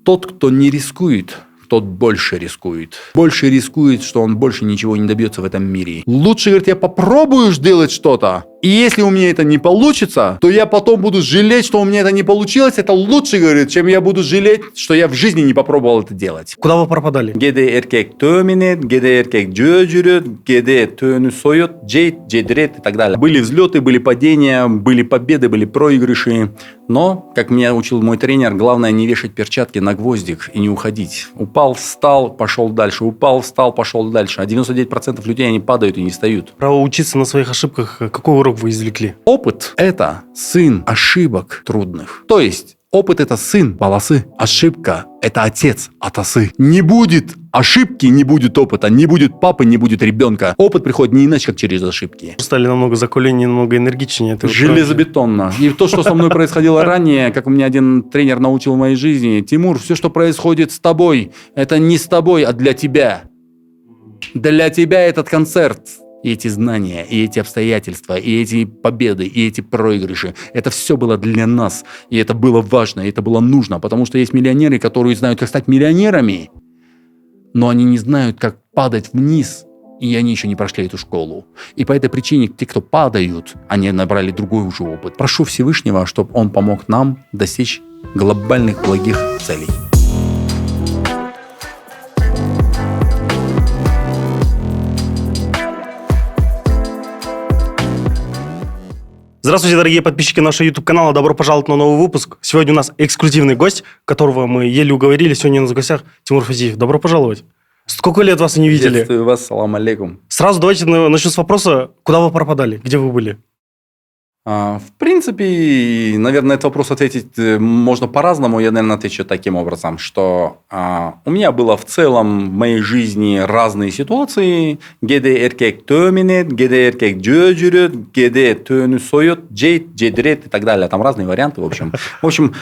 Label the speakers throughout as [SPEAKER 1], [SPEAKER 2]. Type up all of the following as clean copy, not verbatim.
[SPEAKER 1] тот, кто не рискует, тот больше рискует. Больше рискует, что он больше ничего не добьется в этом мире. Лучше, говорит, я попробую сделать что-то, и если у меня это не получится, то я потом буду жалеть, что у меня это не получилось. Это лучше, говорит, чем я буду жалеть, что я в жизни не попробовал это делать.
[SPEAKER 2] Куда вы пропадали?
[SPEAKER 1] Gede erkek töminет, gede erkek жүрет, gede төнü соет, джедрет и так далее. Были взлеты, были падения, были победы, были проигрыши. Но, как меня учил мой тренер, главное не вешать перчатки на гвоздик и не уходить. Упал, встал, пошел дальше. Упал, встал, пошел дальше. А 99% людей, они падают и не встают.
[SPEAKER 2] Про учиться на своих ошибках, какой урок вы извлекли?
[SPEAKER 1] Опыт – это сын ошибок трудных. То есть, опыт – это сын полосы. Ошибка – это отец от осы. Не будет ошибки, не будет опыта. Не будет папы, не будет ребенка. Опыт приходит не иначе, как через ошибки.
[SPEAKER 2] Стали намного закаленнее, намного энергичнее. Это
[SPEAKER 1] Железобетонно. И то, что со мной происходило ранее, как у меня один тренер научил в моей жизни: Тимур, все, что происходит с тобой, это не с тобой, а для тебя. Для тебя этот концерт. И эти знания, и эти обстоятельства, и эти победы, и эти проигрыши. Это все было для нас. И это было важно, и это было нужно. Потому что есть миллионеры, которые знают, как стать миллионерами, но они не знают, как падать вниз. И они еще не прошли эту школу. И по этой причине те, кто падают, они набрали другой уже опыт. Прошу Всевышнего, чтобы он помог нам достичь глобальных благих целей.
[SPEAKER 2] Здравствуйте, дорогие подписчики нашего YouTube-канала. Добро пожаловать на новый выпуск. Сегодня у нас эксклюзивный гость, которого мы еле уговорили. Сегодня у нас в гостях Тимур Фазиев. Добро пожаловать. Сколько лет вас не видели?
[SPEAKER 1] Приветствую вас, салам алейкум.
[SPEAKER 2] Сразу давайте начнем с вопроса, куда вы пропадали, где вы были?
[SPEAKER 1] В принципе, наверное, этот вопрос ответить можно по-разному. Я, наверное, отвечу таким образом, что у меня было в целом в моей жизни разные ситуации. Gede erkek töminет, gede erkek жүрет, gede төнü соет, джедрет и так далее. Там разные варианты, в общем. В общем,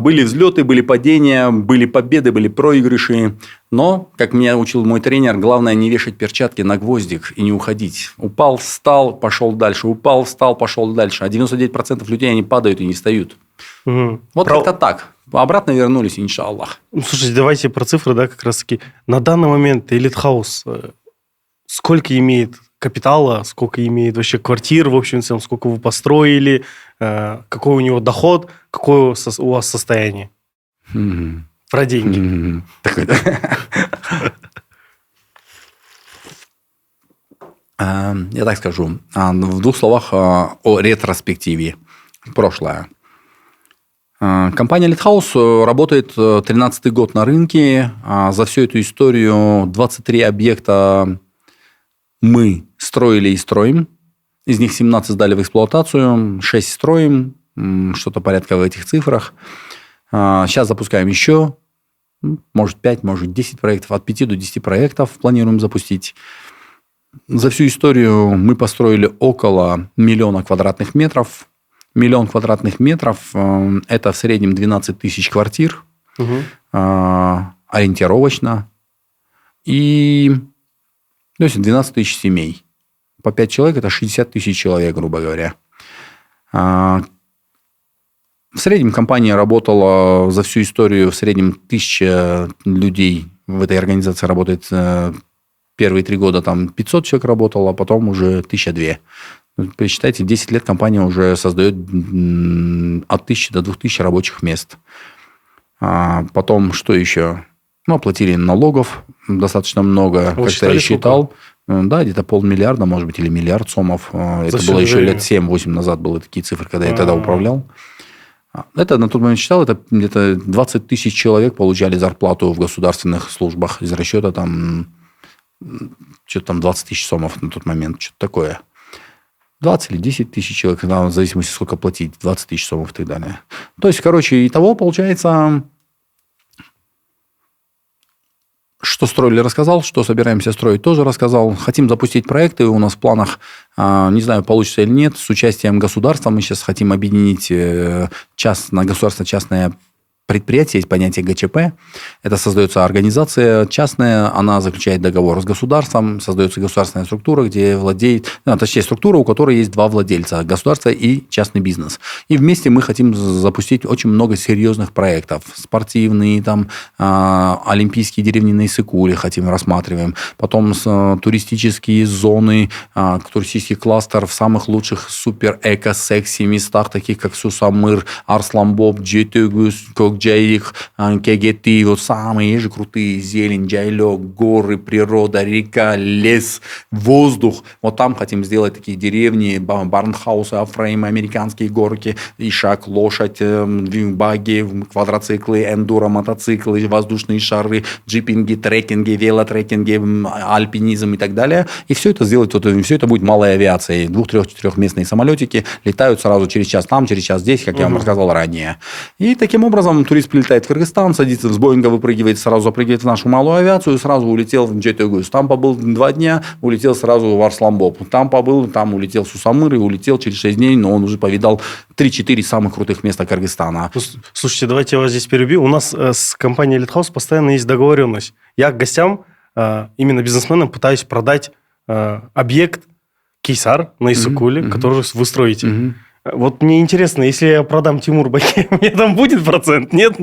[SPEAKER 1] были взлеты, были падения, были победы, были проигрыши. Но, как меня учил мой тренер, главное не вешать перчатки на гвоздик и не уходить. Упал, встал, пошел дальше. Упал, встал, пошел дальше. А 99% людей, они падают и не встают.
[SPEAKER 2] Угу.
[SPEAKER 1] Вот как-то так. Обратно вернулись, иншаллах.
[SPEAKER 2] Слушайте, давайте про цифры, да, как раз таки. На данный момент Elite House сколько имеет капитала, сколько имеет вообще квартир, в общем, сколько вы построили, какой у него доход, какое у вас состояние? Про деньги.
[SPEAKER 1] Я так скажу. В двух словах о ретроспективе. Прошлое. Компания Elite House работает 13-й год на рынке. За всю эту историю 23 объекта мы строили и строим. Из них 17 сдали в эксплуатацию, 6 строим. Что-то порядка в этих цифрах. Сейчас запускаем еще. Может 5, может 10 проектов. От 5 до 10 проектов планируем запустить. За всю историю мы построили около 1 миллиона квадратных метров. 1 миллион квадратных метров – это в среднем 12 тысяч квартир. Ориентировочно. И то есть 12 тысяч семей. По 5 человек – это 60 тысяч человек, грубо говоря. В среднем компания работала за всю историю, в среднем 1000 людей в этой организации работает. Первые 3 года там 500 человек работало, а потом уже 1002. Посчитайте, 10 лет компания уже создает от 1000 до 2000 рабочих мест. Потом, что еще? Оплатили налогов достаточно много, как-то я считал. Да, где-то 500 million, может быть, или 1 миллиард сомов. Это было еще лет 7-8 назад, были такие цифры, когда я тогда управлял. Это на тот момент считал, это где-то 20 тысяч человек получали зарплату в государственных службах из расчета там, что-то там 20 тысяч сомов на тот момент, что-то такое. 20 или 10 тысяч человек, в зависимости, сколько платить, 20 тысяч сомов и так далее. То есть, короче, итого получается, что строили, рассказал, что собираемся строить, тоже рассказал. Хотим запустить проекты, у нас в планах, не знаю, получится или нет, с участием государства. Мы сейчас хотим объединить государственно-частное предприятия есть понятие ГЧП. Это создается организация частная, она заключает договор с государством, создается государственная структура, где владеет, точнее, структура, у которой есть два владельца, государство и частный бизнес. И вместе мы хотим запустить очень много серьезных проектов. Спортивные, там, олимпийские деревни на Иссык-Куле хотим, рассматриваем. Потом туристические зоны, туристический кластер в самых лучших супер-эко-секси местах, таких как Сусамыр, Арсланбоб, Жетөгүз, Кокджайик, Кегети, вот самые же крутые: зелень, джайлек, горы, природа, река, лес, воздух. Вот там хотим сделать такие деревни, барнхаусы, афреймы, американские горки, ишак, лошадь, баги, квадроциклы, эндуро, мотоциклы, воздушные шары, джипинги, трекинги, велотрекинги, альпинизм и так далее. И все это сделать, все это будет малой авиацией. 2-3-4-местные самолетики летают сразу через час там, через час здесь, как я вам рассказывал ранее. И таким образом турист прилетает в Кыргызстан, садится с Боинга, выпрыгивает, сразу запрыгивает в нашу малую авиацию, сразу улетел в Жетөгүз. Там побыл 2 дня, улетел сразу в Арсланбоб. Там побыл, там улетел в Сусамыр и улетел через 6 дней, но он уже повидал 3-4 самых крутых места Кыргызстана.
[SPEAKER 2] Слушайте, давайте я вас здесь перебью. У нас с компанией Elite House постоянно есть договоренность. Я к гостям, именно бизнесменам, пытаюсь продать объект Кейсар на Иссык-Куле, который вы строите. Вот мне интересно, если я продам Тимур-Баке, мне там будет процент, нет?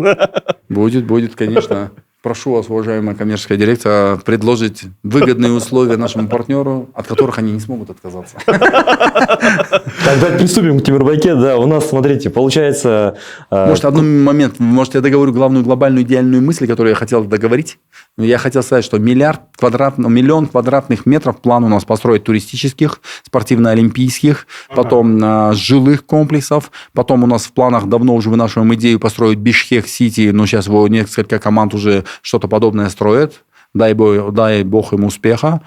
[SPEAKER 1] Будет, конечно. Прошу вас, уважаемая коммерческая дирекция, предложить выгодные условия нашему партнеру, от которых они не смогут отказаться.
[SPEAKER 3] Тогда приступим к Тимур-Байке. Да, у нас, смотрите, получается...
[SPEAKER 1] Может, один момент, может, я договорю главную глобальную идеальную мысль, которую я хотел договорить. Я хотел сказать, что миллион квадратных метров план у нас построить туристических, спортивно-олимпийских, потом жилых комплексов, потом у нас в планах давно уже вынашиваем идею построить Бишкек-Сити, но сейчас несколько команд уже что-то подобное строят. Дай бог им успеха.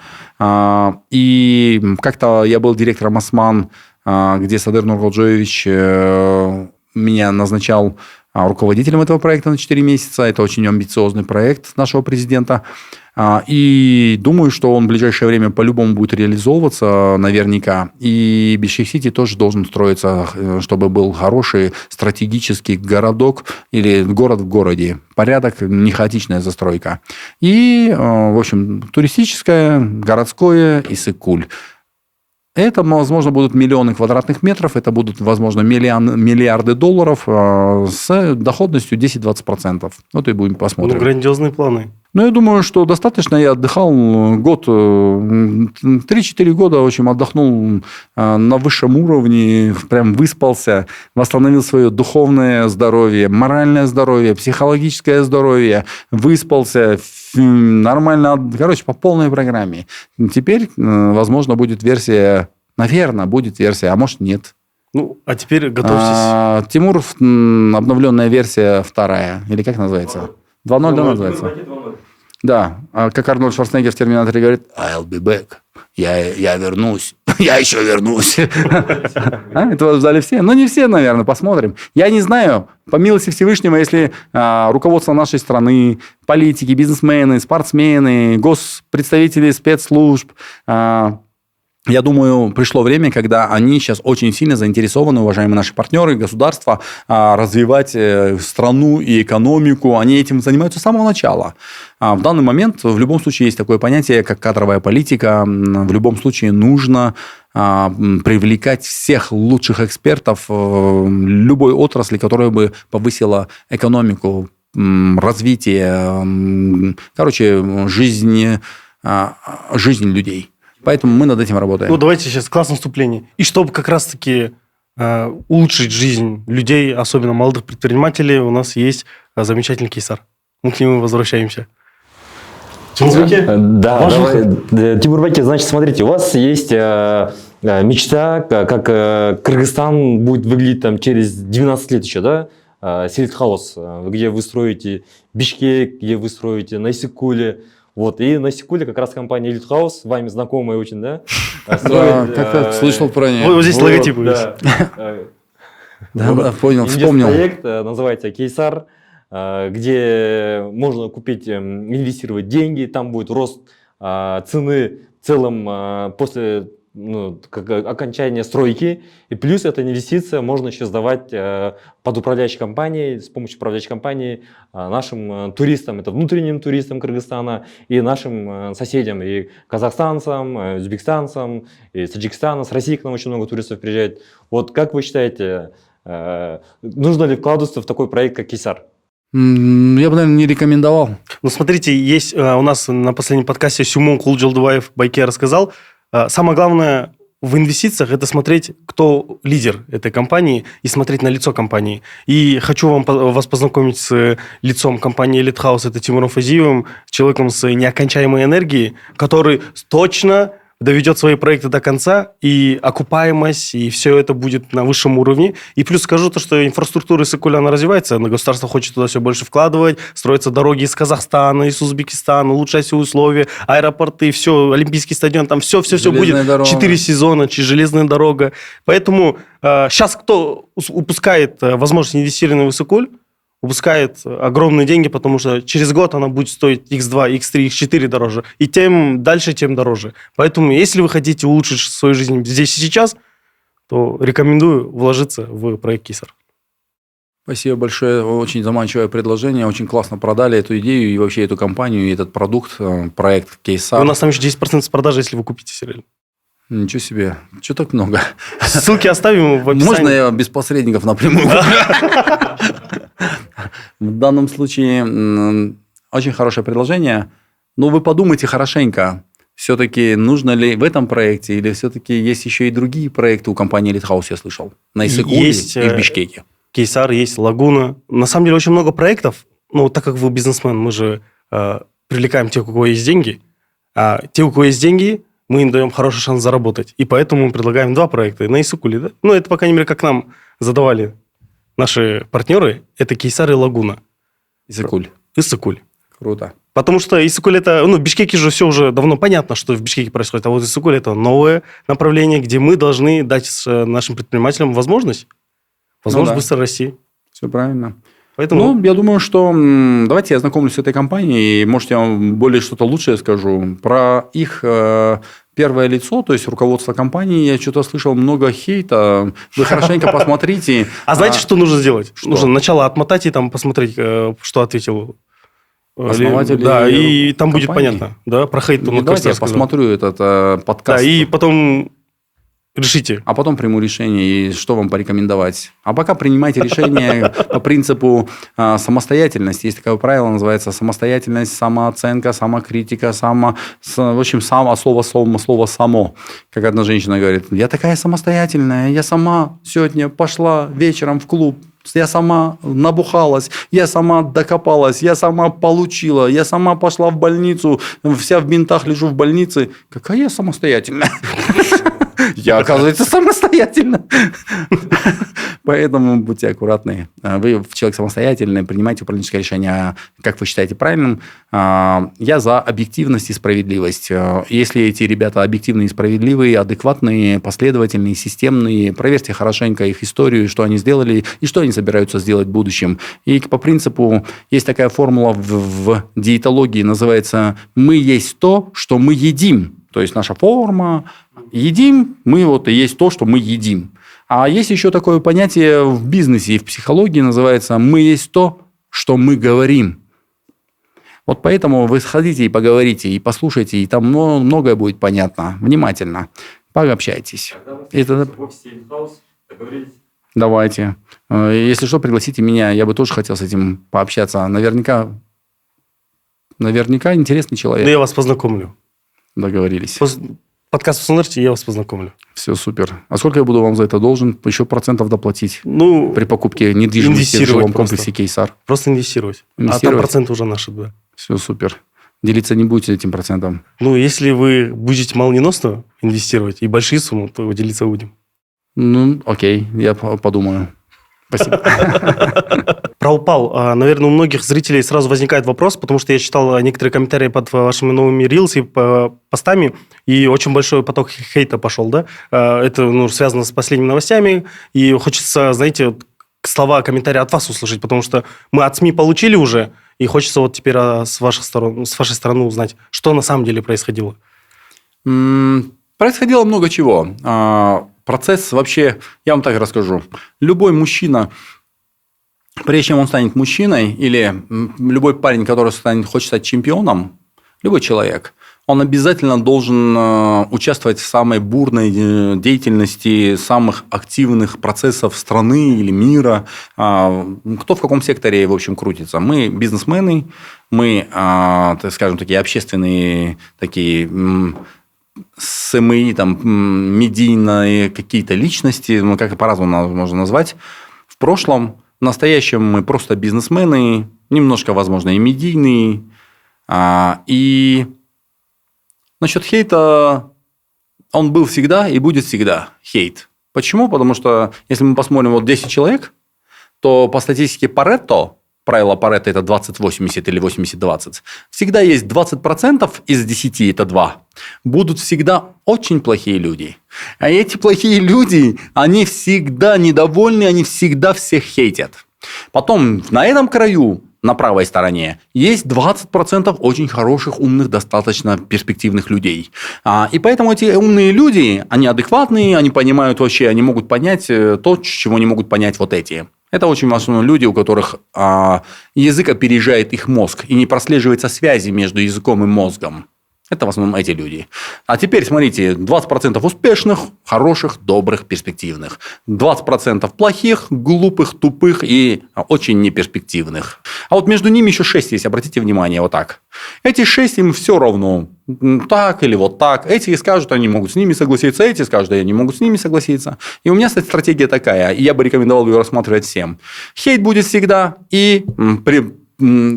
[SPEAKER 1] И как-то я был директором Осман, где Садыр Нургалджоевич меня назначал руководителем этого проекта на 4 месяца. Это очень амбициозный проект нашего президента. И думаю, что он в ближайшее время по-любому будет реализовываться наверняка. И Бишкек-Сити тоже должен строиться, чтобы был хороший стратегический городок или город в городе. Порядок, не хаотичная застройка. И, в общем, туристическое, городское Иссык-Куль. Это, возможно, будут миллионы квадратных метров, это будут, возможно, миллиарды долларов с доходностью 10-20%. Вот и будем посмотрим.
[SPEAKER 2] Грандиозные планы.
[SPEAKER 1] Я думаю, что достаточно. Я отдыхал год, 3-4 года, в общем, отдохнул на высшем уровне, прям выспался, восстановил свое духовное здоровье, моральное здоровье, психологическое здоровье, выспался, нормально, по полной программе. Теперь, возможно, будет версия, наверное, будет версия, а может, нет.
[SPEAKER 2] А теперь готовьтесь.
[SPEAKER 1] Тимур, обновленная версия 2, или как называется? 2.0, да, называется? Да, как Арнольд Шварценеггер в «Терминаторе» говорит: I'll be back. Я вернусь. Я еще вернусь. Это вас ждали все? Не все, наверное, посмотрим. Я не знаю, по милости Всевышнего, если руководство нашей страны, политики, бизнесмены, спортсмены, господпредставители спецслужб, я думаю, пришло время, когда они сейчас очень сильно заинтересованы, уважаемые наши партнеры, государства, развивать страну и экономику. Они этим занимаются с самого начала. В данный момент в любом случае есть такое понятие, как кадровая политика. В любом случае нужно привлекать всех лучших экспертов любой отрасли, которая бы повысила экономику, развитие, жизнь людей. Поэтому мы над этим работаем.
[SPEAKER 2] Давайте сейчас классное вступление. И чтобы как раз-таки улучшить жизнь людей, особенно молодых предпринимателей, у нас есть замечательный Кейсар. Мы к нему возвращаемся.
[SPEAKER 3] Тимур-Баке? Да, Тимур-Баке, значит, смотрите, у вас есть мечта, как Кыргызстан будет выглядеть там через 12 лет еще, да? Elite House, где вы строите Бишкек, где вы строите на Иссык-Куле. И на Иссык-Куле как раз компания Elite House, с вами знакомая очень, да?
[SPEAKER 1] Как слышал про нее.
[SPEAKER 2] Вот здесь логотип.
[SPEAKER 1] Да, понял, вспомнил.
[SPEAKER 3] Проект называется Кейсар, где можно купить, инвестировать деньги, там будет рост цены в целом после как окончание стройки, и плюс эта инвестиция можно еще сдавать под управляющей компанией, с помощью управляющей компании нашим туристам, это внутренним туристам Кыргызстана и нашим соседям, и казахстанцам, узбекистанцам, и Таджикистана, с России к нам очень много туристов приезжает. Вот как вы считаете, нужно ли вкладываться в такой проект, как Кейсар?
[SPEAKER 1] Я бы, наверное, не рекомендовал.
[SPEAKER 2] Ну, смотрите, есть у нас на последнем подкасте Сюмон Кулджалдуваев Байке рассказал, самое главное в инвестициях – это смотреть, кто лидер этой компании, и смотреть на лицо компании. И хочу вас познакомить с лицом компании Elite House, это Тимуром Фазиевым, человеком с неокончаемой энергией, который точно доведет свои проекты до конца, и окупаемость, и все это будет на высшем уровне. И плюс скажу то, что инфраструктура Иссык-Куля, она развивается, государство хочет туда все больше вкладывать, строятся дороги из Казахстана, из Узбекистана, улучшать все условия, аэропорты, все, Олимпийский стадион, там все будет.
[SPEAKER 1] Дорога.
[SPEAKER 2] 4 сезона, железная дорога. Поэтому сейчас кто упускает возможность инвестирования в Иссык-Куль, упускает огромные деньги, потому что через год она будет стоить x2, x3, x4 дороже. И тем дальше, тем дороже. Поэтому, если вы хотите улучшить свою жизнь здесь и сейчас, то рекомендую вложиться в проект Кейсар.
[SPEAKER 1] Спасибо большое. Очень заманчивое предложение. Очень классно продали эту идею и вообще эту компанию, и этот продукт, проект Кейсар.
[SPEAKER 2] У нас там еще 10% с продажи, если вы купите сериал.
[SPEAKER 1] Ничего себе. Чего так много?
[SPEAKER 2] Ссылки оставим в описании.
[SPEAKER 1] Можно я без посредников напрямую? В данном случае очень хорошее предложение. Но вы подумайте хорошенько. Все-таки нужно ли в этом проекте, или все-таки есть еще и другие проекты у компании Elite House, я слышал, на Иссык-Куле и в Бишкеке?
[SPEAKER 2] Кейсар, есть Лагуна. На самом деле очень много проектов. Но так как вы бизнесмен, мы же привлекаем тех, у кого есть деньги. А те, у кого есть деньги, мы им даем хороший шанс заработать. И поэтому мы предлагаем 2 проекта на Иссык-Куле. Да? Ну, это, по крайней мере, как нам задавали наши партнеры. Это Кейсар и Лагуна.
[SPEAKER 1] Иссык-Куль.
[SPEAKER 2] Иссык-Куль.
[SPEAKER 1] Круто.
[SPEAKER 2] Потому что Иссык-Куль это... в Бишкеке же все уже давно понятно, что в Бишкеке происходит. А вот Иссык-Куль это новое направление, где мы должны дать нашим предпринимателям возможность быстро расти.
[SPEAKER 1] Все правильно.
[SPEAKER 2] Поэтому...
[SPEAKER 1] я думаю, что давайте я ознакомлюсь с этой компанией, и, может, я вам более что-то лучшее скажу. Про их первое лицо, то есть руководство компании, я что-то слышал много хейта. Вы хорошенько посмотрите.
[SPEAKER 2] А знаете, что нужно сделать?
[SPEAKER 1] Что?
[SPEAKER 2] Нужно сначала отмотать и там посмотреть, что ответил
[SPEAKER 1] основатель.
[SPEAKER 2] Да, и там будет
[SPEAKER 1] компании.
[SPEAKER 2] понятно. Да, про хейт.
[SPEAKER 1] Давайте я посмотрю этот подкаст.
[SPEAKER 2] Да, и потом... решите.
[SPEAKER 1] А потом приму решение, и что вам порекомендовать. А пока принимайте решение по принципу самостоятельности. Есть такое правило, называется самостоятельность, самооценка, самокритика, в общем, слово «само». Как одна женщина говорит, я такая самостоятельная, я сама сегодня пошла вечером в клуб, я сама набухалась, я сама докопалась, я сама получила, я сама пошла в больницу, вся в бинтах лежу в больнице. Какая я самостоятельная? Я, оказывается, самостоятельно. Поэтому будьте аккуратны. Вы человек самостоятельный, принимайте управленческое решение, как вы считаете правильным. Я за объективность и справедливость. Если эти ребята объективные и справедливые, адекватные, последовательные, системные, проверьте хорошенько их историю, что они сделали и что они собираются сделать в будущем. И по принципу есть такая формула в диетологии, называется «мы есть то, что мы едим». То есть наша форма, едим, мы вот и есть то, что мы едим. А есть еще такое понятие в бизнесе и в психологии, называется «мы есть то, что мы говорим». Вот поэтому вы сходите и поговорите, и послушайте, и там многое будет понятно. Внимательно. Пообщайтесь. Давайте. Если что, пригласите меня. Я бы тоже хотел с этим пообщаться. Наверняка интересный человек.
[SPEAKER 2] Да я вас познакомлю.
[SPEAKER 1] Договорились.
[SPEAKER 2] Подкаст услышите, я вас познакомлю.
[SPEAKER 1] Все, супер. А сколько я буду вам за это должен? Еще процентов доплатить?
[SPEAKER 2] Ну,
[SPEAKER 1] при покупке недвижимости в жилом комплексе Кейсар.
[SPEAKER 2] Просто инвестировать. А там проценты уже наши, да.
[SPEAKER 1] Все, супер. Делиться не будете этим процентом?
[SPEAKER 2] Ну, если вы будете молниеносно инвестировать и большие суммы, то делиться будем.
[SPEAKER 1] Ну, окей, я подумаю. Спасибо.
[SPEAKER 2] Про упал. Наверное, у многих зрителей сразу возникает вопрос, потому что я читал некоторые комментарии под вашими новыми рилс и постами, и очень большой поток хейта пошел, да? Это связано с последними новостями, и хочется, знаете, слова, комментарии от вас услышать, потому что мы от СМИ получили уже, и хочется вот теперь с вашей стороны узнать, что на самом деле происходило.
[SPEAKER 1] Происходило много чего. Процесс вообще, я вам так расскажу. Любой мужчина, прежде чем он станет мужчиной, или любой парень, который хочет стать чемпионом, любой человек, он обязательно должен участвовать в самой бурной деятельности самых активных процессов страны или мира. Кто в каком секторе, в общем, крутится. Мы бизнесмены, мы, скажем, такие общественные, такие СМИ, там, медийные какие-то личности, ну, как и по-разному можно назвать. В прошлом, в настоящем мы просто бизнесмены, немножко, возможно, и медийные. И насчет хейта, он был всегда и будет всегда хейт. Почему? Потому что, если мы посмотрим вот 10 человек, то по статистике Паретто, правило Паретто – это 20-80 или 80-20, всегда есть 20% из 10, это 2, будут всегда очень плохие люди. А эти плохие люди, они всегда недовольны, они всегда всех хейтят. Потом на этом краю, на правой стороне, есть 20% очень хороших, умных, достаточно перспективных людей. И поэтому эти умные люди, они адекватные, они понимают вообще, они могут понять то, чего не могут понять вот эти. Это очень в основном люди, у которых язык опережает их мозг, и не прослеживается связи между языком и мозгом. Это в основном эти люди. А теперь, смотрите, 20% успешных, хороших, добрых, перспективных. 20% плохих, глупых, тупых и очень неперспективных. А вот между ними еще 6 есть, обратите внимание, вот так. Эти 6 им все равно, так или вот так. Эти скажут, они могут с ними согласиться, эти скажут, они могут с ними согласиться. И у меня, кстати, стратегия такая, и я бы рекомендовал ее рассматривать всем. Хейт будет всегда, и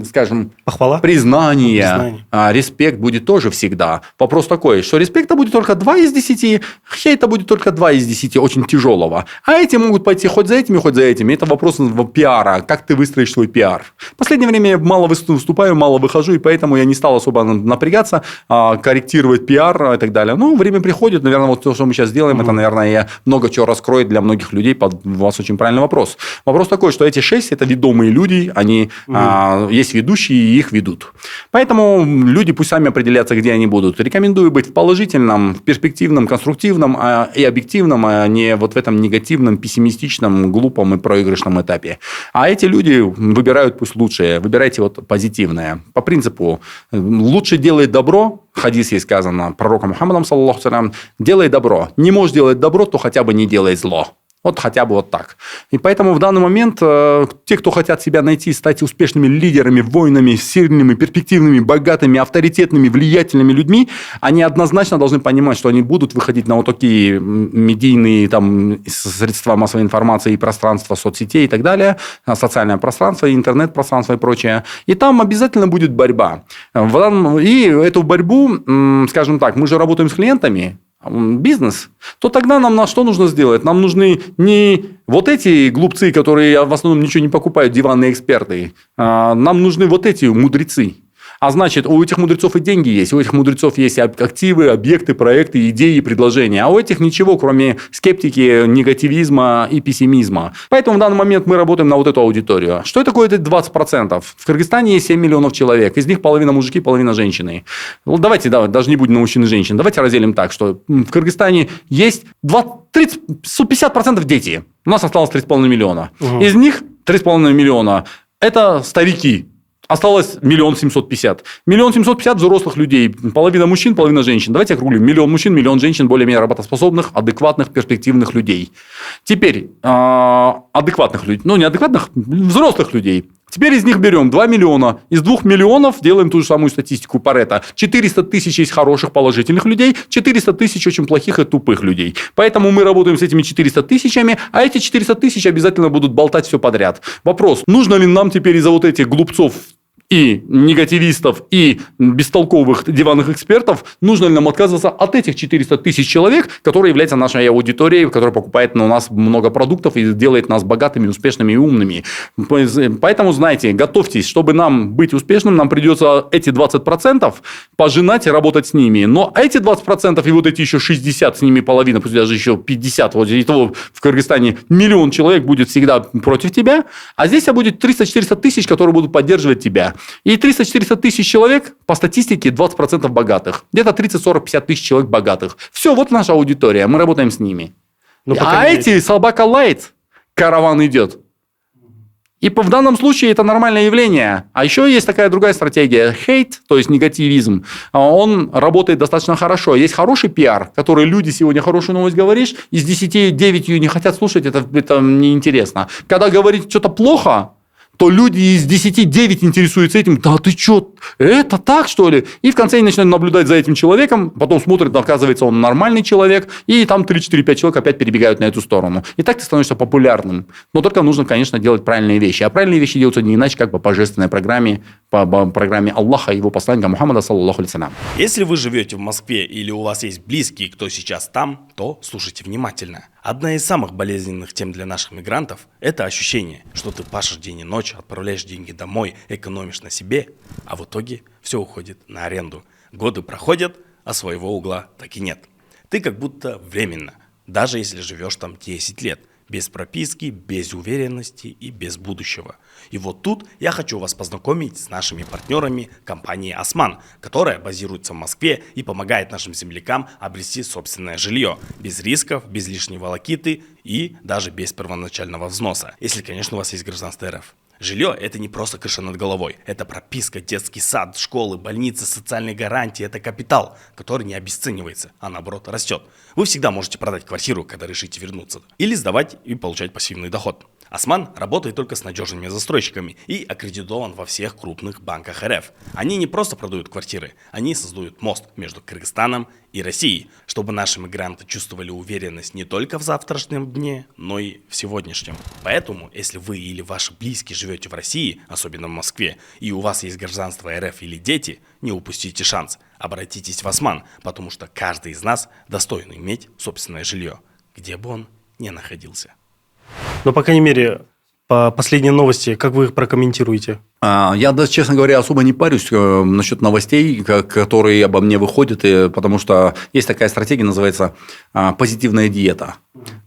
[SPEAKER 1] скажем,
[SPEAKER 2] похвала,
[SPEAKER 1] признание. Респект будет тоже всегда. Вопрос такой, что респекта будет только 2 из 10, хейта будет только 2 из 10, очень тяжелого. А эти могут пойти хоть за этими, хоть за этими. Это вопрос пиара, как ты выстроишь свой пиар. В последнее время я мало выступаю, мало выхожу, и поэтому я не стал особо напрягаться, корректировать пиар и так далее. Но время приходит, наверное, вот то, что мы сейчас делаем, это, наверное, много чего раскроет для многих людей. У вас очень правильный вопрос. Вопрос такой, что эти 6 – это ведомые люди, они... Есть ведущие, и их ведут. Поэтому люди пусть сами определятся, где они будут. Рекомендую быть в положительном, в перспективном, конструктивном и объективном, а не вот в этом негативном, пессимистичном, глупом и проигрышном этапе. А эти люди выбирают пусть лучшее. Выбирайте вот позитивное. По принципу лучше делай добро. В хадисе сказано пророком Мухаммадом, саллаллаху алейхи, делай добро. Не можешь делать добро, то хотя бы не делай зло. Вот хотя бы вот так. И поэтому в данный момент те, кто хотят себя найти, стать успешными лидерами, воинами, сильными, перспективными, богатыми, авторитетными, влиятельными людьми, они однозначно должны понимать, что они будут выходить на вот такие медийные там, средства массовой информации и пространства соцсетей и так далее, социальное пространство, интернет-пространство и прочее. И там обязательно будет борьба. И эту борьбу, скажем так, мы же работаем с клиентами, бизнес, то тогда нам что нужно сделать? Нам нужны не вот эти глупцы, которые в основном ничего не покупают, диванные эксперты. Нам нужны вот эти мудрецы. А значит, у этих мудрецов и деньги есть, у этих мудрецов есть активы, объекты, проекты, идеи, предложения. А у этих ничего, кроме скептики, негативизма и пессимизма. Поэтому в данный момент мы работаем на вот эту аудиторию. Что такое это 20%? В Кыргызстане есть 7 миллионов человек. Из них половина мужики, половина женщины. Ну, давайте, даже не будем на мужчин и женщин. Давайте разделим так, что в Кыргызстане есть 50% дети. У нас осталось 3,5 миллиона. Угу. Из них 3,5 миллиона – это старики. Осталось 1 750 000. 1 750 000 взрослых людей. Половина мужчин, половина женщин. Давайте округлим. 1 миллион мужчин, 1 миллион женщин, более-менее работоспособных, адекватных, перспективных людей. Теперь адекватных людей. Ну, не адекватных, взрослых людей. Теперь из них берем 2 миллиона. Из 2 миллионов делаем ту же самую статистику Паретто. 400 тысяч есть хороших, положительных людей, 400 тысяч очень плохих и тупых людей. Поэтому мы работаем с этими 400 тысячами, а эти 400 тысяч обязательно будут болтать все подряд. Вопрос, нужно ли нам теперь из-за вот этих глупцов и негативистов, и бестолковых диванных экспертов, нужно ли нам отказываться от этих 400 тысяч человек, которые являются нашей аудиторией, которая покупает у нас много продуктов и делает нас богатыми, успешными и умными. Поэтому, знаете, готовьтесь, чтобы нам быть успешным, нам придется эти 20% пожинать и работать с ними. Но эти 20% и вот эти еще 60, с ними половина, пусть даже еще 50, вот и того в Кыргызстане 1 миллион человек будет всегда против тебя, а здесь будет 300-400 тысяч, которые будут поддерживать тебя. И 300-400 тысяч человек, по статистике, 20% богатых. Где-то 30-40-50 тысяч человек богатых. Все, вот наша аудитория, мы работаем с ними. Эти собака лает, караван идет. И в данном случае это нормальное явление. А еще есть такая другая стратегия. Хейт, то есть негативизм, он работает достаточно хорошо. Есть хороший пиар, который люди сегодня хорошую новость говоришь, из 10 9 ее не хотят слушать, это неинтересно. Когда говорить что-то плохо, то люди из 10 9 интересуются этим. Да ты что, это так, что ли? И в конце они начинают наблюдать за этим человеком, потом смотрят, оказывается, он нормальный человек, и там 3-4-5 человек опять перебегают на эту сторону. И так ты становишься популярным. Но только нужно, конечно, делать правильные вещи. А правильные вещи делаются не иначе, как по божественной программе, по программе Аллаха и его посланника Мухаммада, саллаллаху алейхи.
[SPEAKER 4] Если вы живете в Москве или у вас есть близкие, кто сейчас там, то слушайте внимательно. Одна из самых болезненных тем для наших мигрантов – это ощущение, что ты пашешь день и ночь, отправляешь деньги домой, экономишь на себе, а в итоге все уходит на аренду. Годы проходят, а своего угла так и нет. Ты как будто временно, даже если живешь там 10 лет, без прописки, без уверенности и без будущего. И вот тут я хочу вас познакомить с нашими партнерами компании «Осман», которая базируется в Москве и помогает нашим землякам обрести собственное жилье, без рисков, без лишней волокиты и даже без первоначального взноса, если, конечно, у вас есть гражданство РФ. Жилье – это не просто крыша над головой, это прописка, детский сад, школы, больницы, социальные гарантии, это капитал, который не обесценивается, а наоборот растет. Вы всегда можете продать квартиру, когда решите вернуться, или сдавать и получать пассивный доход. Осман работает только с надежными застройщиками и аккредитован во всех крупных банках РФ. Они не просто продают квартиры, они создают мост между Кыргызстаном и Россией, чтобы наши мигранты чувствовали уверенность не только в завтрашнем дне, но и в сегодняшнем. Поэтому, если вы или ваши близкие живете в России, особенно в Москве, и у вас есть гражданство РФ или дети, не упустите шанс. Обратитесь в Осман, потому что каждый из нас достоин иметь собственное жилье, где бы он ни находился.
[SPEAKER 2] Но, по крайней мере, по последней новости, как вы их прокомментируете?
[SPEAKER 1] Я даже, честно говоря, особо не парюсь насчет новостей, которые обо мне выходят, потому что есть такая стратегия, называется позитивная диета.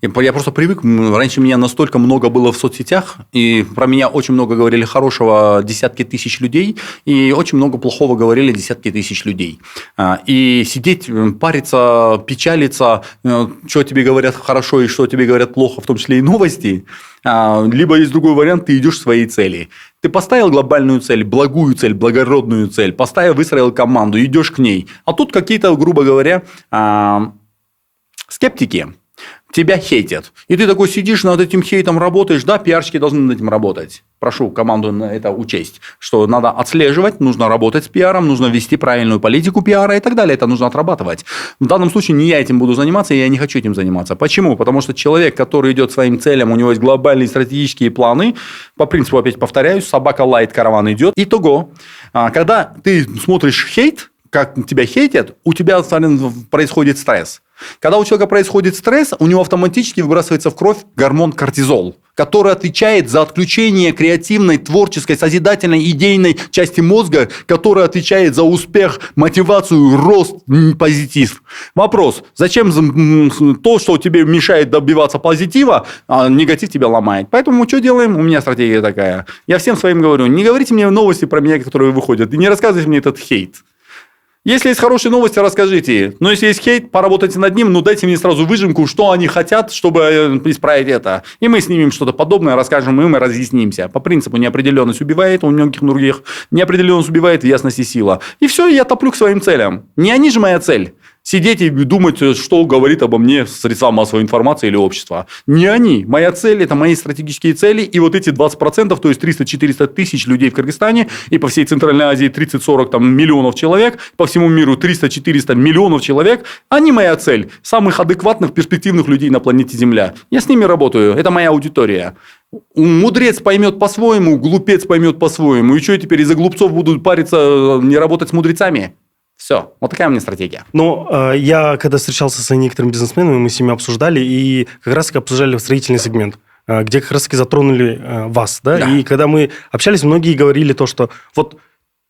[SPEAKER 1] Я просто привык, раньше меня настолько много было в соцсетях, и про меня очень много говорили хорошего десятки тысяч людей, и очень много плохого говорили десятки тысяч людей. И сидеть, париться, печалиться, что тебе говорят хорошо и что тебе говорят плохо, в том числе и новости, либо есть другой вариант, ты идешь к своей цели. Ты поставил глобальную цель, благую цель, благородную цель, выстроил команду, идешь к ней. А тут какие-то, грубо говоря, скептики тебя хейтят. И ты такой сидишь, над этим хейтом работаешь. Да, пиарщики должны над этим работать. Прошу команду на это учесть, что надо отслеживать, нужно работать с пиаром, нужно вести правильную политику пиара и так далее. Это нужно отрабатывать. В данном случае не я этим буду заниматься, и я не хочу этим заниматься. Почему? Потому что человек, который идет к своим целям, у него есть глобальные стратегические планы, по принципу, опять повторяюсь, собака лает, караван идет. Итого, когда ты смотришь хейт, как тебя хейтят, у тебя происходит стресс. Когда у человека происходит стресс, у него автоматически выбрасывается в кровь гормон кортизол, который отвечает за отключение креативной, творческой, созидательной, идейной части мозга, которая отвечает за успех, мотивацию, рост, позитив. Вопрос, зачем то, что тебе мешает добиваться позитива, а негатив тебя ломает? Поэтому мы что делаем? У меня стратегия такая. Я всем своим говорю, не говорите мне новости про меня, которые выходят, и не рассказывайте мне этот хейт. Если есть хорошие новости, расскажите. Но если есть хейт, поработайте над ним, но дайте мне сразу выжимку, что они хотят, чтобы исправить это. И мы снимем что-то подобное, расскажем им и разъяснимся. По принципу неопределенность убивает, у многих других неопределенность убивает, ясность и сила. И все, я топлю к своим целям. Не они же моя цель. Сидеть и думать, что говорит обо мне средства массовой информации или общество. Не они. Моя цель – это мои стратегические цели. И вот эти 20%, то есть 300-400 тысяч людей в Кыргызстане, и по всей Центральной Азии 30-40 миллионов человек, по всему миру 300-400 миллионов человек, они моя цель. Самых адекватных, перспективных людей на планете Земля. Я с ними работаю. Это моя аудитория. Мудрец поймет по-своему, глупец поймет по-своему. И что, теперь из-за глупцов будут париться, не работать с мудрецами? Все, вот такая у меня стратегия.
[SPEAKER 2] Но я, когда встречался с некоторыми бизнесменами, мы с ними обсуждали, и как раз обсуждали строительный сегмент, где как раз затронули вас, да? И когда мы общались, многие говорили то, что вот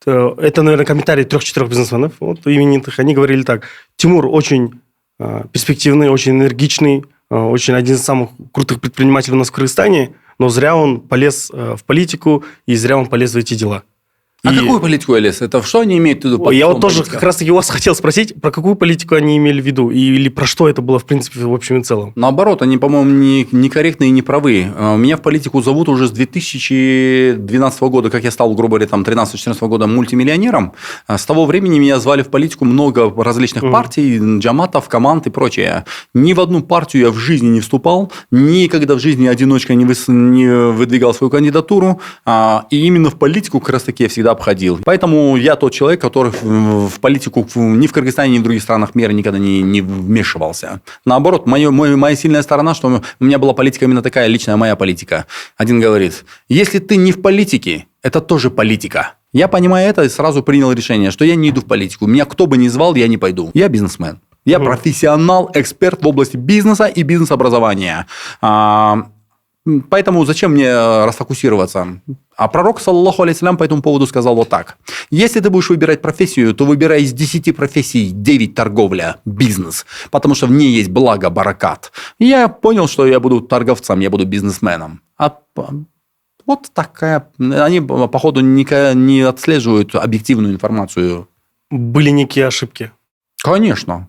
[SPEAKER 2] это, наверное, комментарий 3-4 бизнесменов, вот именитых, они говорили так: Тимур очень перспективный, очень энергичный, очень один из самых крутых предпринимателей у нас в Кыргызстане, но зря он полез в политику и зря он полез в эти дела.
[SPEAKER 1] А какую политику я лез? Это что они имеют в виду?
[SPEAKER 2] Я вот тоже как раз-таки у вас хотел спросить, про какую политику они имели в виду, или про что это было, в принципе, в общем и целом?
[SPEAKER 1] Наоборот, они, по-моему, некорректны и неправы. Меня в политику зовут уже с 2012 года, как я стал, грубо говоря, там 13-14 года мультимиллионером. С того времени меня звали в политику много различных партий, джаматов, команд и прочее. Ни в одну партию я в жизни не вступал, никогда в жизни одиночка не выдвигал свою кандидатуру, и именно в политику как раз-таки я всегда обходил. Поэтому я тот человек, который в политику ни в Кыргызстане, ни в других странах мира никогда не вмешивался. Наоборот, моя сильная сторона, что у меня была политика именно такая, личная моя политика. Один говорит, если ты не в политике, это тоже политика. Я, понимая это, сразу принял решение, что я не иду в политику. Меня кто бы ни звал, я не пойду. Я бизнесмен. Я профессионал, эксперт в области бизнеса и бизнес-образования. Поэтому зачем мне расфокусироваться? А пророк, саллаллаху алейхиссалям, по этому поводу сказал вот так. Если ты будешь выбирать профессию, то выбирай из 10 профессий 9 торговля, бизнес. Потому что в ней есть благо, баракат. И я понял, что я буду торговцем, я буду бизнесменом. Вот такая... Они, походу, не отслеживают объективную информацию.
[SPEAKER 2] Были некие ошибки?
[SPEAKER 1] Конечно.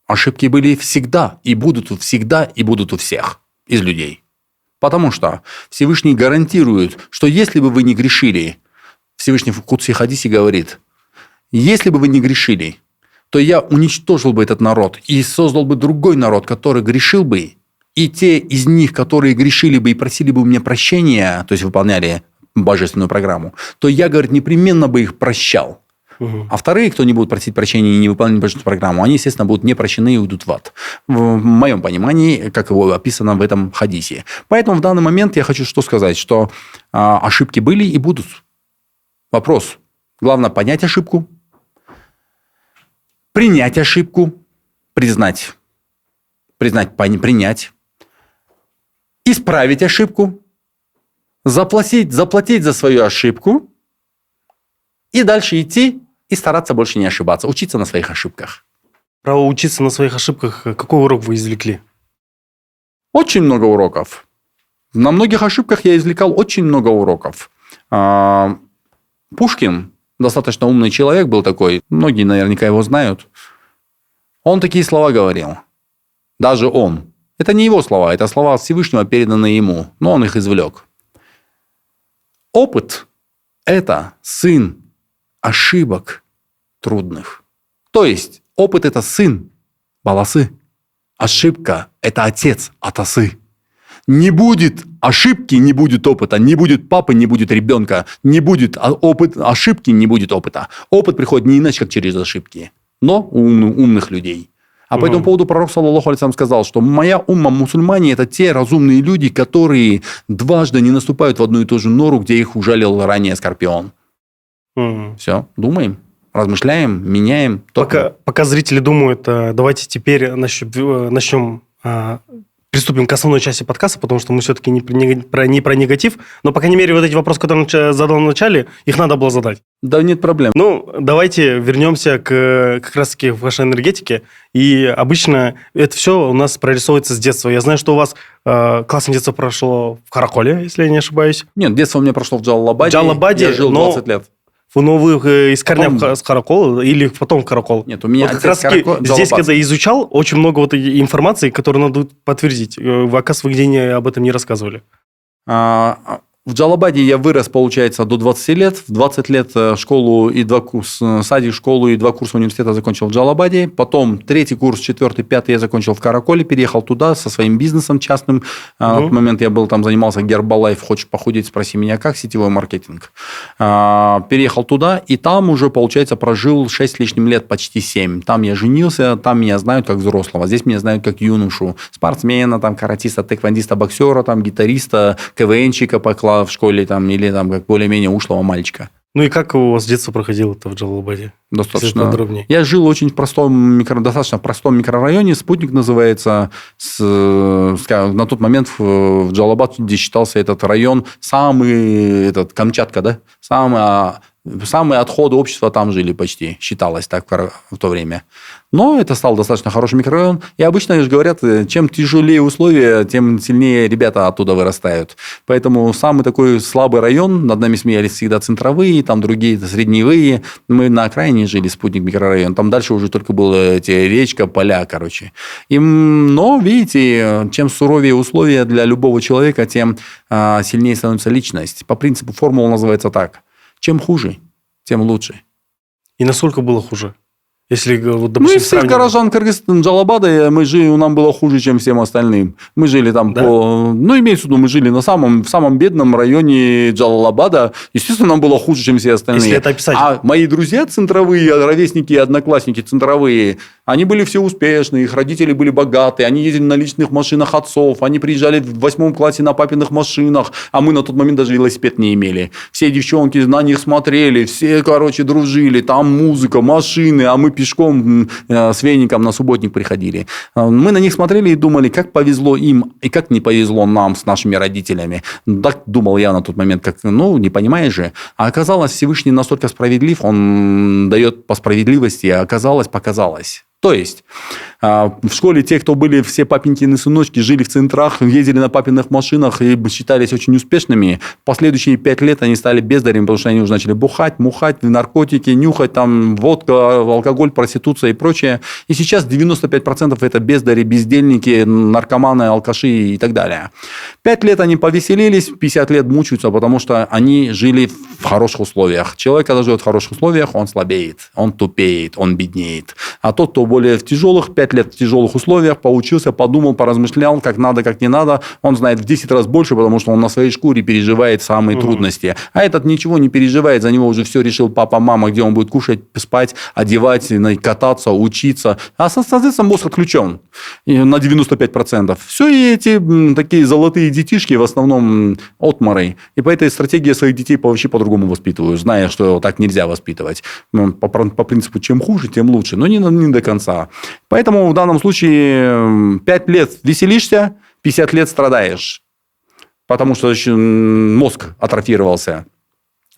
[SPEAKER 1] Ошибки были всегда, и будут у всех из людей. Потому что Всевышний гарантирует, что если бы вы не грешили, Всевышний в Кудси Хадисе говорит, если бы вы не грешили, то я уничтожил бы этот народ и создал бы другой народ, который грешил бы, и те из них, которые грешили бы и просили бы у меня прощения, то есть выполняли божественную программу, то я, говорит, непременно бы их прощал. А вторые, кто не будут просить прощения и не выполнять божественную программу, они, естественно, будут не прощены и уйдут в ад. В моем понимании, как его описано в этом хадисе. Поэтому в данный момент я хочу что сказать, что ошибки были и будут. Вопрос. Главное понять ошибку, принять ошибку, принять, исправить ошибку, заплатить за свою ошибку и дальше идти и стараться больше не ошибаться, учиться на своих ошибках.
[SPEAKER 2] Про учиться на своих ошибках, какой урок вы извлекли?
[SPEAKER 1] Очень много уроков. На многих ошибках я извлекал очень много уроков. Пушкин, достаточно умный человек был такой, многие наверняка его знают. Он такие слова говорил. Даже он. Это не его слова, это слова Всевышнего, переданные ему, но он их извлек. Опыт – это сын ошибок трудных. То есть, опыт – это сын баласы. Ошибка – это отец атасы. Не будет ошибки, не будет опыта. Не будет папы, не будет ребенка. Не будет ошибки, не будет опыта. Опыт приходит не иначе, как через ошибки. Но у умных людей. А по этому поводу пророк, саллаллаху алейхи ва саллям, сказал, что моя умма, мусульмане, это те разумные люди, которые дважды не наступают в одну и ту же нору, где их ужалил ранее скорпион. Все, думаем, размышляем, меняем.
[SPEAKER 2] Пока зрители думают, давайте теперь начнем, приступим к основной части подкаста, потому что мы все-таки не про негатив, но, по крайней мере, вот эти вопросы, которые я задал в начале, их надо было задать.
[SPEAKER 1] Да, нет проблем.
[SPEAKER 2] Ну, давайте вернемся как раз-таки к вашей энергетике. И обычно это все у нас прорисовывается с детства. Я знаю, что у вас классное детство прошло в Караколе, если я не ошибаюсь.
[SPEAKER 1] Нет, детство у меня прошло в Джалалабаде.
[SPEAKER 2] Я
[SPEAKER 1] жил 20 лет.
[SPEAKER 2] Но вы из корня с Каракола или потом в Каракол?
[SPEAKER 1] Нет, у меня
[SPEAKER 2] вот как раз здесь, когда изучал, очень много вот информации, которую надо подтвердить. Оказывается, вы где об этом не рассказывали.
[SPEAKER 1] В Джалалабаде я вырос, получается, до 20 лет. В 20 лет школу и 2 курса, садик, школу и 2 курса университета закончил в Джалалабаде. Потом 3-й курс, 4-й, 5-й я закончил в Караколе, переехал туда со своим бизнесом частным. На тот момент я был там, занимался Гербалайф. Хочешь похудеть, спроси меня, как сетевой маркетинг. Переехал туда, и там уже, получается, прожил 6 с лишним лет, почти 7. Там я женился, там меня знают как взрослого. Здесь меня знают как юношу, спортсмена, там, каратиста, тэквондиста, боксера, там, гитариста, КВНчика по классу в школе там, или там, как более-менее ушлого мальчика.
[SPEAKER 2] Ну и как у вас детство проходило-то в Джалалабаде?
[SPEAKER 1] Достаточно подробнее. Я жил очень в достаточно простом микрорайоне, Спутник называется. На тот момент в Джалалабаде считался этот район самый, Камчатка, да? Самый Самые отходы общества там жили почти, считалось так в то время. Но это стал достаточно хороший микрорайон. И обычно же говорят, чем тяжелее условия, тем сильнее ребята оттуда вырастают. Поэтому самый такой слабый район, над нами смеялись всегда центровые, там другие средневые. Мы на окраине жили, спутник микрорайон. Там дальше уже только была речка, поля, короче. Но, видите, чем суровее условия для любого человека, тем сильнее становится личность. По принципу формула называется так. Чем хуже, тем лучше.
[SPEAKER 2] И насколько было хуже? Если, вот, допустим,
[SPEAKER 1] мы из всех горожан Кыргызстана, Джалабада, нам было хуже, чем всем остальным. Мы жили там имеется в виду, мы жили в самом бедном районе Джалалабада. Естественно, нам было хуже, чем все остальные.
[SPEAKER 2] Если это описать.
[SPEAKER 1] А мои друзья центровые, ровесники и одноклассники центровые, они были все успешные, их родители были богатые, они ездили на личных машинах отцов, они приезжали в 8 классе на папиных машинах, а мы на тот момент даже велосипед не имели. Все девчонки на них смотрели, все, дружили, там музыка, машины, а мы пешком с веником на субботник приходили. Мы на них смотрели и думали, как повезло им и как не повезло нам с нашими родителями. Так думал я на тот момент, не понимаешь же. А оказалось, Всевышний настолько справедлив, он дает по справедливости, а показалось. То есть, в школе те, кто были все папенькины сыночки, жили в центрах, ездили на папиных машинах и считались очень успешными, последующие 5 лет они стали бездарями, потому что они уже начали бухать, мухать, наркотики, нюхать, там, водка, алкоголь, проституция и прочее. И сейчас 95% это бездари, бездельники, наркоманы, алкаши и так далее. 5 лет они повеселились, 50 лет мучаются, потому что они жили в хороших условиях. Человек, когда живет в хороших условиях, он слабеет, он тупеет, он беднеет. А тот, кто более в тяжелых, 5 лет в тяжелых условиях, поучился, подумал, поразмышлял, как надо, как не надо, он знает в 10 раз больше, потому что он на своей шкуре переживает самые трудности. А этот ничего не переживает, за него уже все решил папа, мама, где он будет кушать, спать, одевать, кататься, учиться. А, соответственно, мозг отключен на 95%. Все и эти такие золотые детишки в основном отморой. И по этой стратегии я своих детей вообще по-другому воспитываю, зная, что так нельзя воспитывать. По принципу, чем хуже, тем лучше. Но не до конца. Поэтому в данном случае 5 лет веселишься, 50 лет страдаешь. Потому что мозг атрофировался.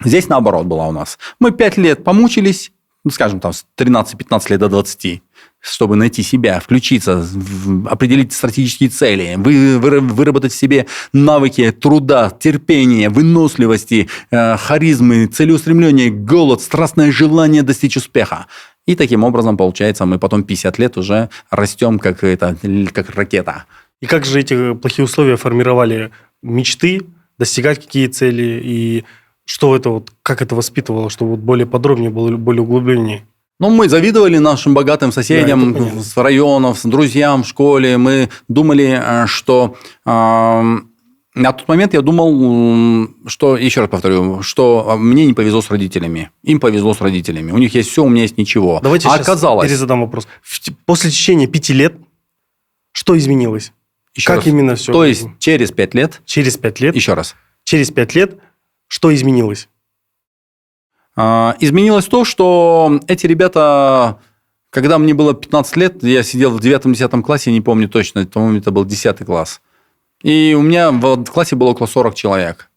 [SPEAKER 1] Здесь наоборот было у нас. Мы 5 лет помучились, скажем, там, с 13-15 лет до 20, чтобы найти себя, включиться, определить стратегические цели, выработать в себе навыки труда, терпения, выносливости, харизмы, целеустремления, голод, страстное желание достичь успеха. И таким образом, получается, мы потом 50 лет уже растем, как ракета.
[SPEAKER 2] И как же эти плохие условия формировали мечты, достигать какие цели, и что это как это воспитывало, чтобы более подробнее было, более углубленнее?
[SPEAKER 1] Мы завидовали нашим богатым соседям с районов, с друзьям в школе. Мы думали, что... На тот момент я думал, что, еще раз повторю, что мне не повезло с родителями. Им повезло с родителями. У них есть все, у меня есть ничего.
[SPEAKER 2] Давайте сейчас перезадам вопрос. После течения 5 лет что изменилось? Именно все?
[SPEAKER 1] То есть, через 5 лет...
[SPEAKER 2] Через 5 лет?
[SPEAKER 1] Еще раз.
[SPEAKER 2] Через 5 лет что изменилось?
[SPEAKER 1] Изменилось то, что эти ребята... Когда мне было 15 лет, я сидел в 9-10 классе, не помню точно, по-моему, это был 10 класс. И у меня в классе было около 40 человек.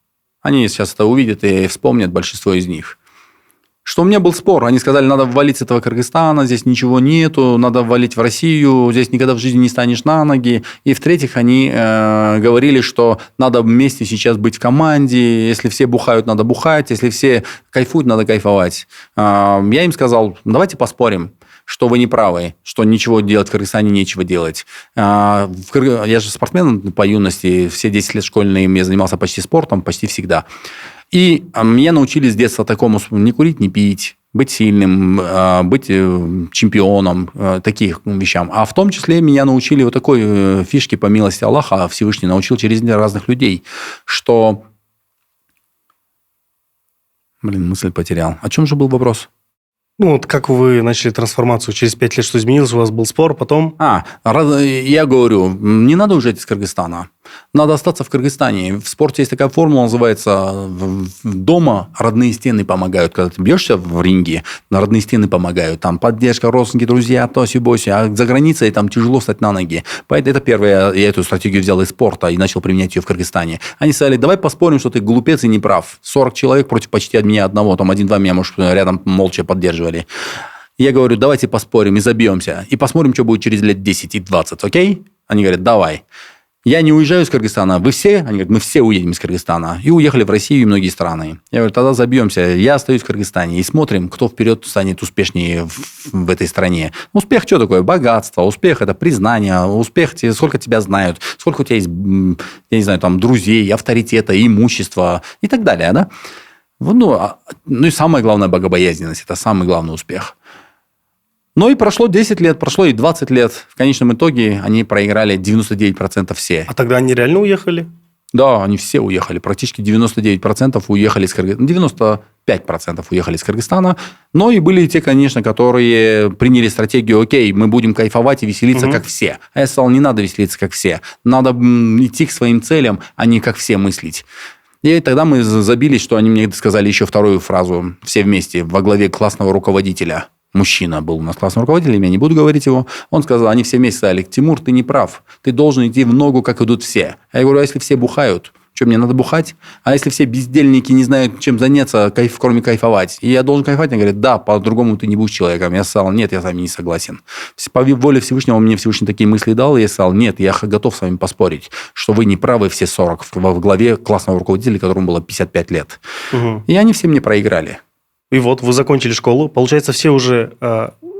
[SPEAKER 1] Они сейчас это увидят и вспомнят, большинство из них. Что у меня был спор. Они сказали, надо валить с этого Кыргызстана, здесь ничего нету, надо валить в Россию, здесь никогда в жизни не станешь на ноги. И в-третьих, они говорили, что надо вместе сейчас быть в команде, если все бухают, надо бухать, если все кайфуют, надо кайфовать. Я им сказал, давайте поспорим, что вы не правы, что ничего делать в Кыргызстане нечего делать. Я же спортсмен по юности, все 10 лет школьные я занимался почти спортом, почти всегда. И меня научили с детства такому: не курить, не пить, быть сильным, быть чемпионом, таких вещам. А в том числе меня научили вот такой фишке, по милости Аллаха, Всевышний научил через разных людей, что... мысль потерял. О чем же был вопрос?
[SPEAKER 2] Как вы начали трансформацию? Через 5 лет что изменилось? У вас был спор, потом...
[SPEAKER 1] Я говорю, не надо уезжать из Кыргызстана. Надо остаться в Кыргызстане. В спорте есть такая формула, называется «дома родные стены помогают». Когда ты бьешься в ринге, родные стены помогают. Там поддержка, родственники, друзья, тоси-боси. А за границей там тяжело встать на ноги. Поэтому это первое, я эту стратегию взял из спорта и начал применять ее в Кыргызстане. Они сказали, давай поспорим, что ты глупец и не прав. 40 человек против почти от меня одного. Там 1-2 меня, может, рядом молча поддерживали. Я говорю, давайте поспорим и забьемся. И посмотрим, что будет через лет 10 и 20, окей? Они говорят, давай. Я не уезжаю из Кыргызстана. Вы все? Они говорят, мы все уедем из Кыргызстана. И уехали в Россию и многие страны. Я говорю, тогда забьемся. Я остаюсь в Кыргызстане. И смотрим, кто вперед станет успешнее в этой стране. Успех что такое? Богатство. Успех – это признание. Успех – сколько тебя знают. Сколько у тебя есть, я не знаю, там, друзей, авторитета, имущества и так далее. Да? Ну и самое главное – богобоязненность. Это самый главный успех. Ну и прошло 10 лет, прошло и 20 лет. В конечном итоге они проиграли 99% все.
[SPEAKER 2] А тогда они реально уехали?
[SPEAKER 1] Да, они все уехали. Практически 99% уехали из Кыргызстана. 95% уехали из Кыргызстана. Но и были те, конечно, которые приняли стратегию, окей, мы будем кайфовать и веселиться, как все. А я сказал, не надо веселиться, как все. Надо идти к своим целям, а не как все мыслить. И тогда мы забились, что они мне сказали еще вторую фразу, все вместе, во главе классного руководителя. Мужчина был у нас классным руководителем, я не буду говорить его. Он сказал, они все вместе сказали, Тимур, ты не прав. Ты должен идти в ногу, как идут все. А я говорю, а если все бухают? Что, мне надо бухать? А если все бездельники не знают, чем заняться, кроме кайфовать? И я должен кайфовать? Они говорят, да, по-другому ты не будешь человеком. Я сказал, нет, я с вами не согласен. По воле Всевышнего мне Всевышний такие мысли дал, и я сказал, нет, я готов с вами поспорить, что вы не правы все 40 в главе классного руководителя, которому было 55 лет. И они все мне проиграли.
[SPEAKER 2] И вот вы закончили школу, получается, все уже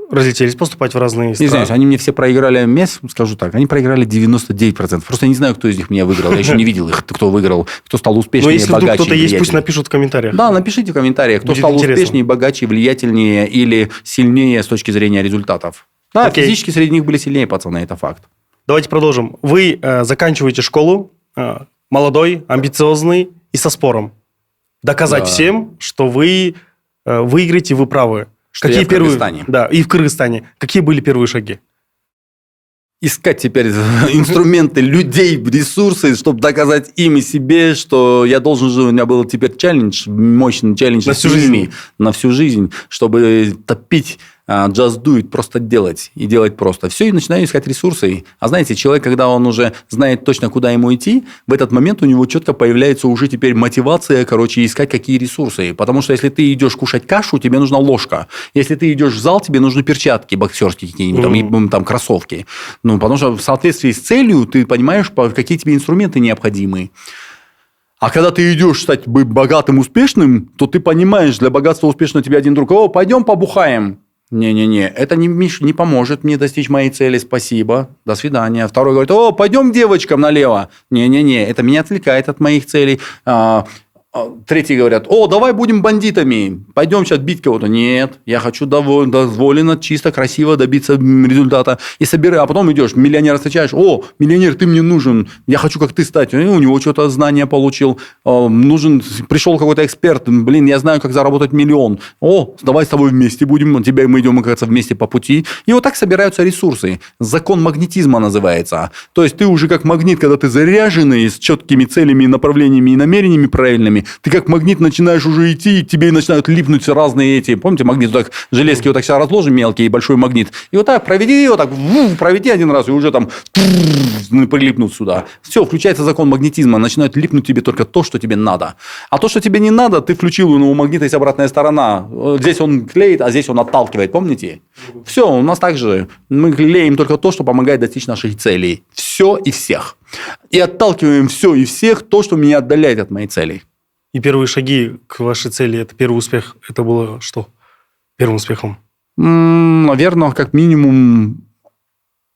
[SPEAKER 2] разлетелись поступать в разные страны.
[SPEAKER 1] Извиняюсь, они мне все проиграли, скажу так, они проиграли 99%. Просто я не знаю, кто из них меня выиграл. Я еще не видел их, кто выиграл, кто стал успешнее,
[SPEAKER 2] богаче. Но если вдруг кто-то есть, пусть напишут в комментариях.
[SPEAKER 1] Да, напишите в комментариях, кто
[SPEAKER 2] будет
[SPEAKER 1] стал
[SPEAKER 2] интересно.
[SPEAKER 1] успешнее, богаче, влиятельнее или сильнее с точки зрения результатов. Да, физически среди них были сильнее пацаны, это факт.
[SPEAKER 2] Давайте продолжим. Вы заканчиваете школу, молодой, амбициозный и со спором. Доказать всем, что вы выиграете, вы правы.
[SPEAKER 1] Что я в Кыргызстане.
[SPEAKER 2] Да, и в Кыргызстане. Какие были первые шаги?
[SPEAKER 1] Искать теперь инструменты, людей, ресурсы, чтобы доказать им и себе, что я должен жить. У меня был теперь челлендж, мощный челлендж
[SPEAKER 2] на всю жизнь.
[SPEAKER 1] На всю жизнь, чтобы топить just do it, просто делать. И делать просто. Все, и начинаю искать ресурсы. А знаете, человек, когда он уже знает точно, куда ему идти, в этот момент у него четко появляется уже теперь мотивация, искать какие ресурсы. Потому что если ты идешь кушать кашу, тебе нужна ложка. Если ты идешь в зал, тебе нужны перчатки боксерские какие-нибудь, там кроссовки. Потому что в соответствии с целью ты понимаешь, какие тебе инструменты необходимы. А когда ты идешь стать богатым, успешным, то ты понимаешь, для богатства успешного тебе один друг, пойдем побухаем. Не-не-не, это не поможет мне достичь моей цели, спасибо, до свидания. Второй говорит, пойдем к девочкам налево. Не-не-не, это меня отвлекает от моих целей. Третьи говорят, давай будем бандитами, пойдем сейчас бить кого-то. Нет, я хочу дозволенно, чисто, красиво добиться результата. И собирай, а потом идешь, миллионера встречаешь, миллионер, ты мне нужен, я хочу как ты стать. И у него что-то знание получил, пришел какой-то эксперт, я знаю, как заработать миллион. Давай с тобой вместе будем, мы идем, кажется, вместе по пути. И вот так собираются ресурсы. Закон магнетизма называется. То есть, ты уже как магнит, когда ты заряженный, с четкими целями, направлениями и намерениями правильными, ты как магнит начинаешь уже идти, и тебе начинают липнуть разные помните, магнит, вот так, железки вот так себя разложим, мелкий и большой магнит, и вот так проведи один раз, и уже там прилипнут сюда. Все, включается закон магнетизма, начинает липнуть тебе только то, что тебе надо. А то, что тебе не надо, ты включил, у магнита есть обратная сторона. Здесь он клеит, а здесь он отталкивает, помните? Все, у нас так же. Мы клеим только то, что помогает достичь наших целей. Все и всех. И отталкиваем все и всех то, что меня отдаляет от моей цели.
[SPEAKER 2] И первые шаги к вашей цели, это первый успех, это было что? Первым успехом?
[SPEAKER 1] Наверное, как минимум,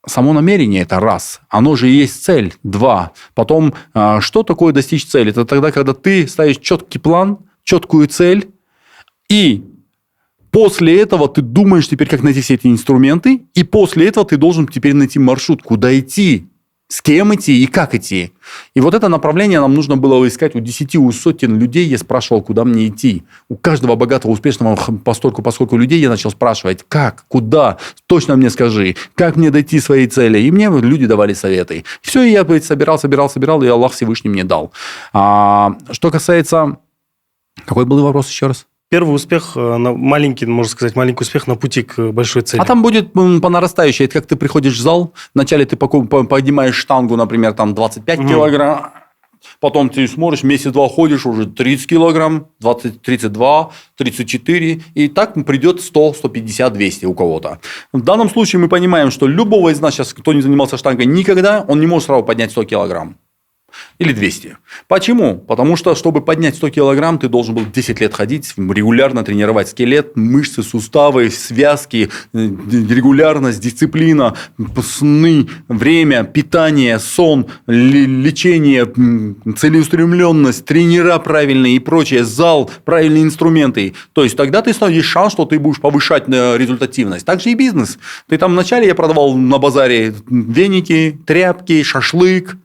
[SPEAKER 1] само намерение – это раз. Оно же и есть цель – два. Потом, что такое достичь цели? Это тогда, когда ты ставишь четкий план, четкую цель, и после этого ты думаешь теперь, как найти все эти инструменты, и после этого ты должен теперь найти маршрут, куда идти. С кем идти и как идти. И вот это направление нам нужно было искать у 10, у сотен людей. Я спрашивал, куда мне идти. У каждого богатого, успешного поскольку людей я начал спрашивать, как, куда, точно мне скажи, как мне дойти своей цели. И мне люди давали советы. Все, и я собирал, и Аллах Всевышний мне дал. Что касается... Какой был вопрос еще раз?
[SPEAKER 2] Первый успех, маленький успех на пути к большой цели.
[SPEAKER 1] А там будет по нарастающей. Это как ты приходишь в зал, вначале ты поднимаешь штангу, например, там 25 килограмм, потом ты смотришь, месяц-два ходишь, уже 30 килограмм, 20, 32, 34, и так придет 100, 150, 200 у кого-то. В данном случае мы понимаем, что любого из нас сейчас, кто не занимался штангой никогда, он не может сразу поднять 100 килограмм. Или 200. Почему? Потому что, чтобы поднять 100 килограмм, ты должен был 10 лет ходить, регулярно тренировать скелет, мышцы, суставы, связки, регулярность, дисциплина, сны, время, питание, сон, лечение, целеустремленность, тренера правильные и прочее, зал, правильные инструменты. То есть, тогда есть шанс, что ты будешь повышать результативность. Так же и бизнес. Ты там вначале я продавал на базаре веники, тряпки, шашлык,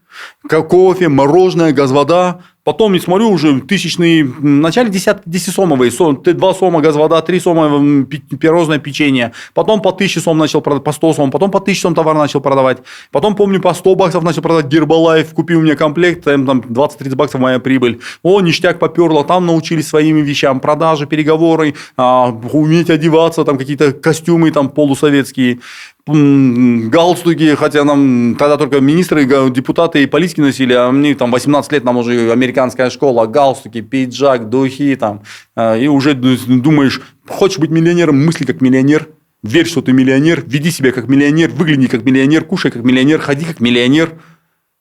[SPEAKER 1] кофе, мороженое, газ-вода. Потом, не смотрю, уже тысячные, в начале 10-сомовые, 2 сома газ-вода, 3 сома пирожное печенье. Потом по 1000 сом начал продавать, по 100 сом, потом по 1000 сом товар начал продавать. Потом, помню, по 100 баксов начал продавать Гербалайф, купил мне комплект, там 20-30 баксов моя прибыль. О, ништяк поперло, там научились своими вещам, продажи, переговоры, уметь одеваться, там какие-то костюмы там полусоветские. Галстуки, хотя нам тогда только министры, депутаты и политики носили, а мне там 18 лет, нам уже американская школа, галстуки, пиджак, духи там, и уже думаешь, хочешь быть миллионером, мысли как миллионер, верь, что ты миллионер, веди себя как миллионер, выгляди как миллионер, кушай как миллионер, ходи как миллионер.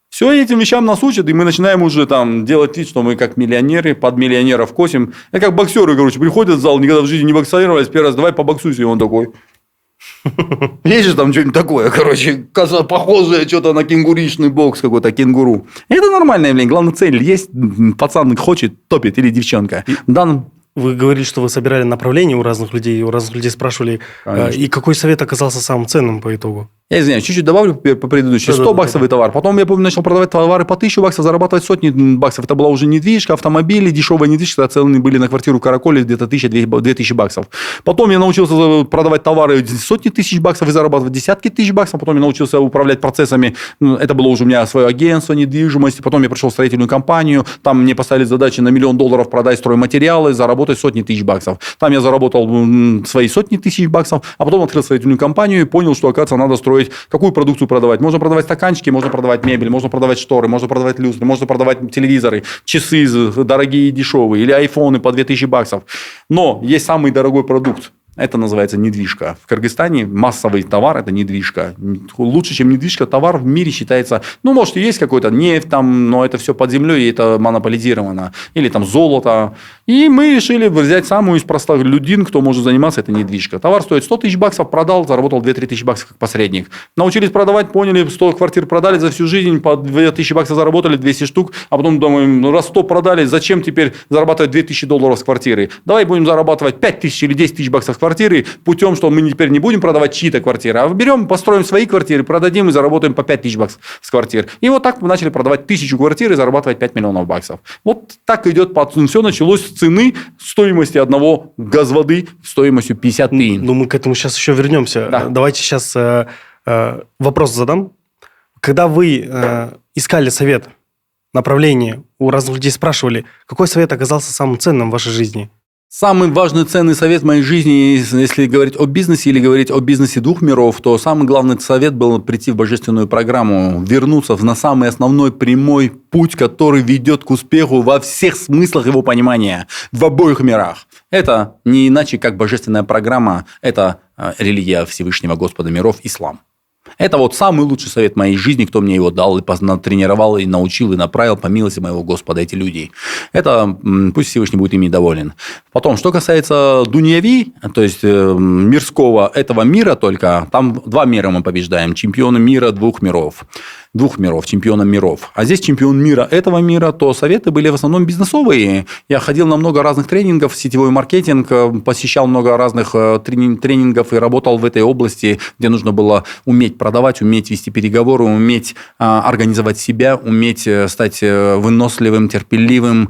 [SPEAKER 1] Все этим вещам нас учат, и мы начинаем уже там делать вид, что мы как миллионеры, под миллионеров косим. Это как боксеры, приходят в зал, никогда в жизни не боксировались, первый раз, давай побоксуйся, и он такой... Есть же там что-нибудь такое, похожее что-то на кенгуричный бокс какой-то, кенгуру. Это нормальное явление. Главное, цель есть, пацан хочет, топит, или девчонка.
[SPEAKER 2] Вы говорили, что вы собирали направления у разных людей спрашивали, и какой совет оказался самым ценным по итогу?
[SPEAKER 1] Я извиняюсь, чуть-чуть добавлю по предыдущей. 100 баксовый товар. Потом я помню, начал продавать товары по 1000 баксов, зарабатывать сотни баксов. Это была уже недвижка, автомобили, дешевая недвижка. Цены были на квартиру в Караколе где-то 1000-2000 баксов. Потом я научился продавать товары сотни тысяч баксов и зарабатывать десятки тысяч баксов. Потом я научился управлять процессами. Это было уже у меня свое агентство недвижимости. Потом я пришел в строительную компанию. Там мне поставили задачи на $1 миллион продать стройматериалы, заработать сотни тысяч баксов. Там я заработал свои сотни тысяч баксов, а потом открыл строительную компанию и понял, что, оказывается, надо строить. Какую продукцию продавать? Можно продавать стаканчики, можно продавать мебель, можно продавать шторы, можно продавать люстры, можно продавать телевизоры, часы дорогие и дешевые, или айфоны по 2000 баксов. Но есть самый дорогой продукт. Это называется недвижка. В Кыргызстане массовый товар – это недвижка. Лучше, чем недвижка, товар в мире считается... может, и есть какой-то нефть, там, но это все под землей, и это монополизировано. Или там золото. И мы решили взять самую из простых людей, кто может заниматься, это недвижка. Товар стоит 100 тысяч баксов, продал, заработал 2-3 тысячи баксов как посредник. Научились продавать, поняли, 100 квартир продали за всю жизнь, по 2000 баксов заработали, 200 штук, а потом думаем, раз 100 продали, зачем теперь зарабатывать $2000 с квартиры? Давай будем зарабатывать 5000 или 10 тысяч баксов с квартиры путем, что мы теперь не будем продавать чьи-то квартиры, а берем, построим свои квартиры, продадим и заработаем по 5000 баксов с квартир. И вот так мы начали продавать 1000 квартир и зарабатывать 5 миллионов баксов. Вот так идет, все началось с цены стоимости одного газводы стоимостью 50 тысяч.
[SPEAKER 2] Мы к этому сейчас еще вернемся.
[SPEAKER 1] Да.
[SPEAKER 2] Давайте сейчас вопрос задам. Когда вы искали совет, направление, у разных людей спрашивали, какой совет оказался самым ценным в вашей жизни?
[SPEAKER 1] Самый важный ценный совет в моей жизни, если говорить о бизнесе или говорить о бизнесе двух миров, то самый главный совет был прийти в божественную программу, вернуться на самый основной прямой путь, который ведет к успеху во всех смыслах его понимания, в обоих мирах. Это не иначе, как божественная программа, это религия Всевышнего Господа миров, ислам. Это вот самый лучший совет в моей жизни, кто мне его дал, и тренировал, и научил, и направил по милости моего Господа эти люди. Это пусть Всевышний будет ими доволен. Потом, что касается дуньяви, то есть мирского этого мира только, там 2 мира мы побеждаем, чемпионы мира 2 миров. двух миров, чемпионом миров. А здесь чемпион мира этого мира, то советы были в основном бизнесовые. Я ходил на много разных тренингов, сетевой маркетинг, посещал много разных тренингов и работал в этой области, где нужно было уметь продавать, уметь вести переговоры, уметь организовать себя, уметь стать выносливым, терпеливым,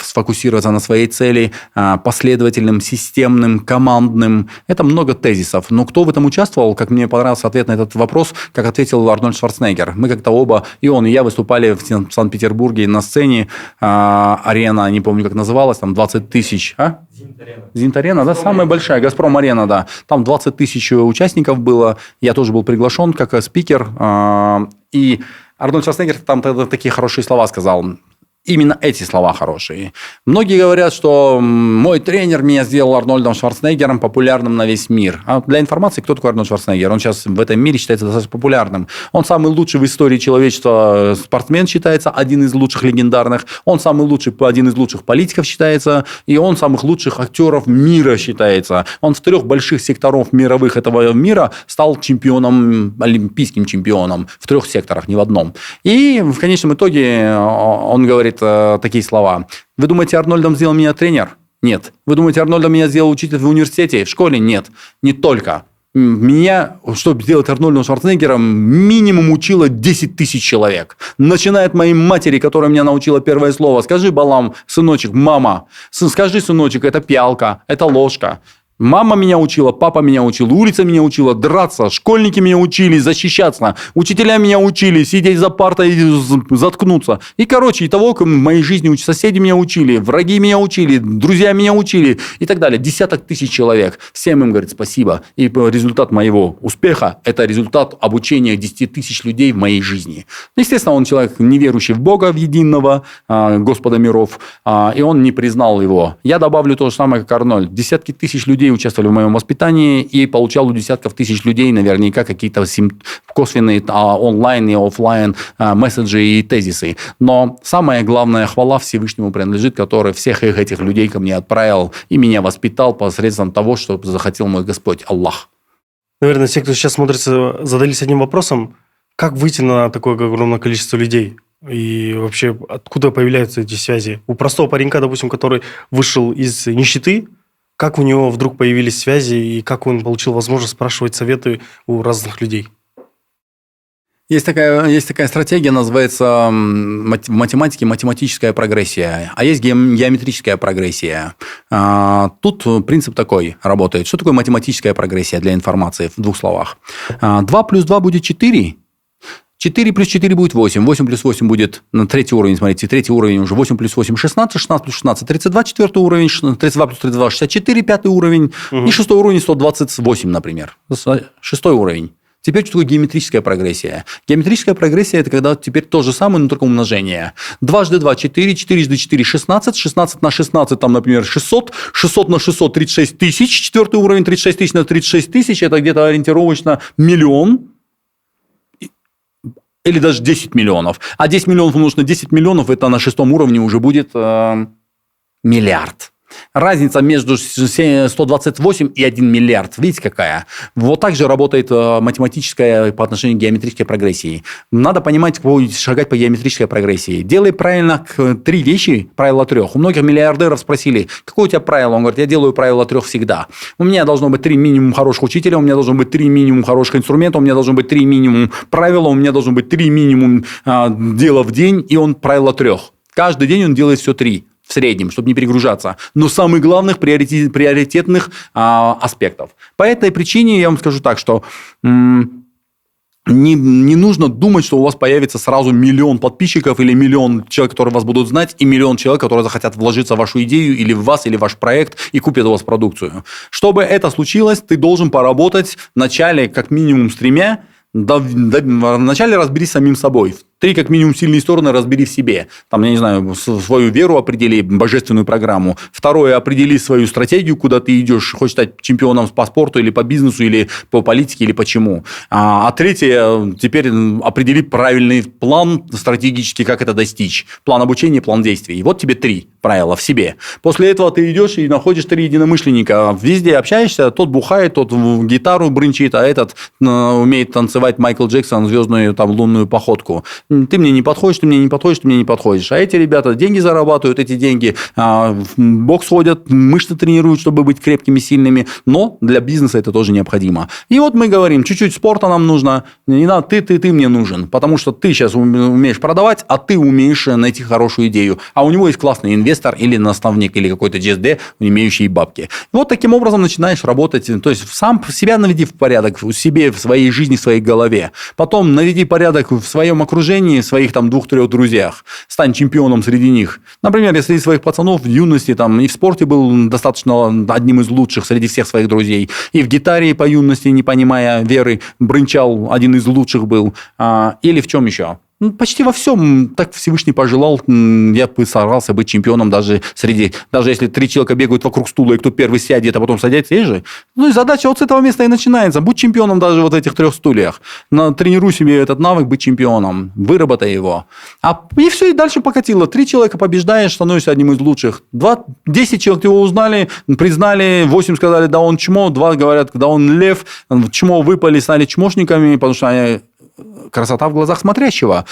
[SPEAKER 1] сфокусироваться на своей цели, последовательным, системным, командным. Это много тезисов. Но кто в этом участвовал, как мне понравился ответ на этот вопрос, как ответил Арнольд Шварценеггер. Мы как-то оба, и он, и я, выступали в Санкт-Петербурге на сцене, арена, не помню, как называлась, там 20 тысяч. Зинт-арена, да, самая большая, Газпром-арена, да. Там 20 тысяч участников было. Я тоже был приглашен как спикер. И Арнольд Шварценеггер там тогда такие хорошие слова сказал. Именно эти слова хорошие. Многие говорят, что мой тренер меня сделал Арнольдом Шварценеггером, популярным на весь мир. А для информации, кто такой Арнольд Шварценеггер? Он сейчас в этом мире считается достаточно популярным. Он самый лучший в истории человечества спортсмен считается, один из лучших легендарных. Он самый лучший, один из лучших политиков считается. И он самых лучших актеров мира считается. Он в 3 больших секторов мировых этого мира стал чемпионом, олимпийским чемпионом. В 3 секторах, не в одном. И в конечном итоге он говорит такие слова. Вы думаете, Арнольдом сделал меня тренер? Нет. Вы думаете, Арнольдом меня сделал учитель в университете? В школе? Нет. Не только. Меня, чтобы сделать Арнольдом Шварценеггером, минимум учило 10 тысяч человек. Начиная от моей матери, которая меня научила первое слово. Скажи, Балам, сыночек, мама. Скажи, сыночек, это пиалка, это ложка. Мама меня учила, папа меня учил, улица меня учила драться, школьники меня учили защищаться, учителя меня учили сидеть за партой и заткнуться. И, короче, и того, в моей жизни соседи меня учили, враги меня учили, друзья меня учили и так далее. Десяток тысяч человек. Всем им, говорит, спасибо. И результат моего успеха – это результат обучения 10 тысяч людей в моей жизни. Естественно, он человек, не верующий в Бога, в единого Господа миров, и он не признал его. Я добавлю то же самое, как Арнольд. Десятки тысяч людей участвовали в моем воспитании и получал у десятков тысяч людей наверняка какие-то косвенные онлайн и офлайн месседжи и тезисы. Но самая главная хвала Всевышнему принадлежит, который всех этих людей ко мне отправил и меня воспитал посредством того, что захотел мой Господь Аллах.
[SPEAKER 2] Наверное, все, кто сейчас смотрится, задались одним вопросом. Как выйти на такое огромное количество людей? И вообще, откуда появляются эти связи? У простого паренька, допустим, который вышел из нищеты, как у него вдруг появились связи и как он получил возможность спрашивать советы у разных людей?
[SPEAKER 1] Есть такая стратегия, называется в математике математическая прогрессия, а есть геометрическая прогрессия. Тут принцип такой работает. Что такое математическая прогрессия для информации в 2 словах? 2 плюс 2 будет 4. 4 плюс 4 будет 8. 8 плюс 8 будет на 3-й уровень. Смотрите, 3-й уровень уже 8 плюс 8 – 16. 16 плюс 16 – 32. 4-й уровень. 32 плюс 32 – 64. 5-й уровень. И 6-й уровень – 128, например. 6-й уровень. Теперь что такое геометрическая прогрессия? Геометрическая прогрессия – это когда теперь то же самое, но только умножение. 2 × 2 – 4, 4 × 4 – 16, 16 на 16, там, например, 600, 600 на 600 – 36 тысяч, 4-й уровень – 36 тысяч на 36 тысяч, это где-то ориентировочно миллион. Или даже 10 миллионов. А 10 миллионов умножить на 10 миллионов, это на 6-м уровне уже будет миллиард. Разница между 128 и 1 миллиард. Видите, какая? Вот так же работает математическая по отношению к геометрической прогрессии. Надо понимать, шагать по геометрической прогрессии. Делай правильно 3 вещи, правило 3. У многих миллиардеров спросили, какое у тебя правило? Он говорит, я делаю правило 3 всегда. У меня должно быть 3 минимум хороших учителя, у меня должно быть 3 минимум хороших инструмента, у меня должно быть 3 минимум правила, у меня должно быть 3 минимум дела в день, и он правило 3. Каждый день он делает все 3. В среднем, чтобы не перегружаться. Но самых главных приоритетных аспектов. По этой причине я вам скажу так, что не нужно думать, что у вас появится сразу 1 миллион подписчиков или 1 миллион человек, которые вас будут знать, и 1 миллион человек, которые захотят вложиться в вашу идею или в вас, или в ваш проект и купят у вас продукцию. Чтобы это случилось, ты должен поработать вначале как минимум с 3. Вначале разберись с самим собой. 3 как минимум сильные стороны разбери в себе. Там, я не знаю, свою веру определи, божественную программу. 2, определи свою стратегию, куда ты идешь. Хочешь стать чемпионом по спорту или по бизнесу, или по политике, или почему. А 3, теперь определи правильный план стратегический, как это достичь. План обучения, план действий. Вот тебе 3 правила в себе. После этого ты идешь и находишь 3 единомышленника. Везде общаешься, тот бухает, тот гитару брынчит, а этот умеет танцевать Майкл Джексон, звездную там лунную походку. Ты мне не подходишь, ты мне не подходишь, ты мне не подходишь. А эти ребята деньги зарабатывают, эти деньги в бокс ходят, мышцы тренируют, чтобы быть крепкими, сильными. Но для бизнеса это тоже необходимо. И вот мы говорим, чуть-чуть спорта нам нужно. Не надо, ты мне нужен. Потому что ты сейчас умеешь продавать, а ты умеешь найти хорошую идею. А у него есть классный инвестор или наставник, или какой-то GSD, имеющий бабки. И вот таким образом начинаешь работать. То есть сам себя наведи в порядок, в себе, в своей жизни, в своей голове. Потом наведи порядок в своем окружении, в своих там 2-3 друзьях. Стань чемпионом среди них. Например, я среди своих пацанов в юности там, и в спорте был достаточно одним из лучших среди всех своих друзей. И в гитаре по юности, не понимая веры, брынчал, один из лучших был. Или в чем еще? Почти во всем так Всевышний пожелал. Я бы старался быть чемпионом даже если 3 человека бегают вокруг стула, и кто первый сядет, а потом садится, есть же. Ну и задача вот с этого места и начинается. Будь чемпионом даже вот этих 3 стульях. Тренируй себе этот навык быть чемпионом. Выработай его. И все, и дальше покатило. 3 человека побеждаешь, становишься одним из лучших. 10 человек его узнали, признали, 8 сказали, да он чмо, 2 говорят, да он лев, чмо выпали, стали чмошниками, потому что они... Красота в глазах смотрящего.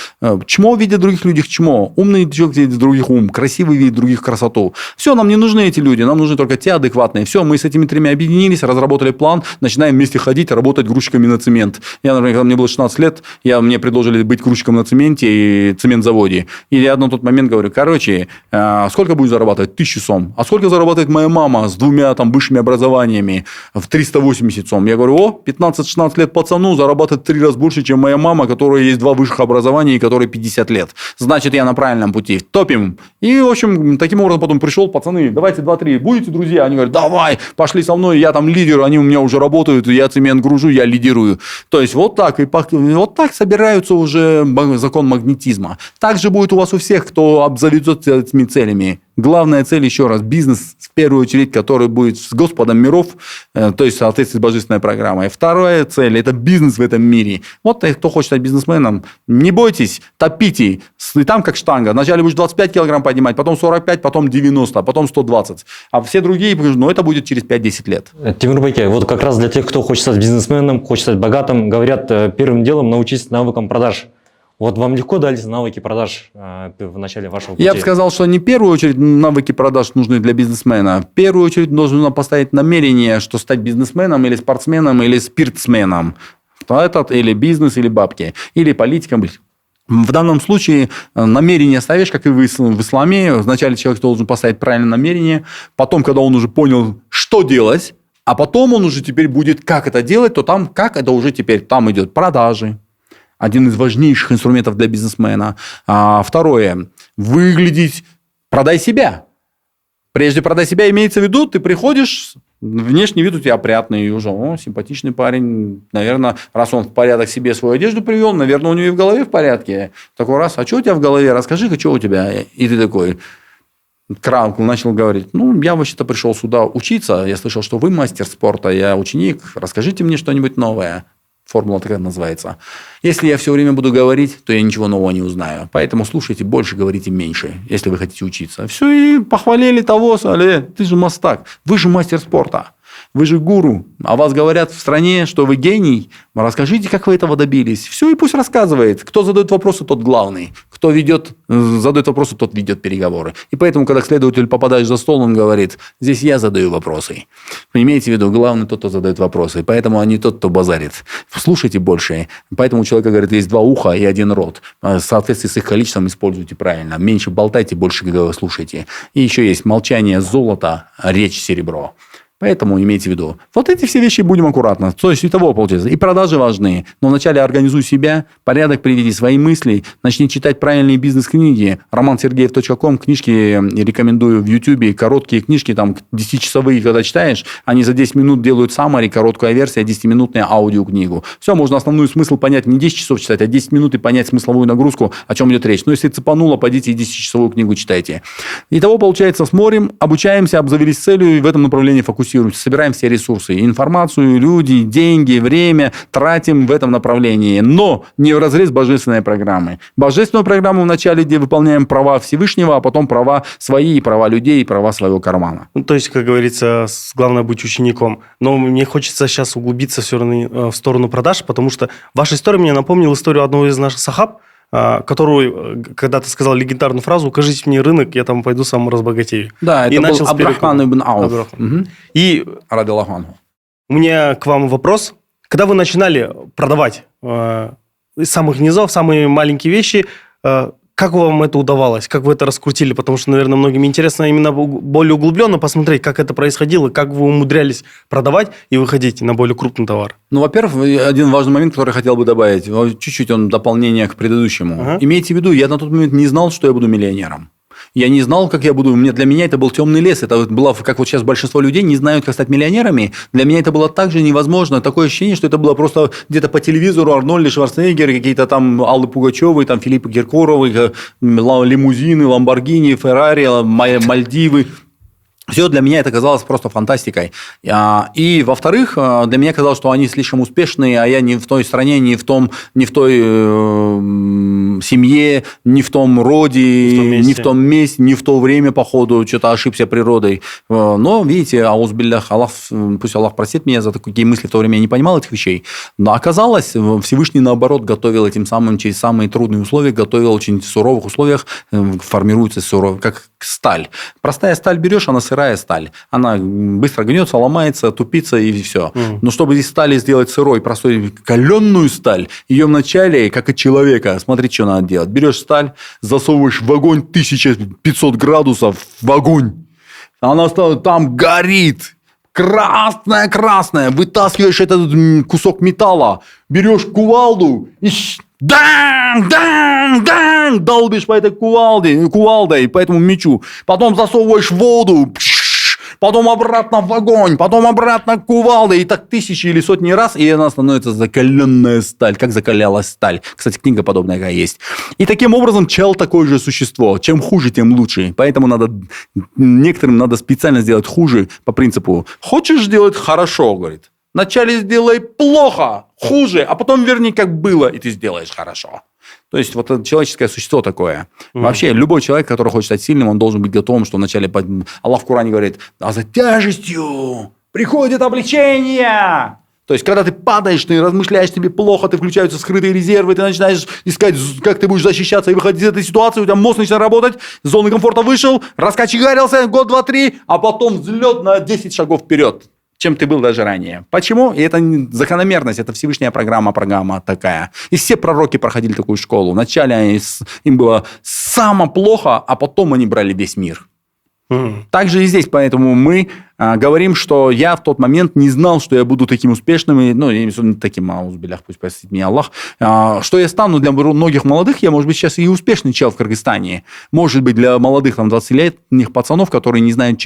[SPEAKER 1] Чмо видит в других людях чмо. Умный человек видит в других ум. Красивый видит в других красоту. Все, нам не нужны эти люди. Нам нужны только те адекватные. Все, мы с этими 3 объединились, разработали план, начинаем вместе ходить, работать грузчиками на цемент. Я, например, когда мне было 16 лет, мне предложили быть грузчиком на цементе и цементзаводе. И я на тот момент говорю, сколько будешь зарабатывать? 1000 сом. А сколько зарабатывает моя мама с 2 там высшими образованиями в 380 сом? Я говорю, 15-16 лет пацану зарабатывает 3 раза больше, чем моя мама, у которой есть 2 высших образования и которой 50 лет. Значит, я на правильном пути. Топим. И, в общем, таким образом потом пришел, пацаны, давайте 2-3, будете друзья? Они говорят, давай, пошли со мной, я там лидер, они у меня уже работают, я цемент гружу, я лидирую. То есть, вот так собираются уже закон магнетизма. Так же будет у вас у всех, кто обзаведется этими целями. Главная цель, еще раз, бизнес, в первую очередь, который будет с Господом миров, то есть в соответствии с божественной программой. 2 цель – это бизнес в этом мире. Вот кто хочет стать бизнесменом, не бойтесь, топите. И там как штанга. Вначале будешь 25 килограмм поднимать, потом 45, потом 90, потом 120. А все другие, это будет через 5-10 лет.
[SPEAKER 3] Тимур Байке, вот как раз для тех, кто хочет стать бизнесменом, хочет стать богатым, говорят, первым делом научись навыкам продаж. Вот вам легко дались навыки продаж в начале вашего пути?
[SPEAKER 1] Я бы сказал, что не в первую очередь навыки продаж нужны для бизнесмена. В первую очередь нужно поставить намерение, что стать бизнесменом или спортсменом или спиртсменом. Или бизнес, или бабки, или политиком. В данном случае намерение ставишь, как и в исламе. Вначале человек должен поставить правильное намерение. Потом, когда он уже понял, что делать, а потом он уже теперь будет, как это делать, то там, как это уже теперь, там идет продажи. Один из важнейших инструментов для бизнесмена. 2. Выглядеть. Продай себя. Прежде продай себя имеется в виду, ты приходишь, внешний вид у тебя опрятный, и уже симпатичный парень. Наверное, раз он в порядок себе свою одежду привел, наверное, у него и в голове в порядке. Такой раз, а что у тебя в голове? Расскажи-ка, что у тебя? И ты такой... начал говорить, я вообще-то пришел сюда учиться, я слышал, что вы мастер спорта, я ученик, расскажите мне что-нибудь новое. Формула такая называется. Если я все время буду говорить, то я ничего нового не узнаю. Поэтому слушайте больше, говорите меньше, если вы хотите учиться. Все, и похвалили того, ты же мастак, вы же мастер спорта. Вы же гуру, а вас говорят в стране, что вы гений. Расскажите, как вы этого добились. Все, и пусть рассказывает. Кто задает вопросы, тот главный. Кто задает вопросы, тот ведет переговоры. И поэтому, когда следователь попадает за стол, он говорит, здесь я задаю вопросы. Имейте в виду, главный тот, кто задает вопросы. Поэтому он не тот, кто базарит. Слушайте больше. Поэтому у человека, говорит, есть 2 уха и 1 рот. В соответствии с их количеством используйте правильно. Меньше болтайте, больше слушайте. И еще есть молчание золото, речь серебро. Поэтому имейте в виду. Вот эти все вещи будем аккуратно. То есть, итого получается. И продажи важны. Но вначале организуй себя, порядок приведи, свои мысли, начни читать правильные бизнес-книги. RomanSergeев.com, книжки рекомендую в YouTube, короткие книжки, там 10-часовые, когда читаешь, они за 10 минут делают summary, короткая версия, 10-минутная аудиокнигу. Все, можно основной смысл понять не 10 часов читать, а 10 минут и понять смысловую нагрузку, о чем идет речь. Но если цепануло, пойдите и 10-часовую книгу читайте. Итого, получается, смотрим, обучаемся, обзавелись целью и в этом направлении фокусируемся. Собираем все ресурсы, информацию, люди, деньги, время, тратим в этом направлении. Но не вразрез божественной программы. Божественную программу вначале, где выполняем права Всевышнего, а потом права свои, права людей, права своего кармана.
[SPEAKER 2] Ну, то есть, как говорится, главное быть учеником. Но мне хочется сейчас углубиться все равно в сторону продаж, потому что ваша история мне напомнила историю одного из наших сахаб, который, когда ты сказал легендарную фразу «Укажите мне рынок, я там пойду сам разбогатею».
[SPEAKER 1] Да, это был Абдрахман ибн Ауф.
[SPEAKER 2] И у меня к вам вопрос. Когда вы начинали продавать из самых низов, самые маленькие вещи, как вам это удавалось? Как вы это раскрутили? Потому что, наверное, многим интересно именно более углубленно посмотреть, как это происходило, как вы умудрялись продавать и выходить на более крупный товар.
[SPEAKER 1] Ну, во-первых, один важный момент, который я хотел бы добавить. Чуть-чуть он дополнение к предыдущему. Имейте в виду, я на тот момент не знал, что я буду миллионером. Я не знал, как я буду. Для меня это был темный лес. Это было, как вот сейчас большинство людей не знают, как стать миллионерами. Для меня это было также невозможно. Такое ощущение, что это было просто где-то по телевизору Арнольд Шварценеггер, какие-то там Аллы Пугачевы, там Филиппы Киркоровы, лимузины, Ламборгини, Феррари, Мальдивы. Все для меня это казалось просто фантастикой. И, во-вторых, для меня казалось, что они слишком успешные, а я не в той стране, не в той семье, не в том роде, не в том месте, не в то время, походу, что-то ошибся природой. Но, видите, аузбиллях, пусть Аллах простит меня за такие мысли, в то время я не понимал этих вещей. Но оказалось, Всевышний, наоборот, готовил этим самым через самые трудные условия, готовил очень в суровых условиях, формируется как сталь. Простая сталь берешь, она сырая сталь. Она быстро гнется, ломается, тупится и все. Но чтобы из стали сделать сырой, простой, каленную сталь, ее вначале, как и человека, смотри, что надо делать. Берешь сталь, засовываешь в огонь 1500 градусов, в огонь. Она там горит. Красная. Вытаскиваешь этот кусок металла, берешь кувалду и долбишь по этой кувалдой, по этому мечу. Потом засовываешь в воду, потом обратно в огонь, потом обратно кувалдой. И так 1000 или сотни раз, и она становится закаленная сталь, как закалялась сталь. Кстати, книга подобная какая есть. И таким образом чел такое же существо. Чем хуже, тем лучше. Поэтому некоторым надо специально сделать хуже по принципу «хочешь сделать хорошо», говорит. Вначале сделай плохо, хуже, а потом верни, как было, и ты сделаешь хорошо. То есть, вот это человеческое существо такое. Вообще, любой человек, который хочет стать сильным, он должен быть готовым, что вначале Аллах в Коране говорит, а за тяжестью приходит облегчение. То есть, когда ты падаешь, ты размышляешь, тебе плохо, ты включаются скрытые резервы, ты начинаешь искать, как ты будешь защищаться и выходить из этой ситуации, у тебя мозг начинает работать, с зоны комфорта вышел, раскочегарился, год, два, три, а потом взлет на 10 шагов вперед, чем ты был даже ранее. Почему? И это закономерность, это Всевышняя программа такая. И все пророки проходили такую школу. Вначале им было самое плохо, а потом они брали весь мир. Также и здесь, поэтому мы говорим, что я в тот момент не знал, что я буду таким успешным, таким, пусть простит меня Аллах, что я стану для многих молодых, я, может быть, сейчас и успешный чел в Кыргызстане, может быть, для молодых 20-летних пацанов, которые не знают,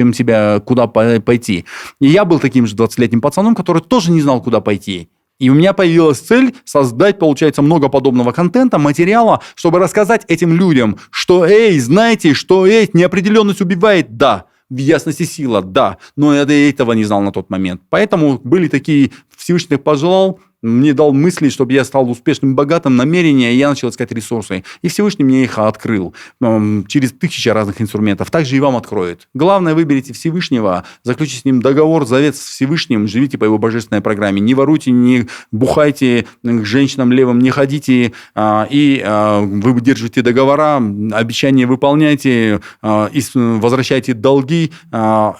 [SPEAKER 1] куда пойти. И я был таким же 20-летним пацаном, который тоже не знал, куда пойти. И у меня появилась цель создать, получается, много подобного контента, материала, чтобы рассказать этим людям, что, знаете, что неопределенность убивает, да, в ясности сила, да, но я этого не знал на тот момент. Поэтому были такие, Всевышний пожелал, мне дал мысли, чтобы я стал успешным, богатым, намерения, и я начал искать ресурсы. И Всевышний мне их открыл через 1000 разных инструментов. Также и вам откроет. Главное, выберите Всевышнего, заключите с ним договор, завет с Всевышним, живите по его божественной программе. Не воруйте, не бухайте, к женщинам левым не ходите, и вы держите договора, обещания выполняйте, возвращайте долги,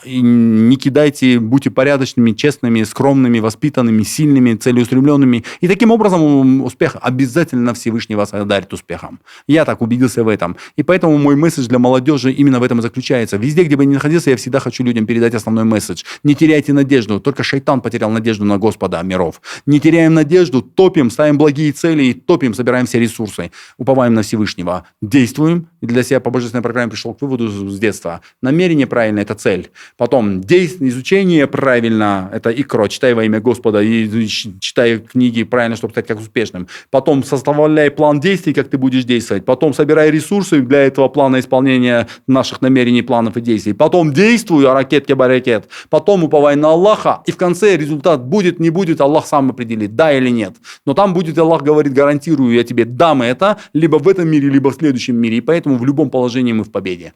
[SPEAKER 1] и не кидайте, будьте порядочными, честными, скромными, воспитанными, сильными, целеустремленными, одаренными. И таким образом успех обязательно Всевышний вас одарит успехом. Я так убедился в этом. И поэтому мой месседж для молодежи именно в этом и заключается. Везде, где бы я ни находился, я всегда хочу людям передать основной месседж. Не теряйте надежду. Только шайтан потерял надежду на Господа миров. Не теряем надежду, топим, ставим благие цели и топим, собираем все ресурсы. Уповаем на Всевышнего. Действуем. И для себя по божественной программе пришел к выводу с детства. Намерение правильно – это цель. Потом изучение правильно – это икро. Читай во имя Господа и читай книги правильно, чтобы стать как успешным. Потом составляй план действий, как ты будешь действовать. Потом собирай ресурсы для этого плана исполнения наших намерений, планов и действий. Потом действуй, ракет. Потом уповай на Аллаха. И в конце результат будет, не будет, Аллах сам определит, да или нет. Но там будет, Аллах говорит, гарантирую я тебе, дам это, либо в этом мире, либо в следующем мире. И поэтому в любом положении мы в победе.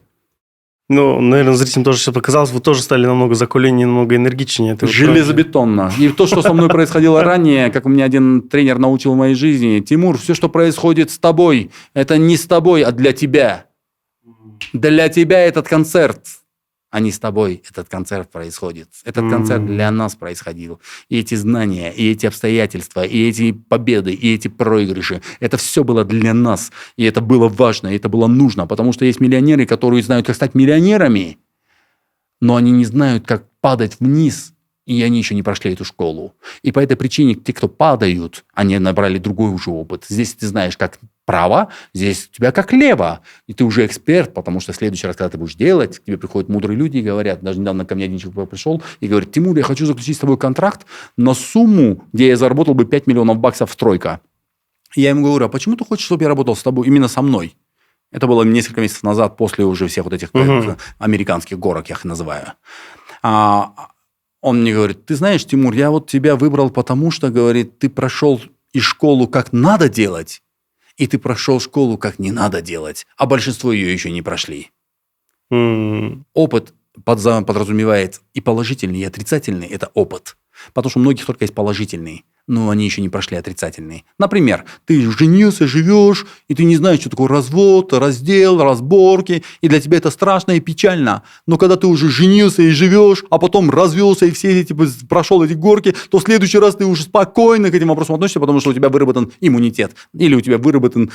[SPEAKER 2] Ну, наверное, зрителям тоже все показалось, вы тоже стали намного закаленнее, намного энергичнее. Это
[SPEAKER 1] железобетонно. И то, что со мной происходило ранее, как меня один тренер научил в моей жизни: Тимур, все, что происходит с тобой, это не с тобой, а для тебя. Для тебя этот концерт, а не с тобой этот концерт происходит. Этот концерт для нас происходил. И эти знания, и эти обстоятельства, и эти победы, и эти проигрыши, это все было для нас. И это было важно, и это было нужно. Потому что есть миллионеры, которые знают, как стать миллионерами, но они не знают, как падать вниз, и они еще не прошли эту школу. И по этой причине те, кто падают, они набрали другой уже опыт. Здесь ты знаешь, как право, здесь у тебя как лево. И ты уже эксперт, потому что в следующий раз, когда ты будешь делать, к тебе приходят мудрые люди и говорят, даже недавно ко мне один человек пришел и говорит: Тимур, я хочу заключить с тобой контракт на сумму, где я заработал бы 5 миллионов баксов стройка. И я ему говорю: а почему ты хочешь, чтобы я работал с тобой, именно со мной? Это было несколько месяцев назад, после уже всех вот этих американских горок, я их называю. Он мне говорит: ты знаешь, Тимур, я вот тебя выбрал потому, что, говорит, ты прошел и школу как надо делать, и ты прошел школу как не надо делать, а большинство ее еще не прошли. Опыт подразумевает и положительный, и отрицательный – это опыт. Потому что у многих только есть положительный, но они еще не прошли отрицательный. Например, ты женился, живешь, и ты не знаешь, что такое развод, раздел, разборки, и для тебя это страшно и печально. Но когда ты уже женился и живешь, а потом развелся и все эти, прошел эти горки, то в следующий раз ты уже спокойно к этим вопросам относишься, потому что у тебя выработан иммунитет, или у тебя выработан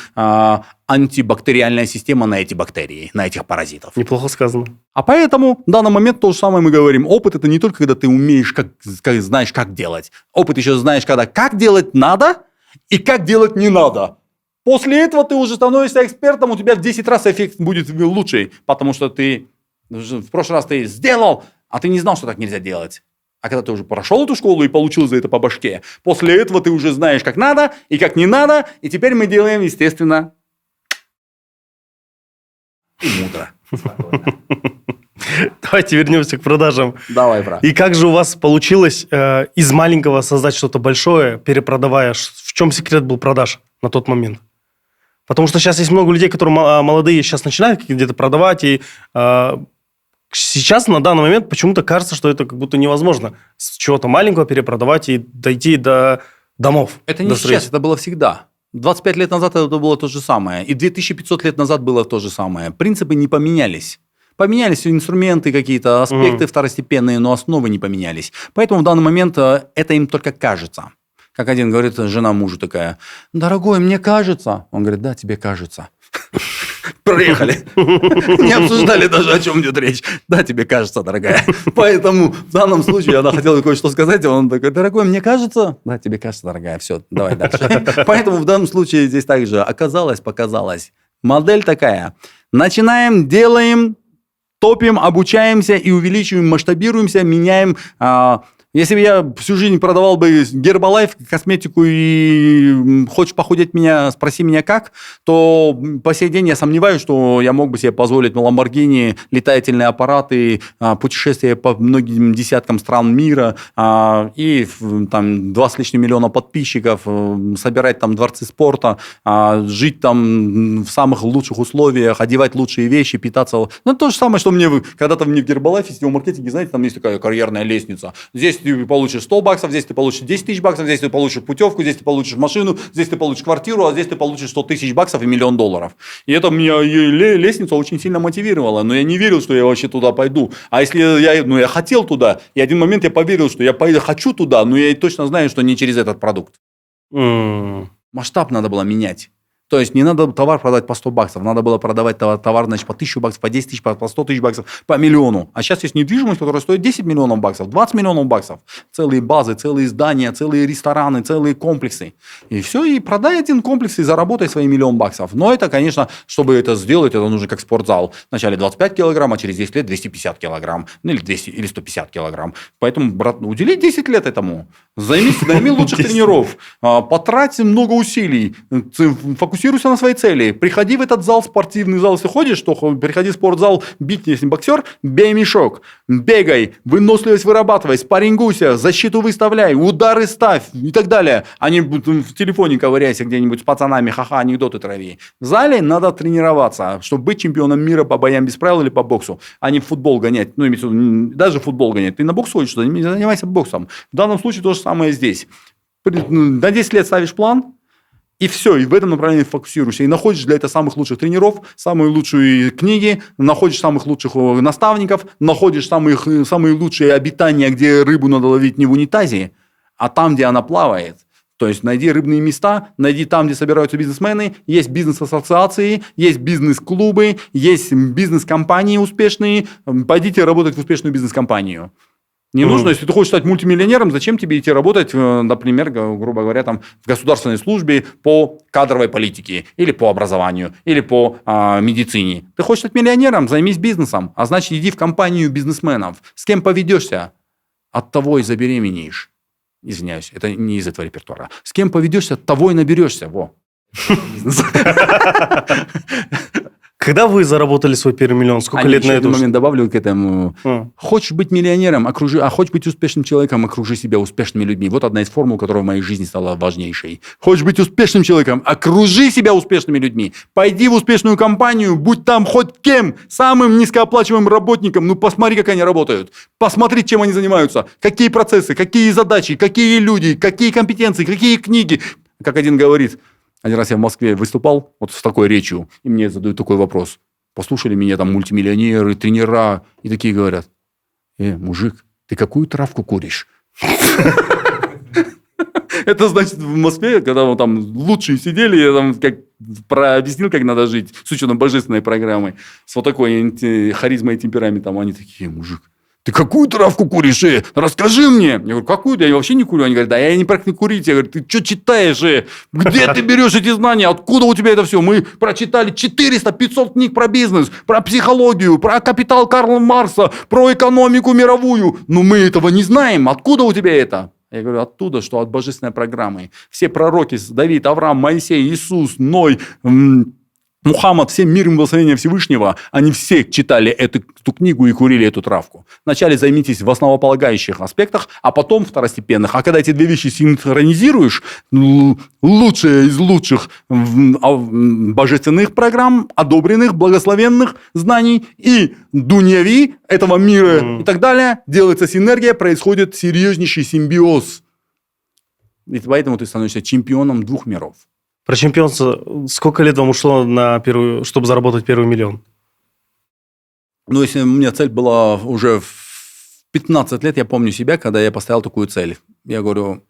[SPEAKER 1] антибактериальная система на эти бактерии, на этих паразитов.
[SPEAKER 2] Неплохо сказано.
[SPEAKER 1] А поэтому в данный момент то же самое мы говорим. Опыт – это не только когда ты умеешь, знаешь, как делать. Опыт еще знаешь, когда как делать надо и как делать не надо. После этого ты уже становишься экспертом, у тебя в 10 раз эффект будет лучший, потому что ты в прошлый раз ты сделал, а ты не знал, что так нельзя делать. А когда ты уже прошел эту школу и получил за это по башке, после этого ты уже знаешь, как надо и как не надо, и теперь мы делаем, естественно, и мудро.
[SPEAKER 2] Давайте вернемся к продажам.
[SPEAKER 1] Давай, брат.
[SPEAKER 2] И как же у вас получилось из маленького создать что-то большое, перепродавая? В чем секрет был продаж на тот момент? Потому что сейчас есть много людей, которые молодые, сейчас начинают где-то продавать, и сейчас на данный момент почему-то кажется, что это как будто невозможно с чего-то маленького перепродавать и дойти до домов.
[SPEAKER 1] Это не сейчас, это было всегда. 25 лет назад это было то же самое. И 2500 лет назад было то же самое. Принципы не поменялись. Поменялись инструменты какие-то, аспекты второстепенные, но основы не поменялись. Поэтому в данный момент это им только кажется. Как один говорит, жена мужу такая: дорогой, мне кажется. Он говорит: да, тебе кажется. Проехали. Не обсуждали даже, о чем идет речь. Да, тебе кажется, дорогая. Поэтому в данном случае она хотела кое-что сказать, и он такой: дорогой, мне кажется. Да, тебе кажется, дорогая. Все, давай дальше. Поэтому в данном случае здесь также оказалось, показалось. Модель такая. Начинаем, делаем, топим, обучаемся и увеличиваем, масштабируемся, меняем. Если бы я всю жизнь продавал бы Гербалайф, косметику, и хочешь похудеть меня, спроси меня как, то по сей день я сомневаюсь, что я мог бы себе позволить на Ламборгини, летательные аппараты, путешествия по многим десяткам стран мира, и там 2 с лишним миллиона подписчиков, собирать там дворцы спорта, жить там в самых лучших условиях, одевать лучшие вещи, питаться. Ну, то же самое, что мне когда-то в Гербалайфе, сетевом маркетинге, знаете, там есть такая карьерная лестница. Здесь ты получишь 100 баксов, здесь ты получишь 10 тысяч баксов, здесь ты получишь путевку, здесь ты получишь машину, здесь ты получишь квартиру, а здесь ты получишь 100 тысяч баксов и $1 миллион. И это меня лестница очень сильно мотивировала, но я не верил, что я вообще туда пойду. А если я хотел туда, и один момент я поверил, что я хочу туда, но я точно знаю, что не через этот продукт. Масштаб надо было менять. То есть не надо товар продавать по 100 баксов, надо было продавать товар значит, по 1000 баксов, по 10 тысяч, по 100 тысяч баксов, по миллиону. А сейчас есть недвижимость, которая стоит 10 миллионов баксов, 20 миллионов баксов. Целые базы, целые здания, целые рестораны, целые комплексы. И все, и продай один комплекс и заработай свои миллион баксов. Но это, конечно, чтобы это сделать, это нужно как спортзал. Вначале 25 килограмм, а через 10 лет 250 килограмм. Ну или 200, или 150 килограмм. Поэтому, брат, удели 10 лет этому. Найми лучших тренеров. Потрать много усилий. Фокусируйся на своей цели. Приходи в этот зал, спортивный зал. Если ходишь, то приходи в спортзал, бить, если боксер, бей мешок. Бегай, выносливость вырабатывай, спаррингуйся, защиту выставляй, удары ставь и так далее. А не в телефоне ковыряйся где-нибудь с пацанами, ха-ха, анекдоты трави. В зале надо тренироваться, чтобы быть чемпионом мира по боям без правил или по боксу, а не в футбол гонять. Ну, имеется в виду, даже футбол гонять. Ты на бокс ходишь, занимайся боксом. В данном случае то же самое здесь. На 10 лет ставишь план, и все, и в этом направлении фокусируешься. И находишь для этого самых лучших тренеров, самые лучшие книги, находишь самых лучших наставников, находишь самые лучшие обитания, где рыбу надо ловить не в унитазе, а там, где она плавает. То есть найди рыбные места, найди там, где собираются бизнесмены, есть бизнес-ассоциации, есть бизнес-клубы, есть бизнес-компании успешные. Пойдите работать в успешную бизнес-компанию. Не нужно, если ты хочешь стать мультимиллионером, зачем тебе идти работать, например, грубо говоря, там, в государственной службе по кадровой политике, или по образованию, или по медицине. Ты хочешь стать миллионером, займись бизнесом, а значит, иди в компанию бизнесменов. С кем поведешься, от того и забеременеешь. Извиняюсь, это не из этого репертуара. С кем поведешься, того и наберешься. Во.
[SPEAKER 2] Когда вы заработали свой первый миллион? Сколько лет на это?
[SPEAKER 1] Один момент добавлю к этому. Хочешь быть миллионером, хочешь быть успешным человеком, окружи себя успешными людьми. Вот одна из формул, которая в моей жизни стала важнейшей. Хочешь быть успешным человеком, окружи себя успешными людьми. Пойди в успешную компанию, будь там хоть кем, самым низкооплачиваемым работником. Ну, посмотри, как они работают. Посмотри, чем они занимаются. Какие процессы, какие задачи, какие люди, какие компетенции, какие книги. Как один говорит... Один раз я в Москве выступал вот с такой речью, и мне задают такой вопрос. Послушали меня там мультимиллионеры, тренера, и такие говорят: мужик, ты какую травку куришь? Это значит, в Москве, когда там лучшие сидели, я там объяснил, как надо жить, с учетом божественной программы, с вот такой харизмой и темпераментом, они такие: мужик, ты какую травку куришь? Расскажи мне. Я говорю: какую-то? Я вообще не курю. Они говорят: да я не практикую курить. Я говорю: ты что читаешь? Где ты берешь эти знания? Откуда у тебя это все? Мы прочитали 400-500 книг про бизнес, про психологию, про капитал Карла Маркса, про экономику мировую. Но мы этого не знаем. Откуда у тебя это? Я говорю: оттуда, что от божественной программы. Все пророки: Давид, Авраам, Моисей, Иисус, Ной, Мухаммад, всем мир и благословения Всевышнего, они все читали эту книгу и курили эту травку. Вначале займитесь в основополагающих аспектах, а потом второстепенных. А когда эти две вещи синхронизируешь, лучшее из лучших божественных программ, одобренных, благословенных знаний и дуньяви этого мира и так далее, делается синергия, происходит серьезнейший симбиоз. И поэтому ты становишься чемпионом двух миров.
[SPEAKER 2] Про чемпионство. Сколько лет вам ушло чтобы заработать первый миллион?
[SPEAKER 1] Ну, если у меня цель была уже в 15 лет, я помню себя, когда я поставил такую цель. Я говорю,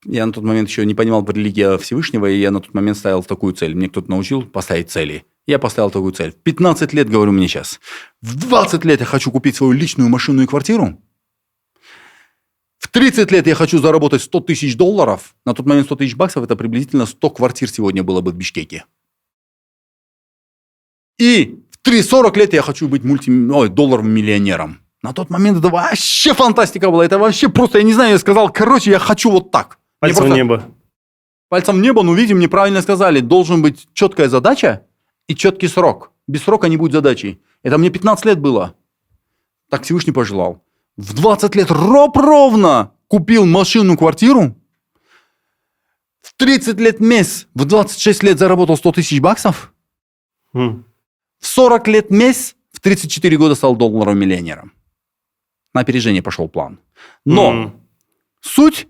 [SPEAKER 1] я на тот момент еще не понимал религии Всевышнего, и я на тот момент ставил такую цель. Мне кто-то научил поставить цели. Я поставил такую цель. В 15 лет, говорю мне сейчас, в 20 лет я хочу купить свою личную машину и квартиру. В 30 лет я хочу заработать $100 тысяч. На тот момент 100 тысяч баксов – это приблизительно 100 квартир сегодня было бы в Бишкеке. И в 40 лет я хочу быть долларовым миллионером. На тот момент это вообще фантастика была. Это вообще просто, я не знаю, я сказал, короче, я хочу вот так.
[SPEAKER 2] Пальцем в небо.
[SPEAKER 1] Пальцем в небо, ну, видим, мне правильно сказали. Должен быть четкая задача и четкий срок. Без срока не будет задачи. Это мне 15 лет было. Так Всевышний пожелал. В 20 лет ровно купил машину, квартиру. В 30 лет месяц, в 26 лет заработал 100 тысяч баксов. В 40 лет месяц, в 34 года стал долларовым миллионером. На опережение пошел план. Но суть,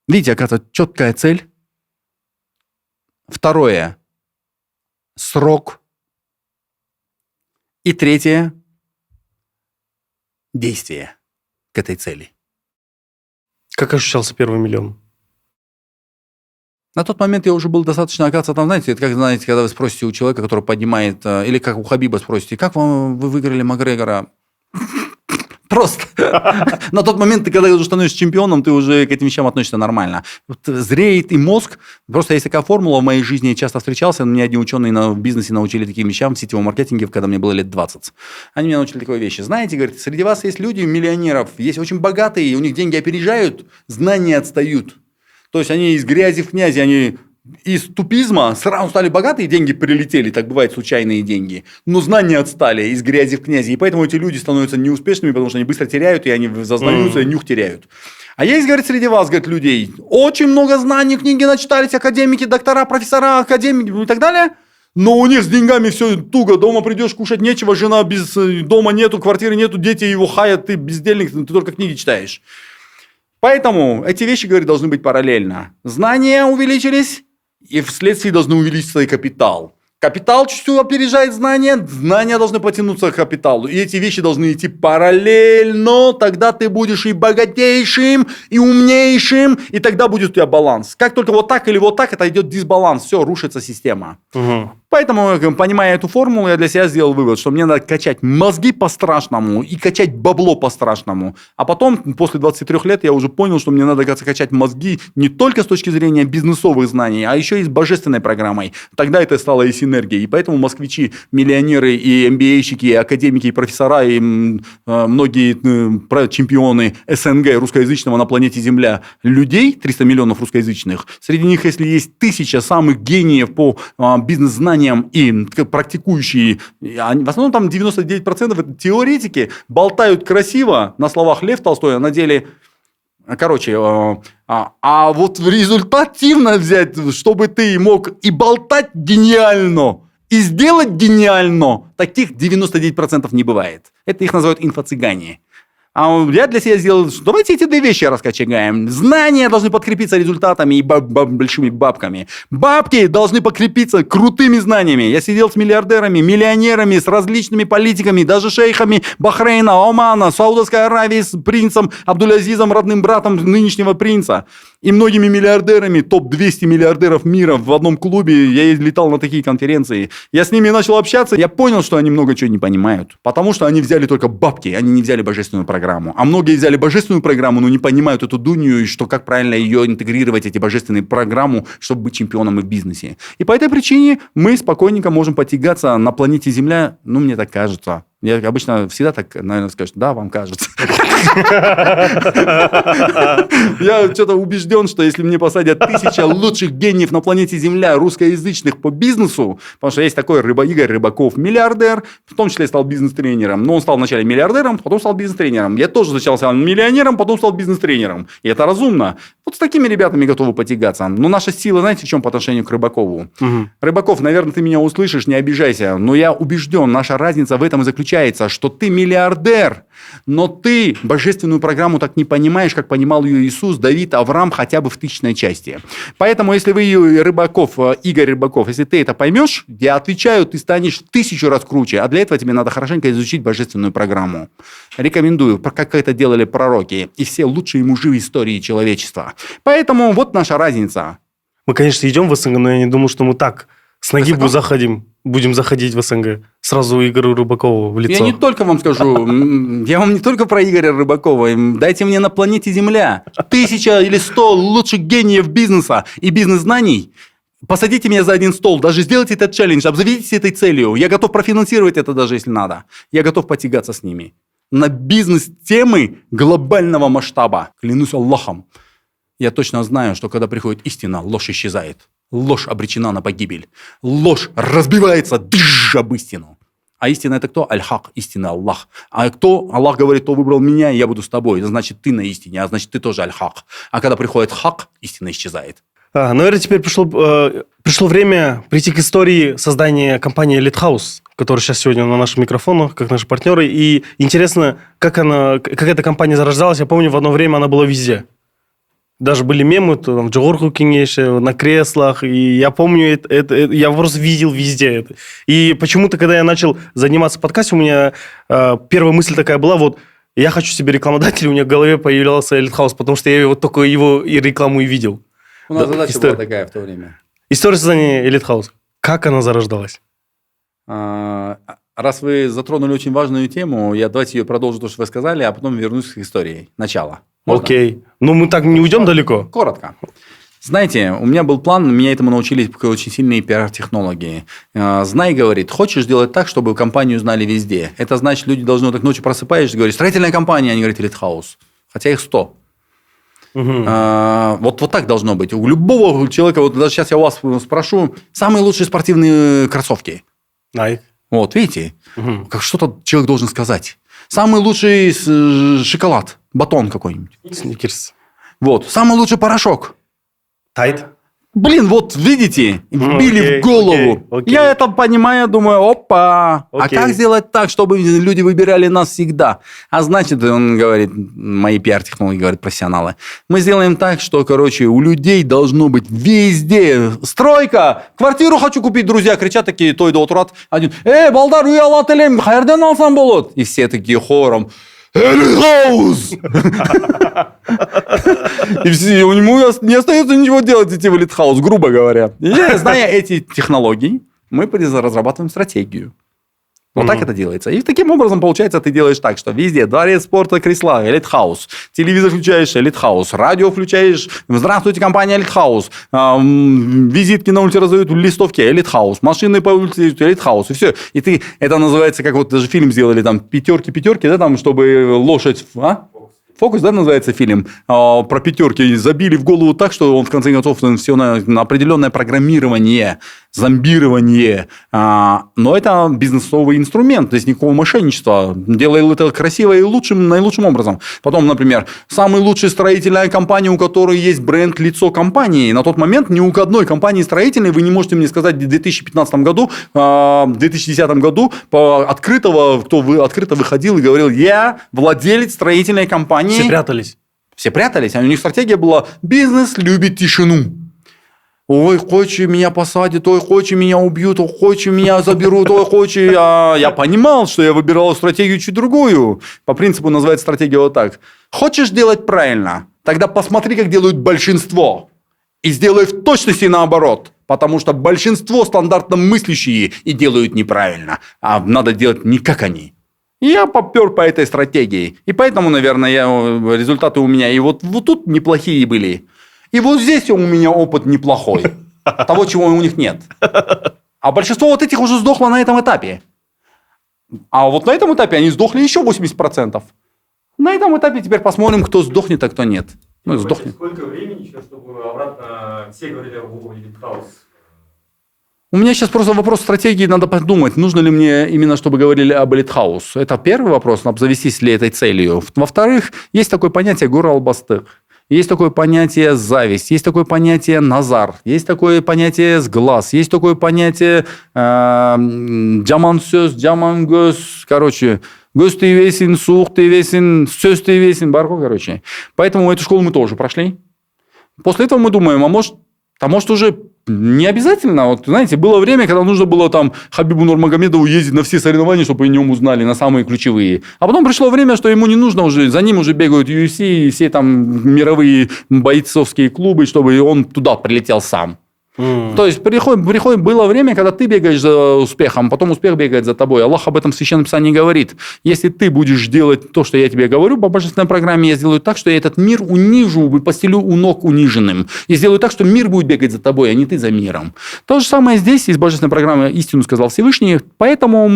[SPEAKER 1] видите, оказывается, четкая цель. Второе, срок. И третье, действие к этой цели.
[SPEAKER 2] Как ощущался первый миллион?
[SPEAKER 1] На тот момент я уже был достаточно, оказывается, там, знаете, это как, знаете, когда вы спросите у человека, который поднимает, или как у Хабиба спросите, как вы выиграли Макгрегора? Просто. На тот момент, ты когда уже становишься чемпионом, ты уже к этим вещам относишься нормально. Зреет и мозг. Просто есть такая формула в моей жизни, я часто встречался, меня одни ученые в бизнесе научили таким вещам, в сетевом маркетинге, когда мне было лет 20. Они меня научили такой вещи. Знаете, говорит, среди вас есть люди, миллионеров, есть очень богатые, у них деньги опережают, знания отстают. То есть они из грязи в князи, они из тупизма сразу стали богатые, деньги прилетели, так бывает, случайные деньги. Но знания отстали из грязи в князи. И поэтому эти люди становятся неуспешными, потому что они быстро теряют, и они зазнаются, и нюх теряют. А есть, говорит, среди вас, говорит, людей, очень много знаний, книги начитались, академики, доктора, профессора, академики и так далее. Но у них с деньгами все туго. Дома придешь, кушать нечего, жена без дома нету, квартиры нету, дети его хаят, ты бездельник, ты только книги читаешь. Поэтому эти вещи, говорит, должны быть параллельно. Знания увеличились, и вследствие должны увеличиться и капитал. Капитал чуть-чуть опережает знания, знания должны потянуться к капиталу. И эти вещи должны идти параллельно, тогда ты будешь и богатейшим, и умнейшим, и тогда будет у тебя баланс. Как только вот так или вот так, это идет дисбаланс, все, рушится система.
[SPEAKER 2] Угу.
[SPEAKER 1] Поэтому, понимая эту формулу, я для себя сделал вывод, что мне надо качать мозги по-страшному и качать бабло по-страшному. А потом, после 23 лет, я уже понял, что мне надо качать мозги не только с точки зрения бизнесовых знаний, а еще и с божественной программой. Тогда это стало и синергией. И поэтому москвичи, миллионеры, и MBA-щики, и академики, и профессора, и многие чемпионы СНГ, русскоязычного на планете Земля, людей, 300 миллионов русскоязычных, среди них, если есть 1000 самых гениев по бизнес-знаниям, и практикующие, в основном там 99% это теоретики, болтают красиво, на словах Лев Толстой, а на деле, короче, а вот результативно взять, чтобы ты мог и болтать гениально, и сделать гениально, таких 99% не бывает. Это их называют инфо-цыгане. А я для себя сделал, давайте эти две вещи раскочегаем. Знания должны подкрепиться результатами и большими бабками. Бабки должны подкрепиться крутыми знаниями. Я сидел с миллиардерами, миллионерами, с различными политиками, даже шейхами Бахрейна, Омана, Саудовской Аравии, с принцем Абдулязизом, родным братом нынешнего принца. И многими миллиардерами, топ-200 миллиардеров мира в одном клубе. Я летал на такие конференции. Я с ними начал общаться. Я понял, что они много чего не понимают. Потому что они взяли только бабки, они не взяли божественную программу. А многие взяли божественную программу, но не понимают эту дунью, и что, как правильно ее интегрировать, эти божественные программу, чтобы быть чемпионом в бизнесе. И по этой причине мы спокойненько можем потягаться на планете Земля, ну, мне так кажется. Я обычно всегда так, наверное, скажу, да, вам кажется. Я что-то убежден, что если мне посадят 1000 лучших гениев на планете Земля, русскоязычных по бизнесу, потому что есть такой Игорь Рыбаков, миллиардер, в том числе стал бизнес-тренером, но он стал вначале миллиардером, потом стал бизнес-тренером. Я тоже сначала стал миллионером, потом стал бизнес-тренером. И это разумно. Вот с такими ребятами готовы потягаться. Но наша сила, знаете, в чем по отношению к Рыбакову? Рыбаков, наверное, ты меня услышишь, не обижайся, но я убежден, наша разница в этом и заключается, что ты миллиардер, но ты божественную программу так не понимаешь, как понимал ее Иисус, Давид, Авраам хотя бы в 1000 части. Поэтому, если вы, Рыбаков, Игорь Рыбаков, если ты это поймешь, я отвечаю, ты станешь 1000 раз круче. А для этого тебе надо хорошенько изучить божественную программу. Рекомендую, как это делали пророки и все лучшие мужи истории человечества. Поэтому вот наша разница.
[SPEAKER 2] Мы, конечно, идем в СНГ, но я не думаю, что мы так с ноги будем заходить в СНГ. Сразу Игорю Рыбакову в лицо.
[SPEAKER 1] Я не только вам скажу, я вам не только про Игоря Рыбакова. Дайте мне на планете Земля 1000 или 100 лучших гениев бизнеса и бизнес-знаний. Посадите меня за один стол, даже сделайте этот челлендж, обзаведитесь этой целью. Я готов профинансировать это даже, если надо. Я готов потягаться с ними. На бизнес-темы глобального масштаба. Клянусь Аллахом. Я точно знаю, что когда приходит истина, ложь исчезает. Ложь обречена на погибель. Ложь разбивается об истину. А истина это кто? Аль-Хак, истина Аллах. А кто? Аллах говорит, кто выбрал меня, и я буду с тобой. Значит, ты на истине, а значит, ты тоже Аль-Хак. А когда приходит Хак, истина исчезает.
[SPEAKER 2] Наверное, теперь пришло время прийти к истории создания компании Lighthouse, которая сейчас сегодня на наших микрофонах, как наши партнеры. И интересно, как эта компания зарождалась. Я помню, в одно время она была везде. Даже были мемы, там, Джогорху Кенеше, на креслах, и я помню, я просто видел везде это. И почему-то, когда я начал заниматься подкастом, у меня первая мысль такая была, вот, я хочу себе рекламодателя, у меня в голове появлялся Lighthouse, потому что я только его и рекламу и видел.
[SPEAKER 1] У нас задача
[SPEAKER 2] история.
[SPEAKER 1] была такая в то время.
[SPEAKER 2] История создания Elite House. Как она зарождалась?
[SPEAKER 1] Раз вы затронули очень важную тему, давайте ее продолжу, то, что вы сказали, а потом вернусь к истории. Начало. Можно?
[SPEAKER 2] Окей. Ну, мы так не уйдем далеко.
[SPEAKER 1] Коротко. Знаете, у меня был план, меня этому научили очень сильные пиар-технологии. Знай, говорит, хочешь сделать так, чтобы компанию знали везде. Это значит, люди должны так ночью просыпаешься и говорить, строительная компания, они говорят, Elite House. Хотя их 100. Вот так должно быть. У любого человека, вот даже сейчас я у вас спрошу, самые лучшие спортивные кроссовки.
[SPEAKER 2] Nike.
[SPEAKER 1] Вот, видите, как что-то человек должен сказать. Самый лучший шоколад, батон какой-нибудь.
[SPEAKER 2] Сникерс.
[SPEAKER 1] Вот, самый лучший порошок.
[SPEAKER 2] Тайт.
[SPEAKER 1] Блин, вот видите, вбили
[SPEAKER 2] окей,
[SPEAKER 1] в голову.
[SPEAKER 2] окей.
[SPEAKER 1] Я это понимаю, думаю, опа.
[SPEAKER 2] Окей.
[SPEAKER 1] А как сделать так, чтобы люди выбирали нас всегда? А значит, он говорит, мои пиар-технологи говорят, профессионалы, мы сделаем так, что, короче, у людей должно быть везде стройка. Квартиру хочу купить, друзья, кричат такие, той да отрад. Один, балдар, үй алат элем, қайерден алсам болот? И все такие хором. Elite House! И все, у него не остается ничего делать, идти в Elite House, грубо говоря. И зная эти технологии, мы разрабатываем стратегию. Вот так это делается. И таким образом, получается, ты делаешь так, что везде дворец спорта, кресла, Elite House, телевизор включаешь, Elite House, радио включаешь, здравствуйте, компания Elite House, визитки на улице раздают, листовки, Elite House, машины по улице, Elite House, и все. И ты, это называется, как вот даже фильм сделали, там, пятерки, да, там, чтобы лошадь, Фокус, да, называется фильм, про пятерки. Забили в голову так, что он, в конце концов, все на определенное программирование, зомбирование. Но это бизнесовый инструмент, то есть никакого мошенничества. Делай это красиво и наилучшим образом. Потом, например, самая лучшая строительная компания, у которой есть бренд, лицо компании. На тот момент ни у одной компании строительной вы не можете мне сказать в 2015 году, в 2010 году кто открыто выходил и говорил, я владелец строительной компании.
[SPEAKER 2] Все прятались.
[SPEAKER 1] Все прятались, а у них стратегия была «бизнес любит тишину». Ой, хочет меня посадят, ой, хочет меня убьют, ой, хочет меня заберут, ой, хочет... Я понимал, что я выбирал стратегию чуть другую. По принципу называется стратегия вот так. Хочешь делать правильно? Тогда посмотри, как делают большинство. И сделай в точности наоборот. Потому что большинство стандартно мыслящие и делают неправильно. А надо делать не как они. И я попер по этой стратегии. И поэтому, наверное, результаты у меня и вот тут неплохие были. И вот здесь у меня опыт неплохой. Того, чего у них нет. А большинство вот этих уже сдохло на этом этапе. А вот на этом этапе они сдохли еще 80%. На этом этапе теперь посмотрим, кто сдохнет, а кто нет. Ну, сдохнет.
[SPEAKER 3] Сколько времени сейчас, чтобы обратно все говорили о Elite House?
[SPEAKER 1] У меня сейчас просто вопрос стратегии, надо подумать, нужно ли мне именно, чтобы говорили об Elite House. Это первый вопрос, обзавестись ли этой целью. Во-вторых, есть такое понятие гора-албастык. Есть такое понятие зависть, есть такое понятие назар, есть такое понятие сглаз, есть такое понятие жаман сөз, жаман көз, короче, көз тейвесин, суық тейвесин, сөз тейвесин, бар ғой, короче. Поэтому эту школу мы тоже прошли. После этого мы думаем, а может уже не обязательно. Вот, знаете, было время, когда нужно было там Хабибу Нурмагомедову ездить на все соревнования, чтобы о нем узнали, на самые ключевые. А потом пришло время, что ему не нужно уже, за ним уже бегают UFC и все там мировые бойцовские клубы, чтобы он туда прилетел сам. То есть было время, когда ты бегаешь за успехом, потом успех бегает за тобой. Аллах об этом в Священном Писании говорит. Если ты будешь делать то, что я тебе говорю, по божественной программе я сделаю так, что я этот мир унижу, постелю у ног униженным. И сделаю так, что мир будет бегать за тобой, а не ты за миром. То же самое здесь из божественной программы истину сказал Всевышний. Поэтому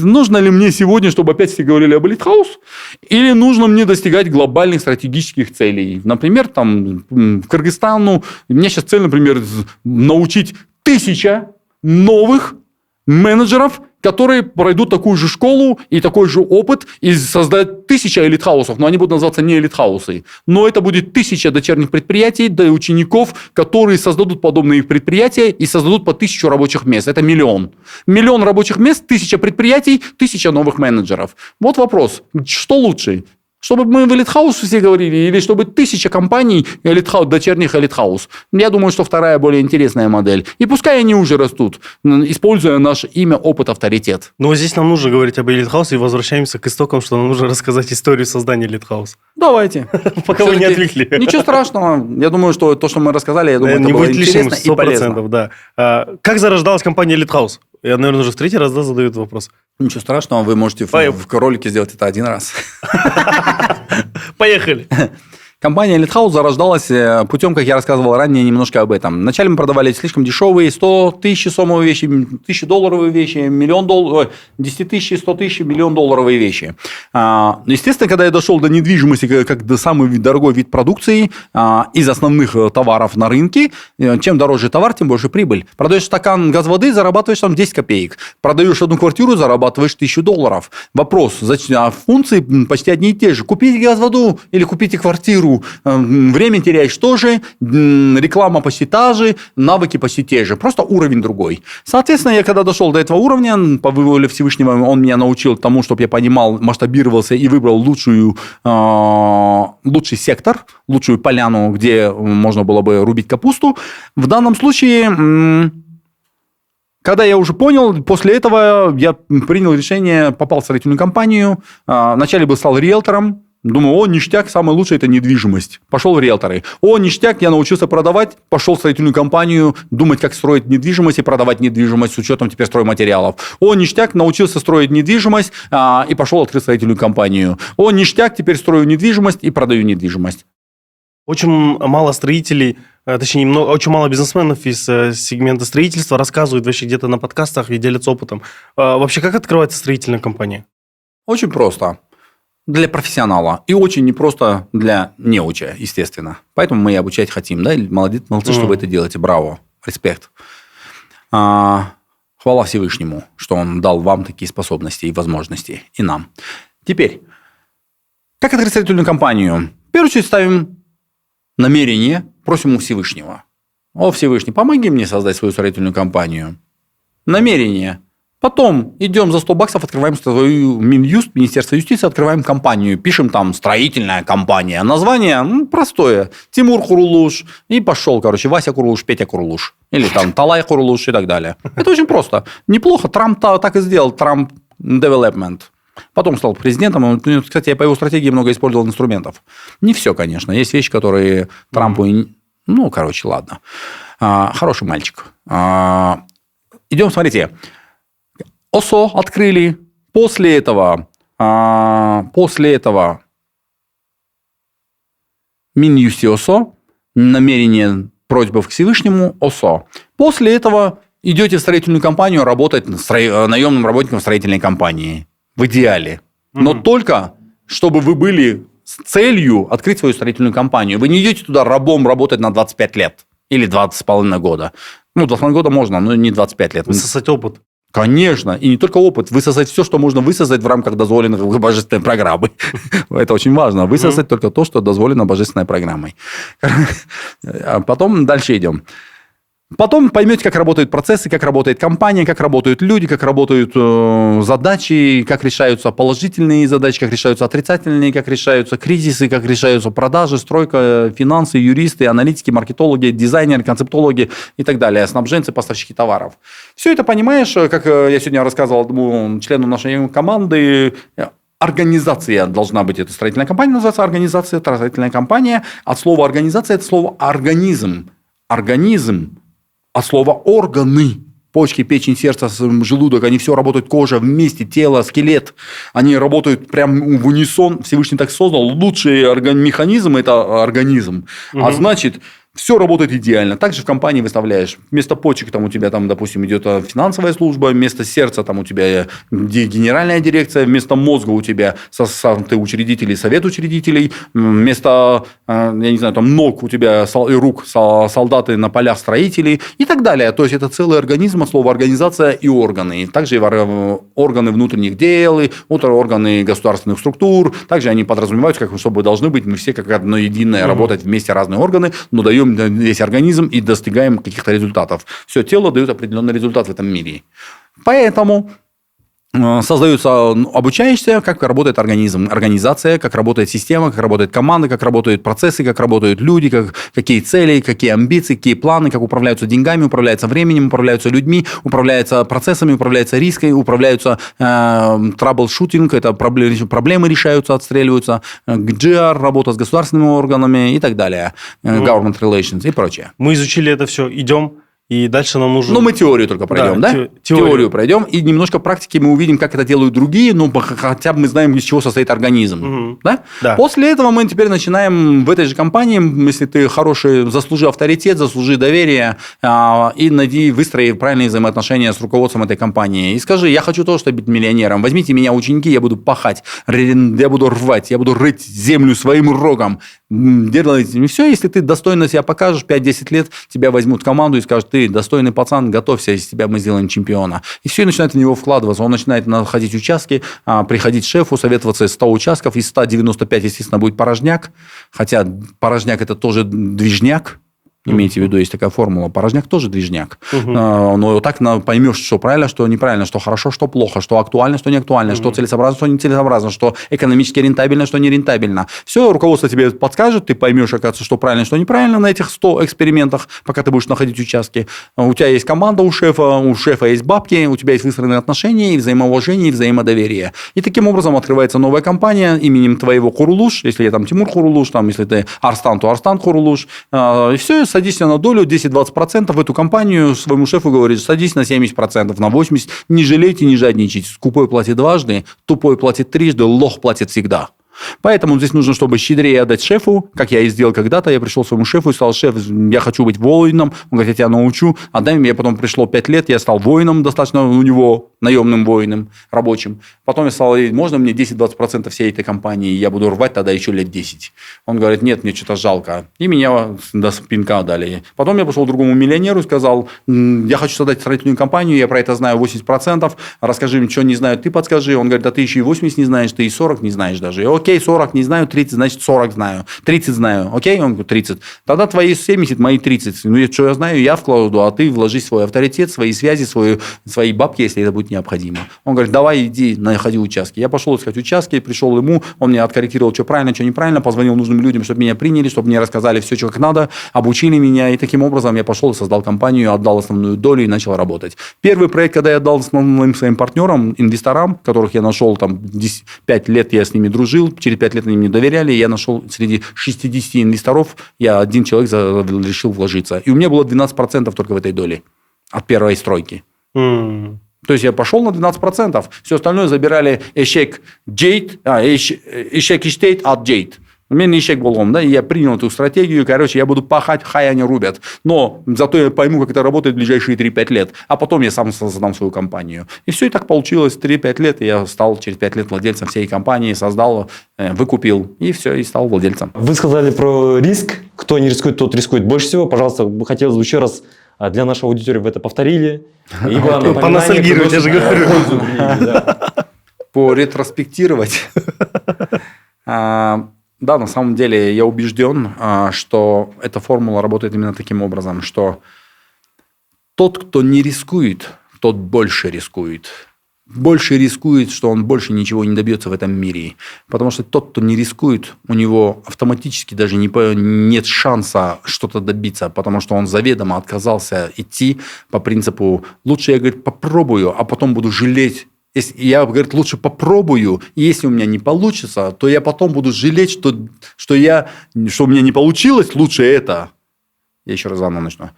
[SPEAKER 1] нужно ли мне сегодня, чтобы опять все говорили об Elite House, или нужно мне достигать глобальных стратегических целей? Например, там, в Кыргызстану, у меня сейчас цель, например, научить 1000 новых менеджеров, которые пройдут такую же школу и такой же опыт, и создать 1000 элит-хаусов. Но они будут называться не элит-хаусы. Но это будет 1000 дочерних предприятий, да, учеников, которые создадут подобные предприятия и создадут по 1000 рабочих мест. Это 1 000 000. 1 000 000 рабочих мест, 1000 предприятий, 1000 новых менеджеров. Вот вопрос. Что лучше? Чтобы мы в Элитхаус все говорили, или чтобы 1000 компаний дочерних Элитхаус. Я думаю, что вторая более интересная модель. И пускай они уже растут, используя наше имя, опыт, авторитет.
[SPEAKER 2] Но здесь нам нужно говорить об Элитхаусе и возвращаемся к истокам, что нам нужно рассказать историю создания Элитхауса.
[SPEAKER 1] Давайте.
[SPEAKER 2] Пока вы не отвлекли.
[SPEAKER 1] Ничего страшного. Я думаю, что то, что мы рассказали, это
[SPEAKER 2] не
[SPEAKER 1] было
[SPEAKER 2] будет лишним,
[SPEAKER 1] интересно и полезно.
[SPEAKER 2] 100%, да. Как зарождалась компания Элитхаус? Я, наверное, уже в 3-й раз задаю этот вопрос.
[SPEAKER 1] Ничего страшного, вы можете в ролике сделать это 1 раз.
[SPEAKER 2] Поехали.
[SPEAKER 1] Компания Элитхаус зарождалась путем, как я рассказывал ранее, немножко об этом. Вначале мы продавали слишком дешевые 100 тысяч сомовые вещи, $1000 вещи, $1 миллион, 10 тысяч, 100 тысяч, $1 миллион вещи. Естественно, когда я дошел до недвижимости как до самый дорогой вид продукции из основных товаров на рынке, чем дороже товар, тем больше прибыль. Продаешь стакан газ-воды, зарабатываешь там 10 копеек. Продаешь одну квартиру, зарабатываешь $1000. Вопрос, функции почти одни и те же. Купите газ-воду или купите квартиру. Время теряешь тоже, реклама почти та же, навыки почти те же, просто уровень другой. Соответственно, я когда дошел до этого уровня, по воле Всевышнего, он меня научил тому, чтобы я понимал, масштабировался и выбрал лучший сектор, лучшую поляну, где можно было бы рубить капусту. В данном случае... Когда я уже понял, после этого я принял решение, попал в строительную компанию, вначале стал риэлтором. Думаю, ништяк, самое лучшее – это недвижимость. Пошел в риэлторы. Ништяк, я научился продавать, пошел в строительную компанию, думать, как строить недвижимость и продавать недвижимость с учетом теперь стройматериалов. Ништяк, научился строить недвижимость и пошел открыть строительную компанию. Ништяк, теперь строю недвижимость и продаю недвижимость.
[SPEAKER 2] Очень мало строителей, точнее, очень мало бизнесменов из сегмента строительства рассказывают вообще где-то на подкастах и делятся опытом. Вообще, как открывается строительная компания?
[SPEAKER 1] Очень просто. Для профессионала. И очень непросто для неуча, естественно. Поэтому мы и обучать хотим. Да? Молодцы, что вы это делаете. Браво. Респект. Хвала Всевышнему, что Он дал вам такие способности и возможности. И нам. Теперь, как открыть строительную компанию? В первую очередь ставим намерение, просим у Всевышнего. Всевышний, помоги мне создать свою строительную компанию. Намерение. Потом идем за $100, открываем свою Министерство юстиции, открываем компанию, пишем там «строительная компания». Название простое. Тимур Курулуш. И пошел, Вася Курулуш, Петя Курулуш. Или там Талай Курулуш и так далее. Это очень просто. Неплохо. Трамп так и сделал. Трамп Development. Потом стал президентом. Кстати, я по его стратегии много использовал инструментов. Не все, конечно. Есть вещи, которые Трампу... ладно. Хороший мальчик. Идем, смотрите. ОСО открыли. После этого Минюсти ОСО, намерение, просьба к Всевышнему ОСО. После этого идете в строительную компанию работать наемным работником строительной компании. В идеале. Но только, чтобы вы были с целью открыть свою строительную компанию. Вы не идете туда рабом работать на 25 лет. Или 20,5 года. 20,5 года можно, но не 25 лет.
[SPEAKER 2] Высосать опыт.
[SPEAKER 1] Конечно. И не только опыт. Высосать все, что можно высосать в рамках дозволенных божественной программы. Это очень важно. Высосать только то, что дозволено божественной программой. Потом дальше идем. Потом поймете, как работают процессы, как работает компания, как работают люди, как работают задачи, как решаются положительные задачи, как решаются отрицательные, как решаются кризисы, как решаются продажи, стройка, финансы, юристы, аналитики, маркетологи, дизайнеры, концептологи и так далее, снабженцы, поставщики товаров. Все это понимаешь, как я сегодня рассказывал одному члену нашей команды, организация должна быть, эта строительная компания называется организация, строительная компания. От слова организация это слово организм. Организм. От слова органы. Почки, печень, сердце, желудок, они все работают, кожа вместе, тело, скелет. Они работают прям в унисон. Всевышний так создал. Лучший механизм – это организм. А значит, все работает идеально. Также в компании выставляешь. Вместо почек там у тебя, допустим, идет финансовая служба, вместо сердца там у тебя генеральная дирекция, вместо мозга у тебя ты учредителей, совет учредителей, вместо, ног у тебя и рук солдаты на полях строителей и так далее. То есть, это целый организм от слова организация и органы. Также и органы внутренних дел, органы государственных структур. Также они подразумеваются, чтобы должны быть мы все как одно единое, работать вместе разные органы, но даем весь организм и достигаем каких-то результатов. Все тело дает определенный результат в этом мире. Поэтому создаются, обучаешься, как работает организм, организация, как работает система, как работает команда, как работают процессы, как работают люди, какие цели, какие амбиции, какие планы, как управляются деньгами, управляются временем, управляются людьми, управляются процессами, управляются рисками, управляются траблшутинг, это проблемы решаются, отстреливаются, GR, работа с государственными органами и так далее, government relations и прочее.
[SPEAKER 2] Мы изучили это все, идем. И дальше нам нужно...
[SPEAKER 1] Ну, мы теорию только пройдем, да? Теорию пройдем, и немножко практики мы увидим, как это делают другие, но хотя бы мы знаем, из чего состоит организм. Да?
[SPEAKER 2] Да.
[SPEAKER 1] После этого мы теперь начинаем в этой же компании, если ты хороший, заслужи авторитет, заслужи доверие, и выстрои правильные взаимоотношения с руководством этой компании. И скажи, я хочу тоже быть миллионером, возьмите меня ученики, я буду пахать, я буду рвать, я буду рыть землю своим рогом. Делайте. И все, если ты достойно себя покажешь, 5-10 лет тебя возьмут в команду и скажут, ты достойный пацан, готовься, из тебя мы сделаем чемпиона. И все, и начинает в него вкладываться. Он начинает находить участки, приходить к шефу, советоваться из 100 участков, из 195, естественно, будет порожняк, хотя порожняк – это тоже движняк. Имейте в виду, есть такая формула. Порожняк тоже движняк. Но так поймешь, что правильно, что неправильно, что хорошо, что плохо, что актуально, что не актуально, что целесообразно, что не целесообразно, что экономически рентабельно, что не рентабельно. Все, руководство тебе подскажет, ты поймешь, оказывается, что правильно, что неправильно на этих 100 экспериментах, пока ты будешь находить участки. У тебя есть команда у шефа есть бабки, у тебя есть выстроенные отношения, и взаимоуважение, и взаимодоверие. И таким образом открывается новая компания именем твоего Курулуш, если я там Тимур Курулуш, там, если ты Арстан, то Арстан Курулуш. И все, садись на долю 10-20% в эту компанию, своему шефу говоришь, садись на 70%, на 80%, не жалейте, не жадничайте. Скупой платит дважды, тупой платит трижды, лох платит всегда. Поэтому здесь нужно, чтобы щедрее отдать шефу, как я и сделал когда-то. Я пришел к своему шефу и сказал, шеф, я хочу быть воином. Он говорит, я тебя научу. Отдай мне. Потом пришло 5 лет, я стал воином, достаточно у него, наемным воином, рабочим. Потом я сказал, можно мне 10-20% всей этой компании, я буду рвать тогда еще лет 10. Он говорит, нет, мне что-то жалко. И меня до пинка дали. Потом я пошел к другому миллионеру и сказал, я хочу создать строительную компанию, я про это знаю 80%, расскажи мне, что не знаю, ты подскажи. Он говорит, да ты еще и 80 не знаешь, ты и 40 не знаешь даже. Окей, 40 не знаю, 30, значит 40 знаю. 30 знаю, окей? Он говорит, 30. Тогда твои 70, мои 30. Ну, что я знаю, я вкладу, а ты вложи свой авторитет, свои связи, свои бабки, если это будет необходимо. Он говорит, давай иди, находи участки. Я пошел искать участки, пришел ему, он мне откорректировал, что правильно, что неправильно, позвонил нужным людям, чтобы меня приняли, чтобы мне рассказали все, что как надо, обучили меня, и таким образом я пошел и создал компанию, отдал основную долю и начал работать. Первый проект, когда я отдал основным своим партнерам, инвесторам, которых я нашел, там, 5 лет я с ними дружил, через 5 лет они мне доверяли, я нашел среди 60 инвесторов, я один человек решил вложиться. И у меня было 12% только в этой доле от первой стройки. То есть я пошел на 12%, все остальное забирали эшек иштейт от джейт. У меня не эшек был он, да, и я принял эту стратегию, короче, я буду пахать, хай они рубят. Но зато я пойму, как это работает в ближайшие 3-5 лет, а потом я сам создам свою компанию. И все и так получилось, 3-5 лет, и я стал через 5 лет владельцем всей компании, создал, выкупил, и все, и стал владельцем.
[SPEAKER 3] Вы сказали про риск, кто не рискует, тот рискует больше всего. Пожалуйста, хотелось бы еще раз для нашей аудитории вы это повторили. И главное,
[SPEAKER 2] поностальгировать, я же говорю.
[SPEAKER 1] Поретроспектировать. Да, на самом деле я убежден, что эта формула работает именно таким образом, что тот, кто не рискует, тот больше рискует. Больше рискует, что он больше ничего не добьется в этом мире. Потому что тот, кто не рискует, у него автоматически даже нет шанса что-то добиться, потому что он заведомо отказался идти по принципу «лучше я, говорит, попробую, а потом буду жалеть». Если я, говорит, лучше попробую, и если у меня не получится, то я потом буду жалеть, что у меня не получилось, лучше это. Я еще раз заново начну.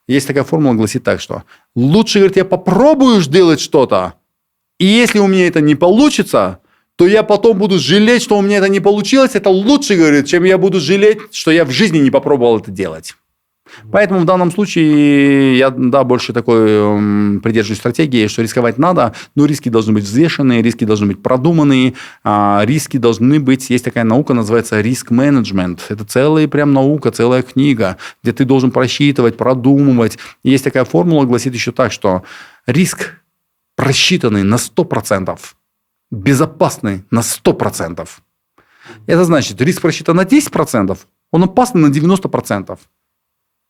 [SPEAKER 1] Есть такая формула, гласит так, что лучше, говорит, я попробую сделать что-то, и если у меня это не получится, то я потом буду жалеть, что у меня это не получилось. Это лучше, говорит, чем я буду жалеть, что я в жизни не попробовал это делать. Поэтому в данном случае я, больше такой придерживаюсь стратегии, что рисковать надо, но риски должны быть взвешенные, риски должны быть продуманные, риски должны быть, есть такая наука, называется риск-менеджмент. Это целая прям наука, целая книга, где ты должен просчитывать, продумывать. Есть такая формула, гласит еще так, что риск просчитанный на 100%, безопасный на 100%. Это значит, риск просчитан на 10%, он опасный на 90%.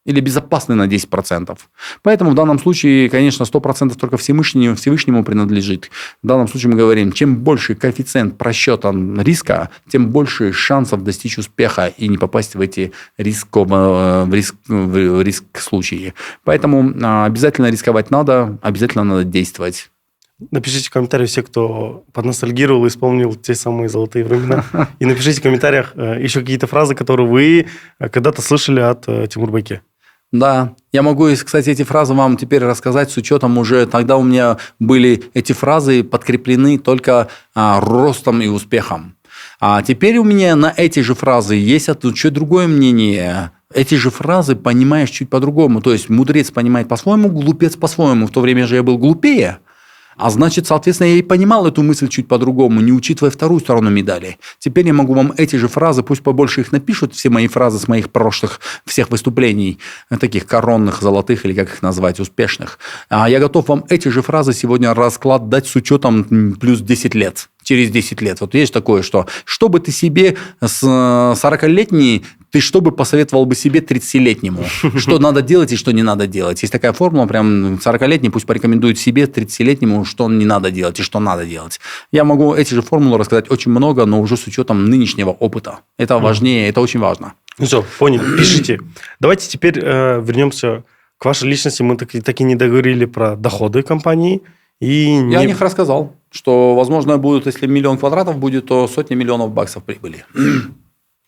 [SPEAKER 1] или безопасны на 10%. Поэтому в данном случае, конечно, 100% только Всевышнему принадлежит. В данном случае мы говорим, чем больше коэффициент просчета риска, тем больше шансов достичь успеха и не попасть в эти риск случаи. Поэтому обязательно рисковать надо, обязательно надо действовать.
[SPEAKER 2] Напишите в комментариях все, кто подностальгировал и вспомнил те самые золотые времена. И напишите в комментариях еще какие-то фразы, которые вы когда-то слышали от Тимурбеки.
[SPEAKER 1] Да, я могу, кстати, эти фразы вам теперь рассказать с учетом уже, тогда у меня были эти фразы подкреплены только ростом и успехом. А теперь у меня на эти же фразы есть чуть другое мнение. Эти же фразы понимаешь чуть по-другому. То есть мудрец понимает по-своему, глупец по-своему. В то время же я был глупее. А значит, соответственно, я и понимал эту мысль чуть по-другому, не учитывая вторую сторону медали. Теперь я могу вам эти же фразы, пусть побольше их напишут, все мои фразы с моих прошлых всех выступлений, таких коронных, золотых, или как их назвать, успешных. А я готов вам эти же фразы сегодня расклад дать с учетом плюс 10 лет. Через 10 лет. Вот есть такое, что бы ты себе с 40-летней, ты что бы посоветовал бы себе 30-летнему? Что надо делать и что не надо делать? Есть такая формула, прям 40-летний пусть порекомендует себе 30-летнему, что не надо делать и что надо делать. Я могу эти же формулы рассказать очень много, но уже с учетом нынешнего опыта. Это важнее, это очень важно.
[SPEAKER 2] Ну все, поняли, пишите. Давайте теперь вернемся к вашей личности. Мы так и не договорили про доходы компании.
[SPEAKER 1] Я о них рассказал, что, возможно, будут, если 1 миллион квадратов будет, то сотни миллионов баксов прибыли.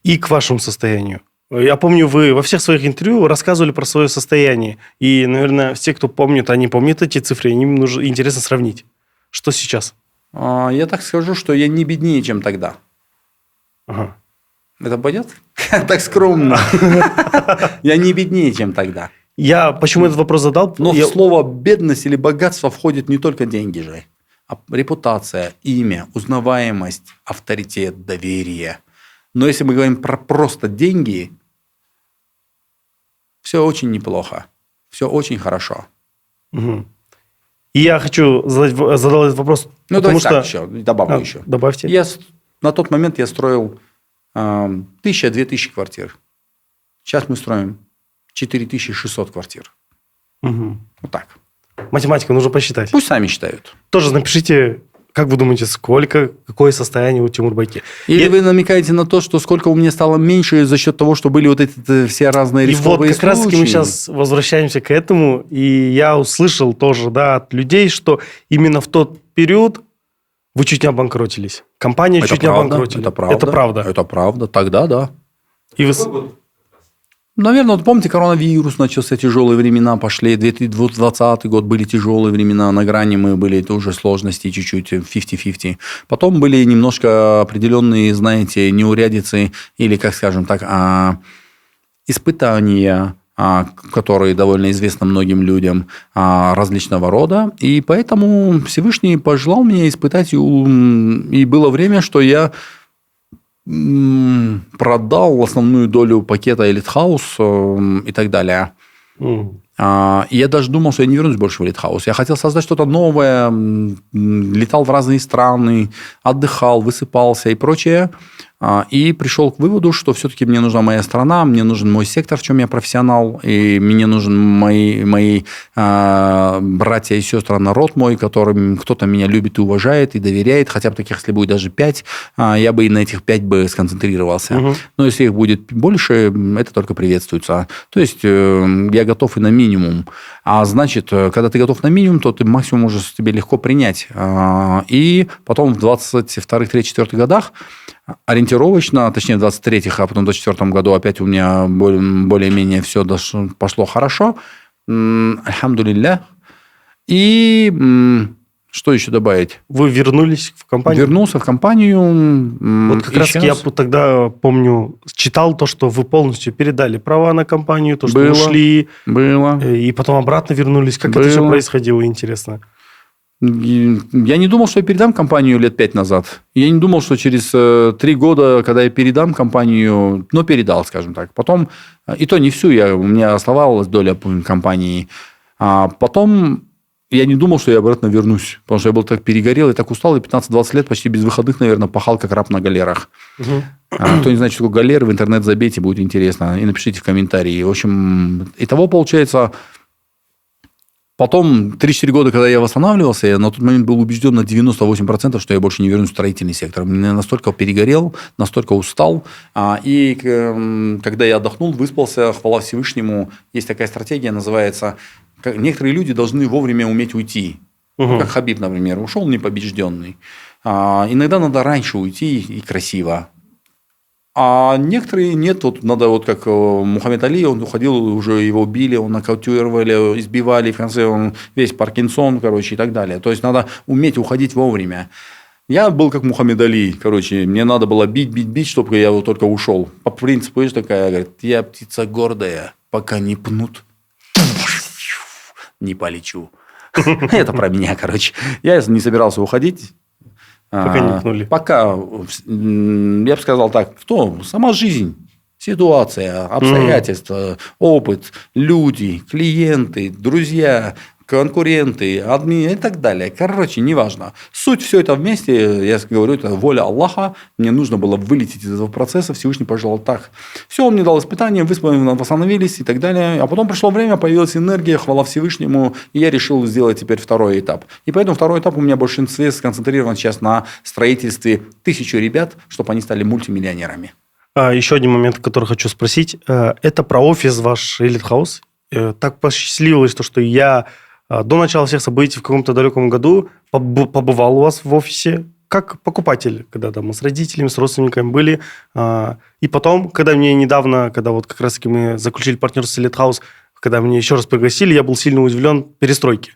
[SPEAKER 2] И к вашему состоянию. Я помню, вы во всех своих интервью рассказывали про свое состояние. И, наверное, все, кто помнит, они помнят эти цифры, и им интересно сравнить. Что сейчас?
[SPEAKER 1] Я так скажу, что я не беднее, чем тогда.
[SPEAKER 2] Ага.
[SPEAKER 1] Это пойдет? Так скромно. Я не беднее, чем тогда.
[SPEAKER 2] Я почему этот вопрос задал?
[SPEAKER 1] Но в слово бедность или богатство входит не только деньги же, а репутация, имя, узнаваемость, авторитет, доверие. Но если мы говорим про просто деньги, все очень неплохо, все очень хорошо.
[SPEAKER 2] Угу. И я хочу задать этот вопрос.
[SPEAKER 1] Ну, давайте так еще, добавлю еще.
[SPEAKER 2] Добавьте.
[SPEAKER 1] На тот момент я строил 1000-2000 квартир. Сейчас мы строим 4600 квартир.
[SPEAKER 2] Угу.
[SPEAKER 1] Вот так.
[SPEAKER 2] Математику нужно посчитать.
[SPEAKER 1] Пусть сами считают.
[SPEAKER 2] Тоже напишите, как вы думаете, какое состояние у Тимурбеки.
[SPEAKER 1] Или вы намекаете на то, что сколько у меня стало меньше за счет того, что были вот эти все разные рисковые
[SPEAKER 2] случаи. И вот как раз-таки мы сейчас возвращаемся к этому. И я услышал тоже от людей, что именно в тот период вы чуть не обанкротились. Компания чуть не обанкротилась.
[SPEAKER 1] Это правда.
[SPEAKER 2] Это правда.
[SPEAKER 1] Это правда. Тогда да.
[SPEAKER 2] И вы...
[SPEAKER 1] Наверное, вот помните, коронавирус начался, тяжелые времена пошли, 2020 год были тяжелые времена, на грани мы были, это уже сложности чуть-чуть, 50-50. Потом были немножко определенные, знаете, неурядицы или, как скажем так, испытания, которые довольно известны многим людям, различного рода. И поэтому Всевышний пожелал мне испытать, и было время, что я продал основную долю пакета Elite House и так далее. И я даже думал, что я не вернусь больше в Elite House. Я хотел создать что-то новое, летал в разные страны, отдыхал, высыпался и прочее. И пришел к выводу, что все-таки мне нужна моя страна, мне нужен мой сектор, в чем я профессионал, и мне нужен мои братья и сестры, народ мой, которым кто-то меня любит и уважает, и доверяет. Хотя бы таких, если будет даже 5, я бы и на этих 5 бы сконцентрировался. Угу. Но если их будет больше, это только приветствуется. То есть я готов и на минимум. А значит, когда ты готов на минимум, то ты максимум можешь себе легко принять. И потом в 22-х, 3-4 годах ориентировочно, точнее в 23-х, а потом в 24-м году опять у меня более-менее все пошло хорошо. Альхамдулилля. И что еще добавить?
[SPEAKER 2] Вы вернулись в компанию?
[SPEAKER 1] Вернулся в компанию.
[SPEAKER 2] Вот как раз я тогда, помню, читал то, что вы полностью передали права на компанию, то, что
[SPEAKER 1] было,
[SPEAKER 2] ушли.
[SPEAKER 1] Было.
[SPEAKER 2] И потом обратно вернулись. Как это все происходило, интересно?
[SPEAKER 1] Я не думал, что я передам компанию лет 5 назад. Я не думал, что через 3 года, когда я передам компанию, но передал, скажем так. Потом, и то не всю, у меня оставалась доля компании. А потом я не думал, что я обратно вернусь, потому что я был так перегорел и так устал, и 15-20 лет почти без выходных, наверное, пахал как раб на галерах. Кто не знает, что такое галеры, в интернет забейте, будет интересно, и напишите в комментарии. В общем, итого получается... Потом, 3-4 года, когда я восстанавливался, я на тот момент был убежден на 98%, что я больше не вернусь в строительный сектор. Я настолько перегорел, настолько устал. И когда я отдохнул, выспался, хвала Всевышнему, есть такая стратегия, называется... Некоторые люди должны вовремя уметь уйти. Как Хабиб, например, ушел непобежденный. Иногда надо раньше уйти и красиво. А некоторые нет. Вот надо, вот как Мухаммед Али, он уходил, уже его били, он нокаутировали, избивали, в конце он весь Паркинсон, короче, и так далее. То есть, надо уметь уходить вовремя. Я был как Мухаммед Али, короче, мне надо было бить, чтобы я вот только ушел. По принципу, есть такая, говорит, я птица гордая, пока не пнут, не полечу. Это про меня, короче. Я не собирался уходить.
[SPEAKER 2] Пока не пнули.
[SPEAKER 1] Пока, я бы сказал так, сама жизнь, ситуация, обстоятельства, опыт, люди, клиенты, друзья, конкуренты, админы и так далее. Короче, неважно. Суть все это вместе, я говорю, это воля Аллаха. Мне нужно было вылететь из этого процесса. Всевышний пожелал так. Все, он мне дал испытания, восстановились и так далее. А потом пришло время, появилась энергия, хвала Всевышнему, и я решил сделать теперь второй этап. И поэтому второй этап у меня в большинстве сконцентрирован сейчас на строительстве 1000 ребят, чтобы они стали мультимиллионерами.
[SPEAKER 2] Еще один момент, который хочу спросить. Это про офис ваш Elite House. Так посчастливилось, что я до начала всех событий в каком-то далеком году побывал у вас в офисе как покупатель, когда там мы с родителями, с родственниками были. И потом, когда мне недавно, когда вот как раз-таки мы заключили партнерство с Elite House, когда меня еще раз пригласили, я был сильно удивлен перестройке.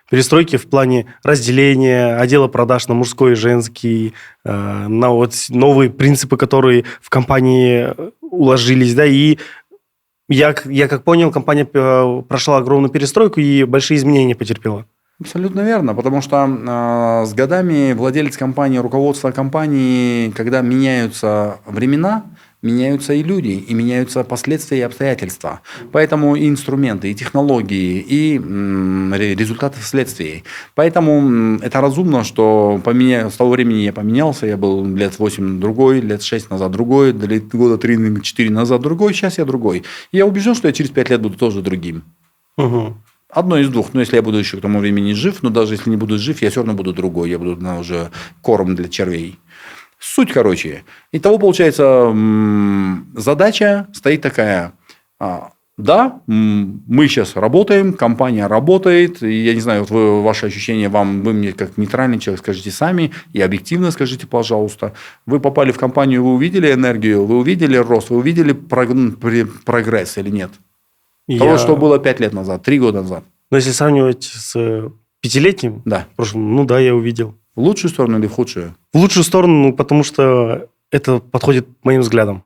[SPEAKER 2] Перестройки в плане разделения отдела продаж на мужской и женский, на вот новые принципы, которые в компании уложились, да, и я как понял, компания прошла огромную перестройку и большие изменения потерпела.
[SPEAKER 1] Абсолютно верно, потому что с годами владелец компании, руководство компании, когда меняются времена, меняются и люди, и меняются последствия и обстоятельства. Поэтому и инструменты, и технологии, и результаты следствий. Поэтому это разумно, что с того времени я поменялся. Я был лет 8 другой, лет 6 назад другой, года 3-4 назад другой, сейчас я другой. И я убежден, что я через 5 лет буду тоже другим.
[SPEAKER 2] Угу.
[SPEAKER 1] Одно из двух. Но если я буду еще к тому времени жив, но даже если не буду жив, я все равно буду другой. Я буду уже корм для червей. Суть, короче. Итого, получается, задача стоит такая. Да, мы сейчас работаем, компания работает. И я не знаю, вот ваши ощущения, вы мне как нейтральный человек скажите сами и объективно скажите, пожалуйста. Вы попали в компанию, вы увидели энергию, вы увидели рост, вы увидели прогресс или нет? Того, что было 5 лет назад, 3 года назад.
[SPEAKER 2] Но если сравнивать с 5-летним,
[SPEAKER 1] да.
[SPEAKER 2] прошлым, да, я увидел.
[SPEAKER 1] В лучшую сторону или в худшую?
[SPEAKER 2] В лучшую сторону, потому что это подходит моим взглядам.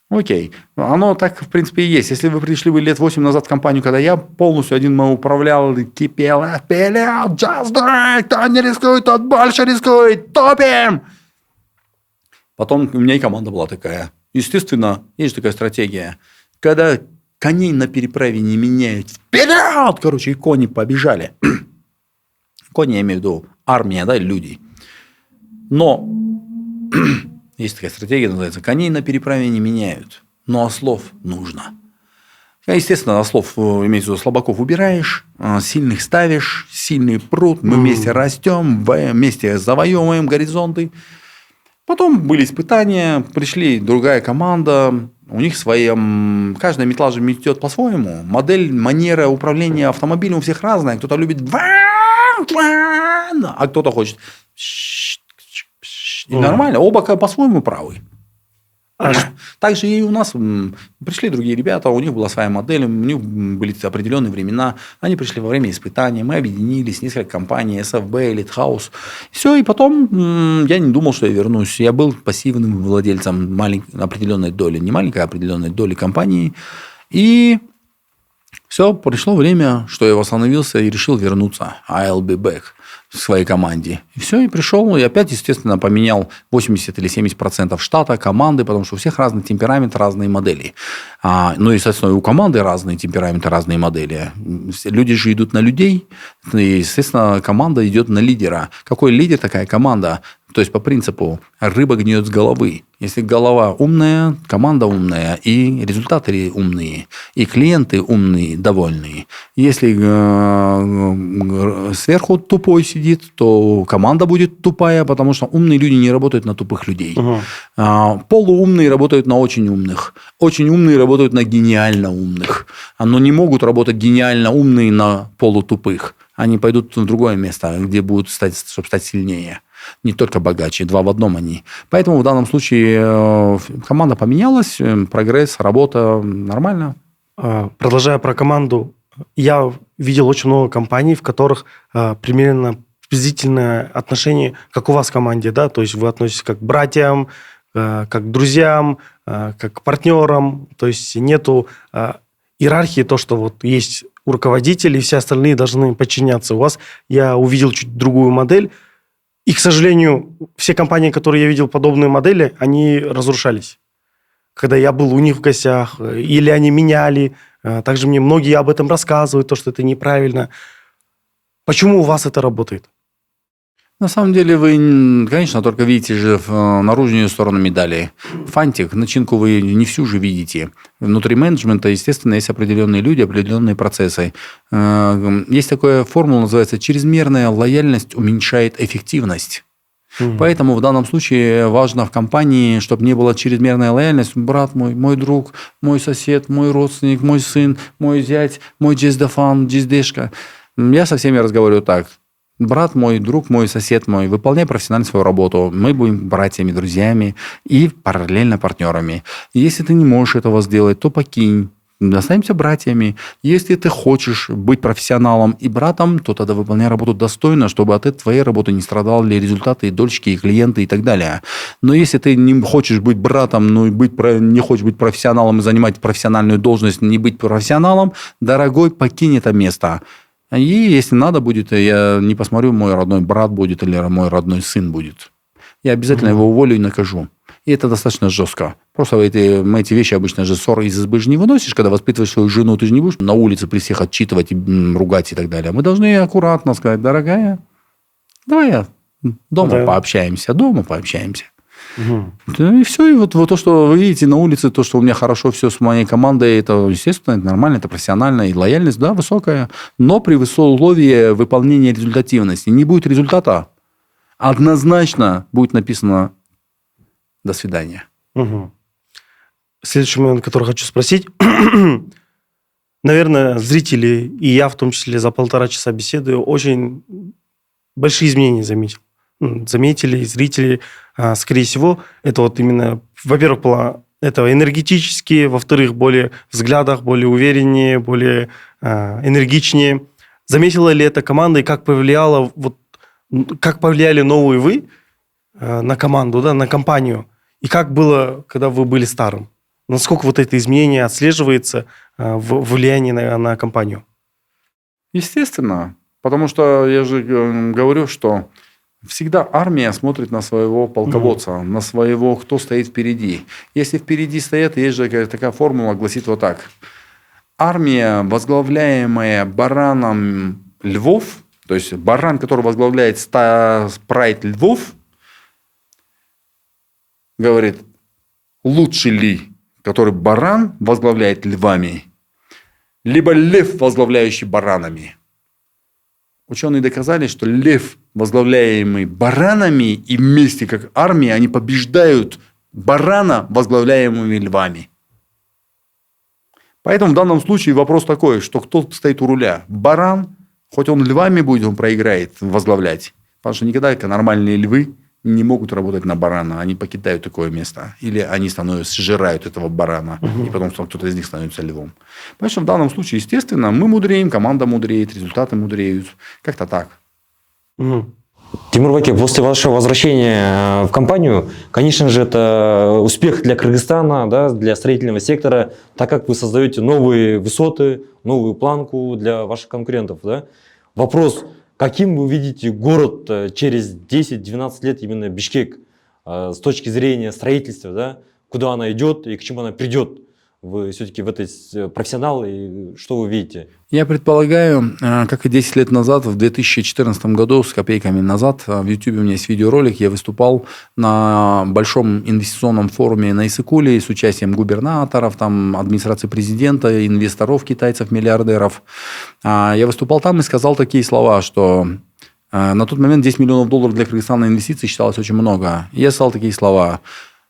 [SPEAKER 1] Окей. Оно так, в принципе, и есть. Если вы пришли лет 8 назад в компанию, когда я полностью один управлял, кипел, пилил, just do it, кто не рискует, тот больше рискует, топим! Потом у меня и команда была такая. Естественно, есть такая стратегия. Когда коней на переправе не меняют, вперед! Короче, и кони побежали. Кони, я имею в виду армия, да, люди. Но есть такая стратегия, называется, коней на переправе не меняют, но ослов нужно. Естественно, ослов, имеется в виду, слабаков убираешь, сильных ставишь, сильный пруд, мы вместе растем, вместе завоевываем горизонты. Потом были испытания, пришли другая команда, у них своя, каждая метла же метет по-своему. Модель, манера управления автомобилем у всех разная. Кто-то любит, а кто-то хочет. И нормально, оба по-своему правы. Также и у нас пришли другие ребята, у них была своя модель, у них были определенные времена, они пришли во время испытаний, мы объединились, несколько компаний, SFB, Elite House. Все, и потом я не думал, что я вернусь. Я был пассивным владельцем определенной доли, не маленькой, а определенной доли компании. И Все, пришло время, что я восстановился и решил вернуться. I'll be back в своей команде. И все, и пришел, и опять, естественно, поменял 80 или 70% штата, команды, потому что у всех разный темперамент, разные модели. Ну, естественно, и у команды разные темпераменты, разные модели. Люди же идут на людей, и, естественно, команда идет на лидера. Какой лидер, такая команда. То есть, по принципу, рыба гниет с головы. Если голова умная, команда умная, и результаты умные, и клиенты умные, довольные. Если сверху тупой сидит, то команда будет тупая, потому что умные люди не работают на тупых людей. Полуумные работают на очень умных. Очень умные работают на гениально умных. Но не могут работать гениально умные на полутупых. Они пойдут в другое место, где будут чтобы стать сильнее. Не только богаче, 2 в 1 они. Поэтому в данном случае команда поменялась, прогресс, работа нормально.
[SPEAKER 2] Продолжая про команду, я видел очень много компаний, в которых примерно приблизительное отношение, как у вас в команде, да, то есть вы относитесь как к братьям, как к друзьям, как к партнерам, то есть нету иерархии, то, что вот есть руководитель, и все остальные должны подчиняться. У вас я увидел чуть другую модель, и, к сожалению, все компании, которые я видел подобные модели, они разрушались. Когда я был у них в гостях, или они меняли. Также мне многие об этом рассказывают, то, что это неправильно. Почему у вас это работает?
[SPEAKER 1] На самом деле вы, конечно, только видите же наружную сторону медали. Фантик, начинку вы не всю же видите. Внутри менеджмента, естественно, есть определенные люди, определенные процессы. Есть такая формула, называется «чрезмерная лояльность уменьшает эффективность». Поэтому в данном случае важно в компании, чтобы не была чрезмерная лояльность. Брат мой, мой друг, мой сосед, мой родственник, мой сын, мой зять, мой джездафан, джездешка. Я со всеми разговариваю так. Брат мой, друг мой, сосед мой, выполняй профессионально свою работу. Мы будем братьями, друзьями и параллельно партнерами. Если ты не можешь этого сделать, то покинь. Останемся братьями. Если ты хочешь быть профессионалом и братом, то тогда выполняй работу достойно, чтобы от твоей работы не страдали результаты, и дольщики, и клиенты, и так далее. Но если ты не хочешь быть братом, но не хочешь быть профессионалом и занимать профессиональную должность, не быть профессионалом, дорогой, покинь это место. И если надо будет, я не посмотрю, мой родной брат будет или мой родной сын будет. Я обязательно его уволю и накажу. И это достаточно жестко. Просто мы эти вещи обычно же ссоры из избы же не выносишь, когда воспитываешь свою жену, ты же не будешь на улице при всех отчитывать и ругать и так далее. Мы должны аккуратно сказать: дорогая, давай дома пообщаемся. И все, и вот то, что вы видите на улице, то, что у меня хорошо все с моей командой, это, естественно, это нормально, это профессионально, и лояльность, да, высокая, но при условии выполнения результативности. Не будет результата, однозначно будет написано «до свидания».
[SPEAKER 2] Следующий момент, который хочу спросить. Наверное, зрители, и я в том числе, за 1,5 часа беседы очень большие изменения заметил. Заметили, и зрители, скорее всего, это вот именно, во-первых, это энергетические, во-вторых, более в взглядах, более увереннее, более энергичнее. Заметила ли эта команда и как повлияли новые вы на команду, да, на компанию? И как было, когда вы были старым? Насколько вот это изменение отслеживается в влиянии на компанию?
[SPEAKER 1] Естественно, потому что я же говорю, что всегда армия смотрит на своего полководца, на своего, кто стоит впереди. Если впереди стоят, есть же такая формула, гласит вот так. Армия, возглавляемая бараном львов, то есть баран, который возглавляет прайд львов, говорит: лучше ли, который баран возглавляет львами, либо лев, возглавляющий баранами. Ученые доказали, что лев, возглавляемый баранами, и вместе как армия, они побеждают барана, возглавляемыми львами. Поэтому в данном случае вопрос такой, что кто стоит у руля? Баран, хоть он львами будет, он проиграет возглавлять. Потому что никогда нормальные львы не могут работать на барана. Они покидают такое место. Или они сжирают этого барана. И потом кто-то из них становится львом. Потому что в данном случае, естественно, мы мудреем, команда мудреет, результаты мудреют. Как-то так.
[SPEAKER 3] Тимур Баки, после вашего возвращения в компанию, конечно же, это успех для Кыргызстана, да, для строительного сектора, так как вы создаете новые высоты, новую планку для ваших конкурентов. Да? Вопрос, каким вы видите город через 10-12 лет, именно Бишкек, с точки зрения строительства, да? Куда она идет и к чему она придет? Вы все-таки в этой профессионал, и что вы видите?
[SPEAKER 1] Я предполагаю, как и 10 лет назад, в 2014 году, с копейками назад, в YouTube у меня есть видеоролик, я выступал на большом инвестиционном форуме на Иссык-Куле с участием губернаторов, там, администрации президента, инвесторов, китайцев, миллиардеров. Я выступал там и сказал такие слова, что на тот момент 10 миллионов долларов для Кыргызстана инвестиций считалось очень много. Я сказал такие слова,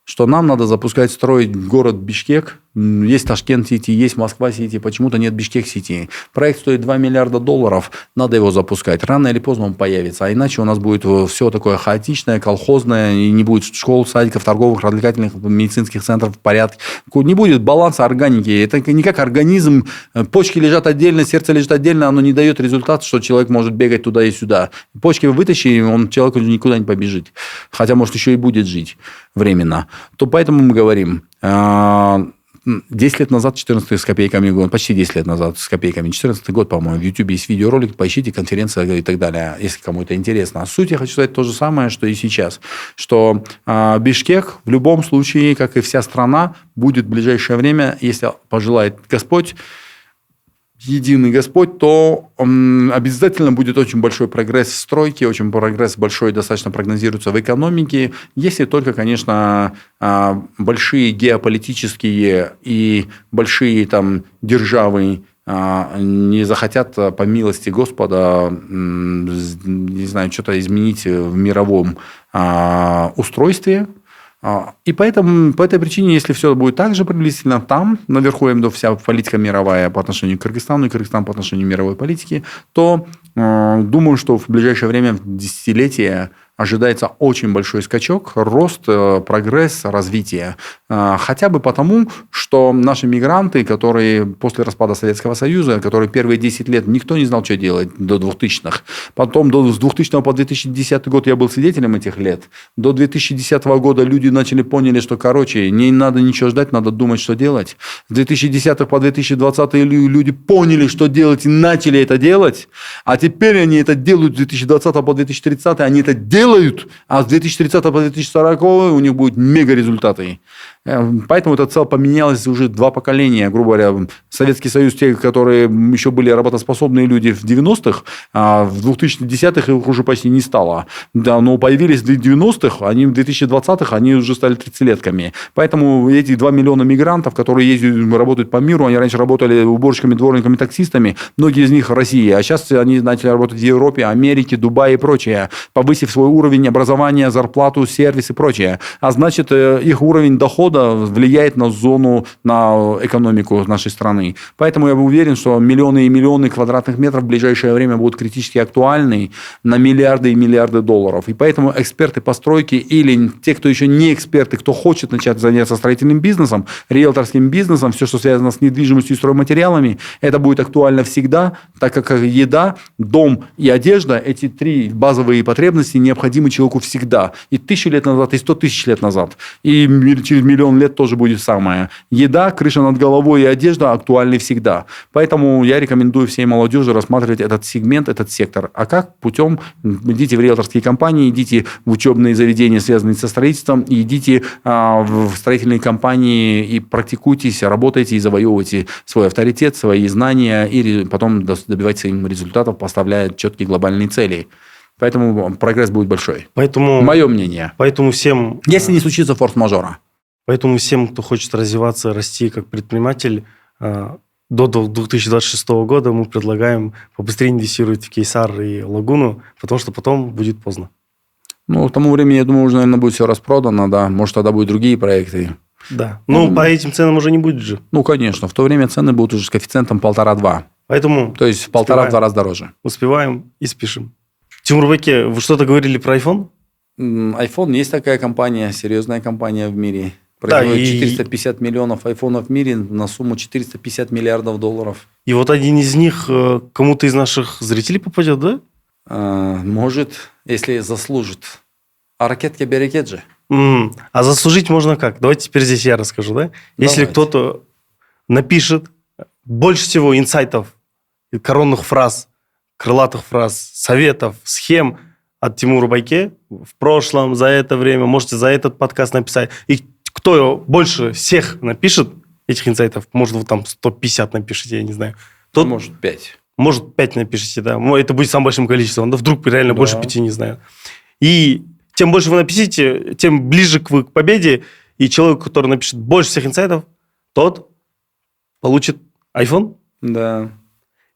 [SPEAKER 1] что нам надо запускать, строить город Бишкек. Есть Ташкент-Сити, есть Москва-Сити, почему-то нет Бишкек-Сити. Проект стоит 2 миллиарда долларов, надо его запускать. Рано или поздно он появится, а иначе у нас будет все такое хаотичное, колхозное, и не будет школ, садиков, торговых, развлекательных, медицинских центров в порядке. Не будет баланса органики. Это не как организм, почки лежат отдельно, сердце лежит отдельно, оно не дает результат, что человек может бегать туда и сюда. Почки вытащи, человек уже никуда не побежит. Хотя, может, еще и будет жить временно. То поэтому мы говорим... 10 лет назад, 14 с копейками, почти 10 лет назад с копейками, 14 год, по-моему, в YouTube есть видеоролик, поищите, конференция и так далее, если кому это интересно. А суть я хочу сказать то же самое, что и сейчас, что Бишкек в любом случае, как и вся страна, будет в ближайшее время, если пожелает Господь, единый Господь, то обязательно будет очень большой прогресс в стройке, очень прогресс большой достаточно прогнозируется в экономике, если только, конечно, большие геополитические и большие там державы не захотят, по милости Господа, не знаю, что-то изменить в мировом устройстве. И поэтому, по этой причине, если все будет так же приблизительно там, наверху, я имею в виду, вся политика мировая по отношению к Кыргызстану и Кыргызстан по отношению к мировой политике, то думаю, что в ближайшее время, в десятилетие, ожидается очень большой скачок, рост, прогресс, развитие. Хотя бы потому, что наши мигранты, которые после распада Советского Союза, которые первые 10 лет никто не знал, что делать до 2000-х. Потом с 2000 по 2010 год я был свидетелем этих лет. До 2010 года люди поняли, что, не надо ничего ждать, надо думать, что делать. С 2010 по 2020 люди поняли, что делать, и начали это делать. А теперь они это делают с 2020 по 2030, они это делают, а с 2030 по 2040 у них будут мега результаты. Поэтому эта цель поменялась уже 2 поколения. Грубо говоря, Советский Союз, те, которые еще были работоспособные люди в 90-х, а в 2010-х их уже почти не стало. Да, но появились в 90-х, они в 2020-х, они уже стали 30-летками. Поэтому эти 2 миллиона мигрантов, которые ездят, работают по миру, они раньше работали уборщиками, дворниками, таксистами, многие из них в России, а сейчас они начали работать в Европе, Америке, Дубае и прочее, повысив свой уровень образования, зарплату, сервис и прочее. А значит, их уровень дохода влияет на зону, на экономику нашей страны. Поэтому я уверен, что миллионы и миллионы квадратных метров в ближайшее время будут критически актуальны на миллиарды и миллиарды долларов. И поэтому эксперты по стройке или те, кто еще не эксперты, кто хочет начать заняться строительным бизнесом, риэлторским бизнесом, все, что связано с недвижимостью и стройматериалами, это будет актуально всегда, так как еда, дом и одежда, эти 3 базовые потребности необходимы человеку всегда. И 1000 лет назад, и 100 тысяч лет назад. И через миллион лет тоже будет самое. Еда, крыша над головой и одежда актуальны всегда. Поэтому я рекомендую всей молодежи рассматривать этот сегмент, этот сектор. А как? Путем идите в риэлторские компании, идите в учебные заведения, связанные со строительством, идите в строительные компании и практикуйтесь, работайте и завоевывайте свой авторитет, свои знания, и потом добивайтесь им результатов, поставляя четкие глобальные цели. Поэтому прогресс будет большой. Мое мнение.
[SPEAKER 2] Поэтому всем...
[SPEAKER 1] Если не случится форс-мажора.
[SPEAKER 2] Поэтому всем, кто хочет развиваться, расти как предприниматель, до 2026 года мы предлагаем побыстрее инвестировать в Кейсар и Лагуну, потому что потом будет поздно.
[SPEAKER 1] К тому времени, я думаю, уже, наверное, будет все распродано, да. Может, тогда будут другие проекты.
[SPEAKER 2] Да. По этим ценам уже не будет же.
[SPEAKER 1] Конечно. В то время цены будут уже с коэффициентом 1,5-2.
[SPEAKER 2] Поэтому...
[SPEAKER 1] То есть в 1,5-2 раза дороже.
[SPEAKER 2] Успеваем и спешим. Тимур Баки, вы что-то говорили про iPhone?
[SPEAKER 1] iPhone, есть такая компания, серьезная компания в мире. Производит 450 миллионов айфонов в мире на сумму 450 миллиардов долларов.
[SPEAKER 2] И вот один из них кому-то из наших зрителей попадет, да?
[SPEAKER 1] Может, если заслужит. А ракетка-берекет же.
[SPEAKER 2] А заслужить можно как? Давайте теперь здесь я расскажу, да? Если кто-то напишет больше всего инсайтов, коронных фраз, крылатых фраз, советов, схем от Тимура Байке в прошлом, за это время, можете за этот подкаст написать. И кто больше всех напишет этих инсайтов, может, вы там 150 напишите, я не знаю. Тот,
[SPEAKER 1] может, 5.
[SPEAKER 2] Может, 5 напишите, да. Это будет самым большим количеством. Да вдруг реально больше 5, не знаю. И тем больше вы напишите, тем ближе вы к победе. И человек, который напишет больше всех инсайтов, тот получит iPhone.
[SPEAKER 1] Да.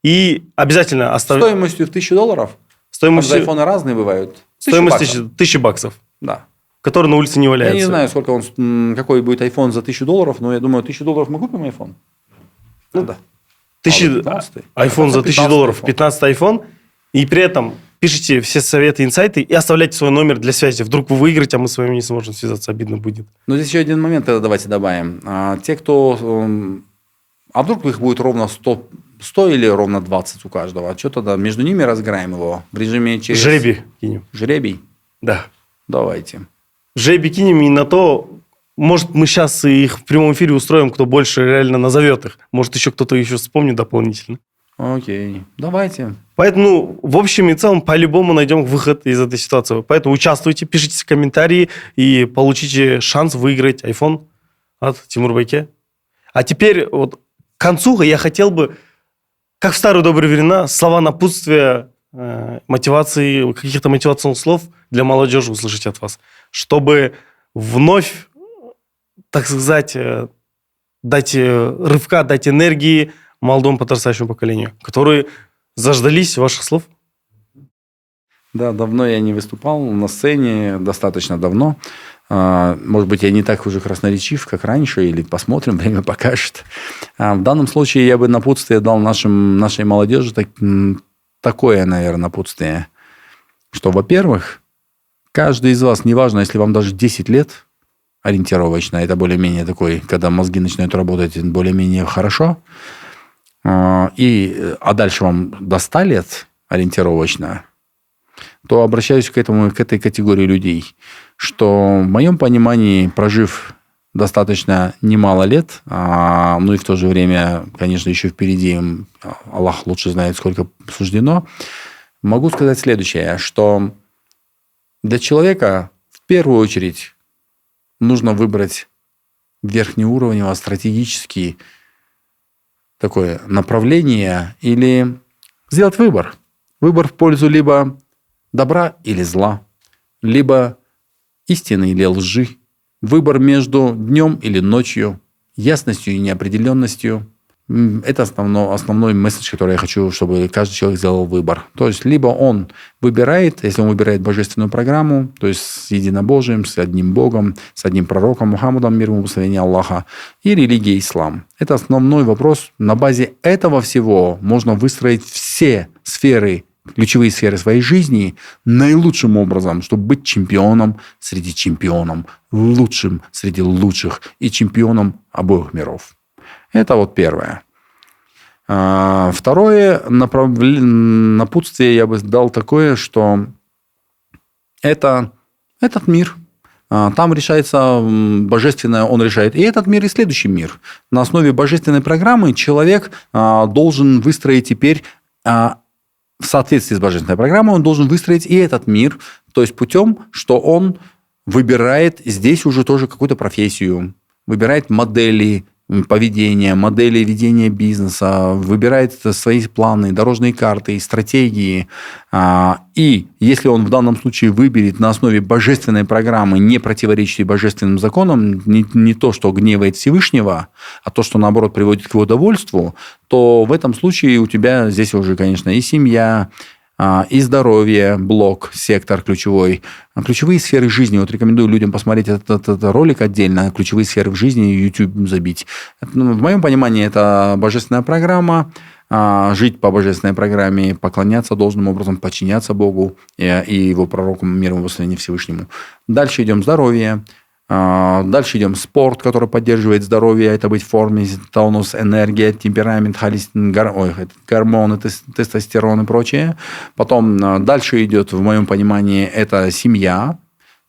[SPEAKER 2] И обязательно оставить...
[SPEAKER 1] Стоимостью в $1000?
[SPEAKER 2] Стоимостью...
[SPEAKER 1] Айфоны разные бывают.
[SPEAKER 2] Стоимость $1000.
[SPEAKER 1] Да.
[SPEAKER 2] Который на улице не валяется.
[SPEAKER 1] Я не знаю, сколько какой будет iPhone за $1000, но я думаю, $1000 мы купим iPhone. Ну да.
[SPEAKER 2] iPhone за $1000, 15 iPhone, и при этом пишите все советы, инсайты и оставляйте свой номер для связи. Вдруг вы выиграете, а мы с вами не сможем связаться, обидно будет.
[SPEAKER 1] Но здесь еще один момент давайте добавим. Те, кто... А вдруг их будет ровно 100 или ровно 20 у каждого? А что тогда? Между ними разыграем его в режиме через...
[SPEAKER 2] Жребий кинем.
[SPEAKER 1] Жребий?
[SPEAKER 2] Да.
[SPEAKER 1] Давайте.
[SPEAKER 2] Жребий кинем и на то... Может, мы сейчас их в прямом эфире устроим, кто больше реально назовет их. Может, еще кто-то еще вспомнит дополнительно.
[SPEAKER 1] Окей, давайте.
[SPEAKER 2] Поэтому, в общем и целом, по-любому найдем выход из этой ситуации. Поэтому участвуйте, пишите комментарии и получите шанс выиграть iPhone от Тимура Байке. А теперь вот к концу я хотел бы, как в старые добрые времена, слова напутствия, мотивации, каких-то мотивационных слов для молодежи услышать от вас, чтобы вновь, так сказать, дать рывка, дать энергии молодому подрастающему поколению, которые заждались ваших слов.
[SPEAKER 1] Да, давно я не выступал на сцене, достаточно давно. Может быть, я не так уже красноречив, как раньше, или посмотрим, время покажет. В данном случае я бы напутствие дал нашей молодежи такое, наверное, напутствие, что, во-первых, каждый из вас, неважно, если вам даже 10 лет, ориентировочно, это более-менее такой, когда мозги начинают работать более-менее хорошо, а дальше вам до 100 лет ориентировочно, то обращаюсь к этой категории людей, что в моем понимании, прожив достаточно немало лет, ну и в то же время, конечно, еще впереди, Аллах лучше знает, сколько суждено, могу сказать следующее, что для человека в первую очередь нужно выбрать верхнеуровневое, стратегический такое направление или сделать выбор. Выбор в пользу либо добра или зла, либо истины или лжи. Выбор между днем или ночью, ясностью и неопределенностью. Это основной месседж, который я хочу, чтобы каждый человек сделал выбор. То есть, либо он выбирает, если он выбирает божественную программу, то есть с единобожием, с одним Богом, с одним пророком Мухаммадом, мир ему, благословение Аллаха, и религия ислам. Это основной вопрос. На базе этого всего можно выстроить все сферы, ключевые сферы своей жизни наилучшим образом, чтобы быть чемпионом среди чемпионов, лучшим среди лучших и чемпионом обоих миров. Это вот первое. Второе напутствие я бы дал такое, что этот мир, там решается божественное, он решает и этот мир, и следующий мир. На основе божественной программы человек должен выстроить теперь, в соответствии с божественной программой, он должен выстроить и этот мир, то есть путем, что он выбирает здесь уже тоже какую-то профессию, выбирает модели поведения, модели ведения бизнеса, выбирает свои планы, дорожные карты, стратегии. И если он в данном случае выберет на основе божественной программы, не противоречащей божественным законам, не то, что гневает Всевышнего, а то, что, наоборот, приводит к его довольству, то в этом случае у тебя здесь уже, конечно, и семья, и здоровье, блок, сектор ключевой, ключевые сферы жизни. Вот рекомендую людям посмотреть этот ролик отдельно, ключевые сферы в жизни, YouTube забить. В моем понимании это божественная программа, жить по божественной программе, поклоняться должным образом, подчиняться Богу и его пророку, мир ему, благословение Всевышнему. Дальше идем здоровье, Дальше идем спорт, который поддерживает здоровье. Это быть в форме, тонус, энергия, темперамент, гормоны, тестостерон и прочее. Потом дальше идет, в моем понимании, это семья.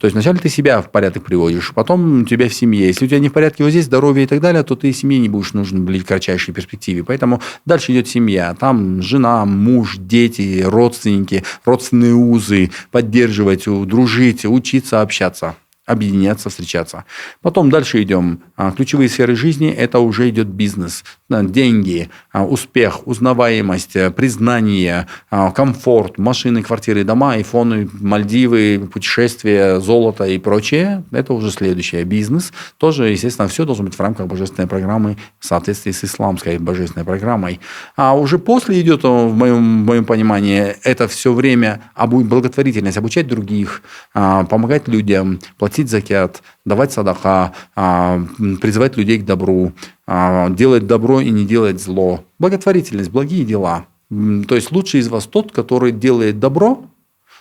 [SPEAKER 1] То есть вначале ты себя в порядок приводишь, потом у тебя в семье. Если у тебя не в порядке вот здесь здоровье и так далее, то ты семье не будешь нужен в кратчайшей перспективе. Поэтому дальше идет семья. Там жена, муж, дети, родственники, родственные узы, поддерживать, дружить, учиться, общаться, объединяться, встречаться. Потом дальше идем. Ключевые сферы жизни – это уже идет бизнес, деньги, успех, узнаваемость, признание, комфорт, машины, квартиры, дома, айфоны, Мальдивы, путешествия, золото и прочее. Это уже следующее. Бизнес. Тоже, естественно, все должно быть в рамках божественной программы в соответствии с исламской божественной программой. А уже после идет, в моем понимании, это все время благотворительность, обучать других, помогать людям, платить закят, давать садака, призывать людей к добру, делать добро и не делать зло. Благотворительность, благие дела. То есть лучший из вас тот, который делает добро,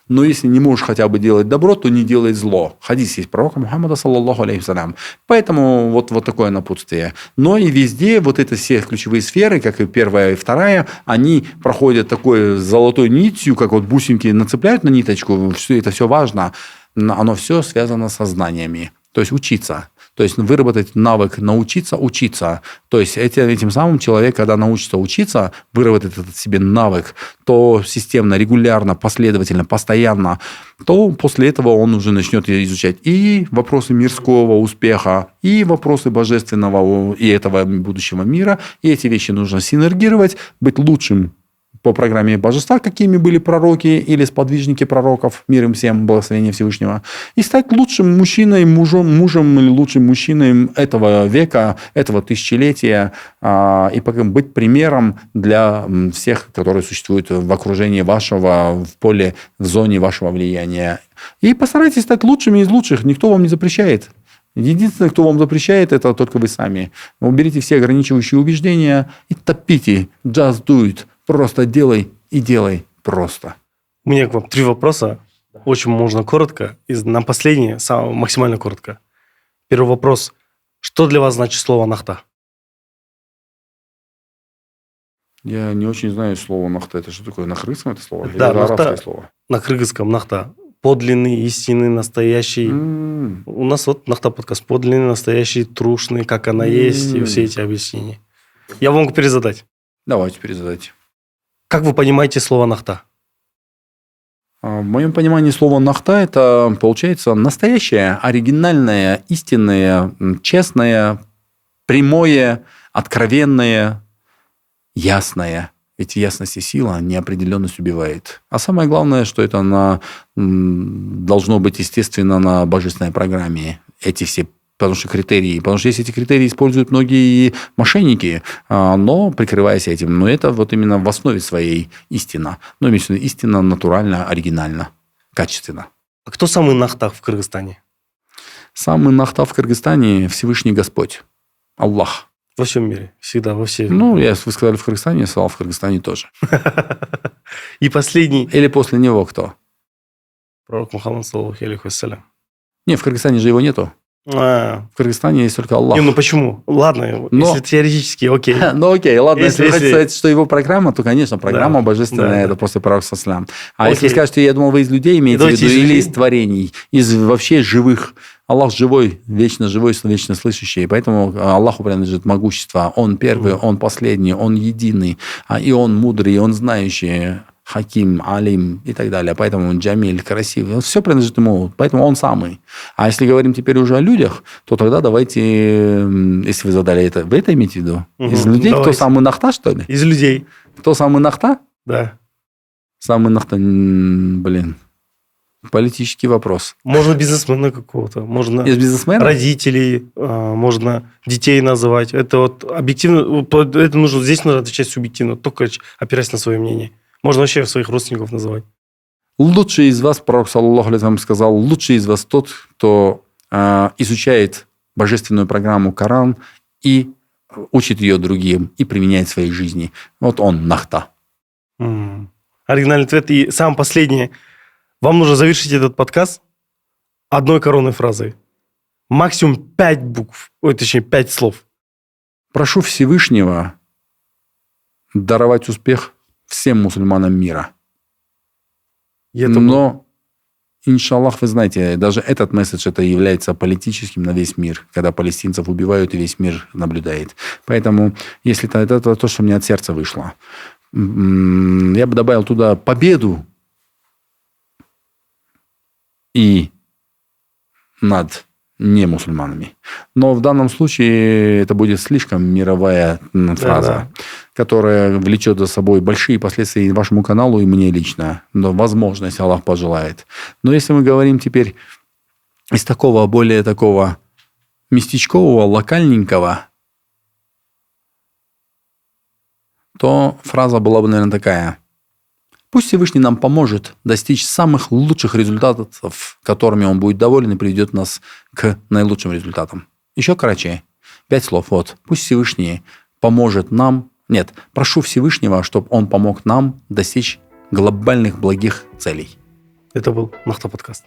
[SPEAKER 1] но если не можешь хотя бы делать добро, то не делай зло. Хадис есть пророка Мухаммада, саллаллаху алейхи вассалям. Поэтому вот такое напутствие. Но и везде вот эти все ключевые сферы, как и первая и вторая, они проходят такой золотой нитью, как вот бусинки нацепляют на ниточку, это все важно. Оно все связано со знаниями. То есть учиться. То есть выработать навык научиться учиться. То есть этим самым человек, когда научится учиться, выработает этот себе навык, то системно, регулярно, последовательно, постоянно, то после этого он уже начнет изучать и вопросы мирского успеха, и вопросы божественного и этого будущего мира. И эти вещи нужно синергировать, быть лучшим по программе божества, какими были пророки или сподвижники пророков, мир им всем, благословение Всевышнего, и стать лучшим мужчиной, мужем или лучшим мужчиной этого века, этого тысячелетия, и быть примером для всех, которые существуют в окружении вашего, в поле, в зоне вашего влияния. И постарайтесь стать лучшими из лучших, никто вам не запрещает. Единственное, кто вам запрещает, это только вы сами. Уберите все ограничивающие убеждения и топите, just do it. Просто делай и делай просто.
[SPEAKER 2] У меня к вам 3 вопроса. Очень можно коротко. И на последний максимально коротко. Первый вопрос. Что для вас значит слово «нахта»?
[SPEAKER 1] Я не очень знаю слово «нахта». Это что такое? На кыргызском это слово?
[SPEAKER 2] Да,
[SPEAKER 1] это
[SPEAKER 2] нахта.
[SPEAKER 1] арабское слово?
[SPEAKER 2] На кыргызском «нахта». Подлинный, истинный, настоящий. У нас вот «нахта» подкаст. Подлинный, настоящий, трушный, как она есть. И все эти объяснения. Я вам могу перезадать.
[SPEAKER 1] Давайте перезадайте.
[SPEAKER 2] Как вы понимаете слово «нахта»?
[SPEAKER 1] В моем понимании слово «нахта» – это, получается, настоящее, оригинальное, истинное, честное, прямое, откровенное, ясное. Ведь ясность и сила неопределенность убивает. А самое главное, что это должно быть, естественно, на божественной программе. Эти все потому что если эти критерии используют многие мошенники, но прикрываясь этим. Но это вот именно в основе своей истина. Ну, имеется в виду истина натурально, оригинально, качественно.
[SPEAKER 2] А кто самый нахта в Кыргызстане?
[SPEAKER 1] Самый нахта в Кыргызстане – Всевышний Господь. Аллах.
[SPEAKER 2] Во всем мире. Всегда, во всем.
[SPEAKER 1] Ну, вы сказали в Кыргызстане, я сказал в Кыргызстане тоже.
[SPEAKER 2] И последний.
[SPEAKER 1] Или после него кто?
[SPEAKER 2] Пророк Мухаммад, саллаллаху алейхи вассалям.
[SPEAKER 1] Не, в Кыргызстане же его нету. В Кыргызстане есть только Аллах.
[SPEAKER 2] Ну почему? Ладно, если теоретически, окей.
[SPEAKER 1] Ну окей, ладно, если вы хотите сказать, что его программа, то, конечно, программа божественная, это после пророка саллям. А если вы скажете, я думал, вы из людей имеете в виду, или из творений, из вообще живых. Аллах живой, вечно слышащий. И поэтому Аллаху принадлежит могущество. Он первый, Он последний, Он единый. И Он мудрый, и Он знающий. Хаким, Алим и так далее. Поэтому он Джамиль, красивый. Все принадлежит ему. Поэтому он самый. А если говорим теперь уже о людях, то тогда давайте, если вы задали это, вы это имеете в виду? Из людей давайте. Кто самый нахта, что ли?
[SPEAKER 2] Из людей.
[SPEAKER 1] Кто самый нахта?
[SPEAKER 2] Да.
[SPEAKER 1] Самый нахта, политический вопрос.
[SPEAKER 2] Можно бизнесмена какого-то, можно
[SPEAKER 1] из бизнесмена?
[SPEAKER 2] Родителей, можно детей называть. Это вот объективно, здесь нужно отвечать субъективно, только опираясь на свое мнение. Можно вообще своих родственников называть.
[SPEAKER 1] Лучший из вас, пророк, саллаллаху алейхи вассалям, сказал, лучший из вас тот, кто изучает божественную программу Коран и учит ее другим, и применяет в своей жизни. Вот он, нахта.
[SPEAKER 2] Оригинальный ответ. И самое последнее. Вам нужно завершить этот подкаст одной коронной фразой. Максимум 5 букв, точнее 5 слов.
[SPEAKER 1] Прошу Всевышнего даровать успех всем мусульманам мира. Но, иншаллах, вы знаете, даже этот месседж это является политическим на весь мир, когда палестинцев убивают и весь мир наблюдает. Поэтому, если это то, что мне от сердца вышло, я бы добавил туда победу и над немусульманами. Но в данном случае это будет слишком мировая фраза, которая влечет за собой большие последствия и вашему каналу, и мне лично. Но возможно, если Аллах пожелает. Но если мы говорим теперь из такого, более такого местечкового, локальненького, то фраза была бы, наверное, такая. Пусть Всевышний нам поможет достичь самых лучших результатов, которыми он будет доволен и приведет нас к наилучшим результатам. Еще короче. 5 слов. Вот. Пусть Всевышний поможет нам. Нет, прошу Всевышнего, чтобы он помог нам достичь глобальных благих целей.
[SPEAKER 2] Это был Нахта подкаст.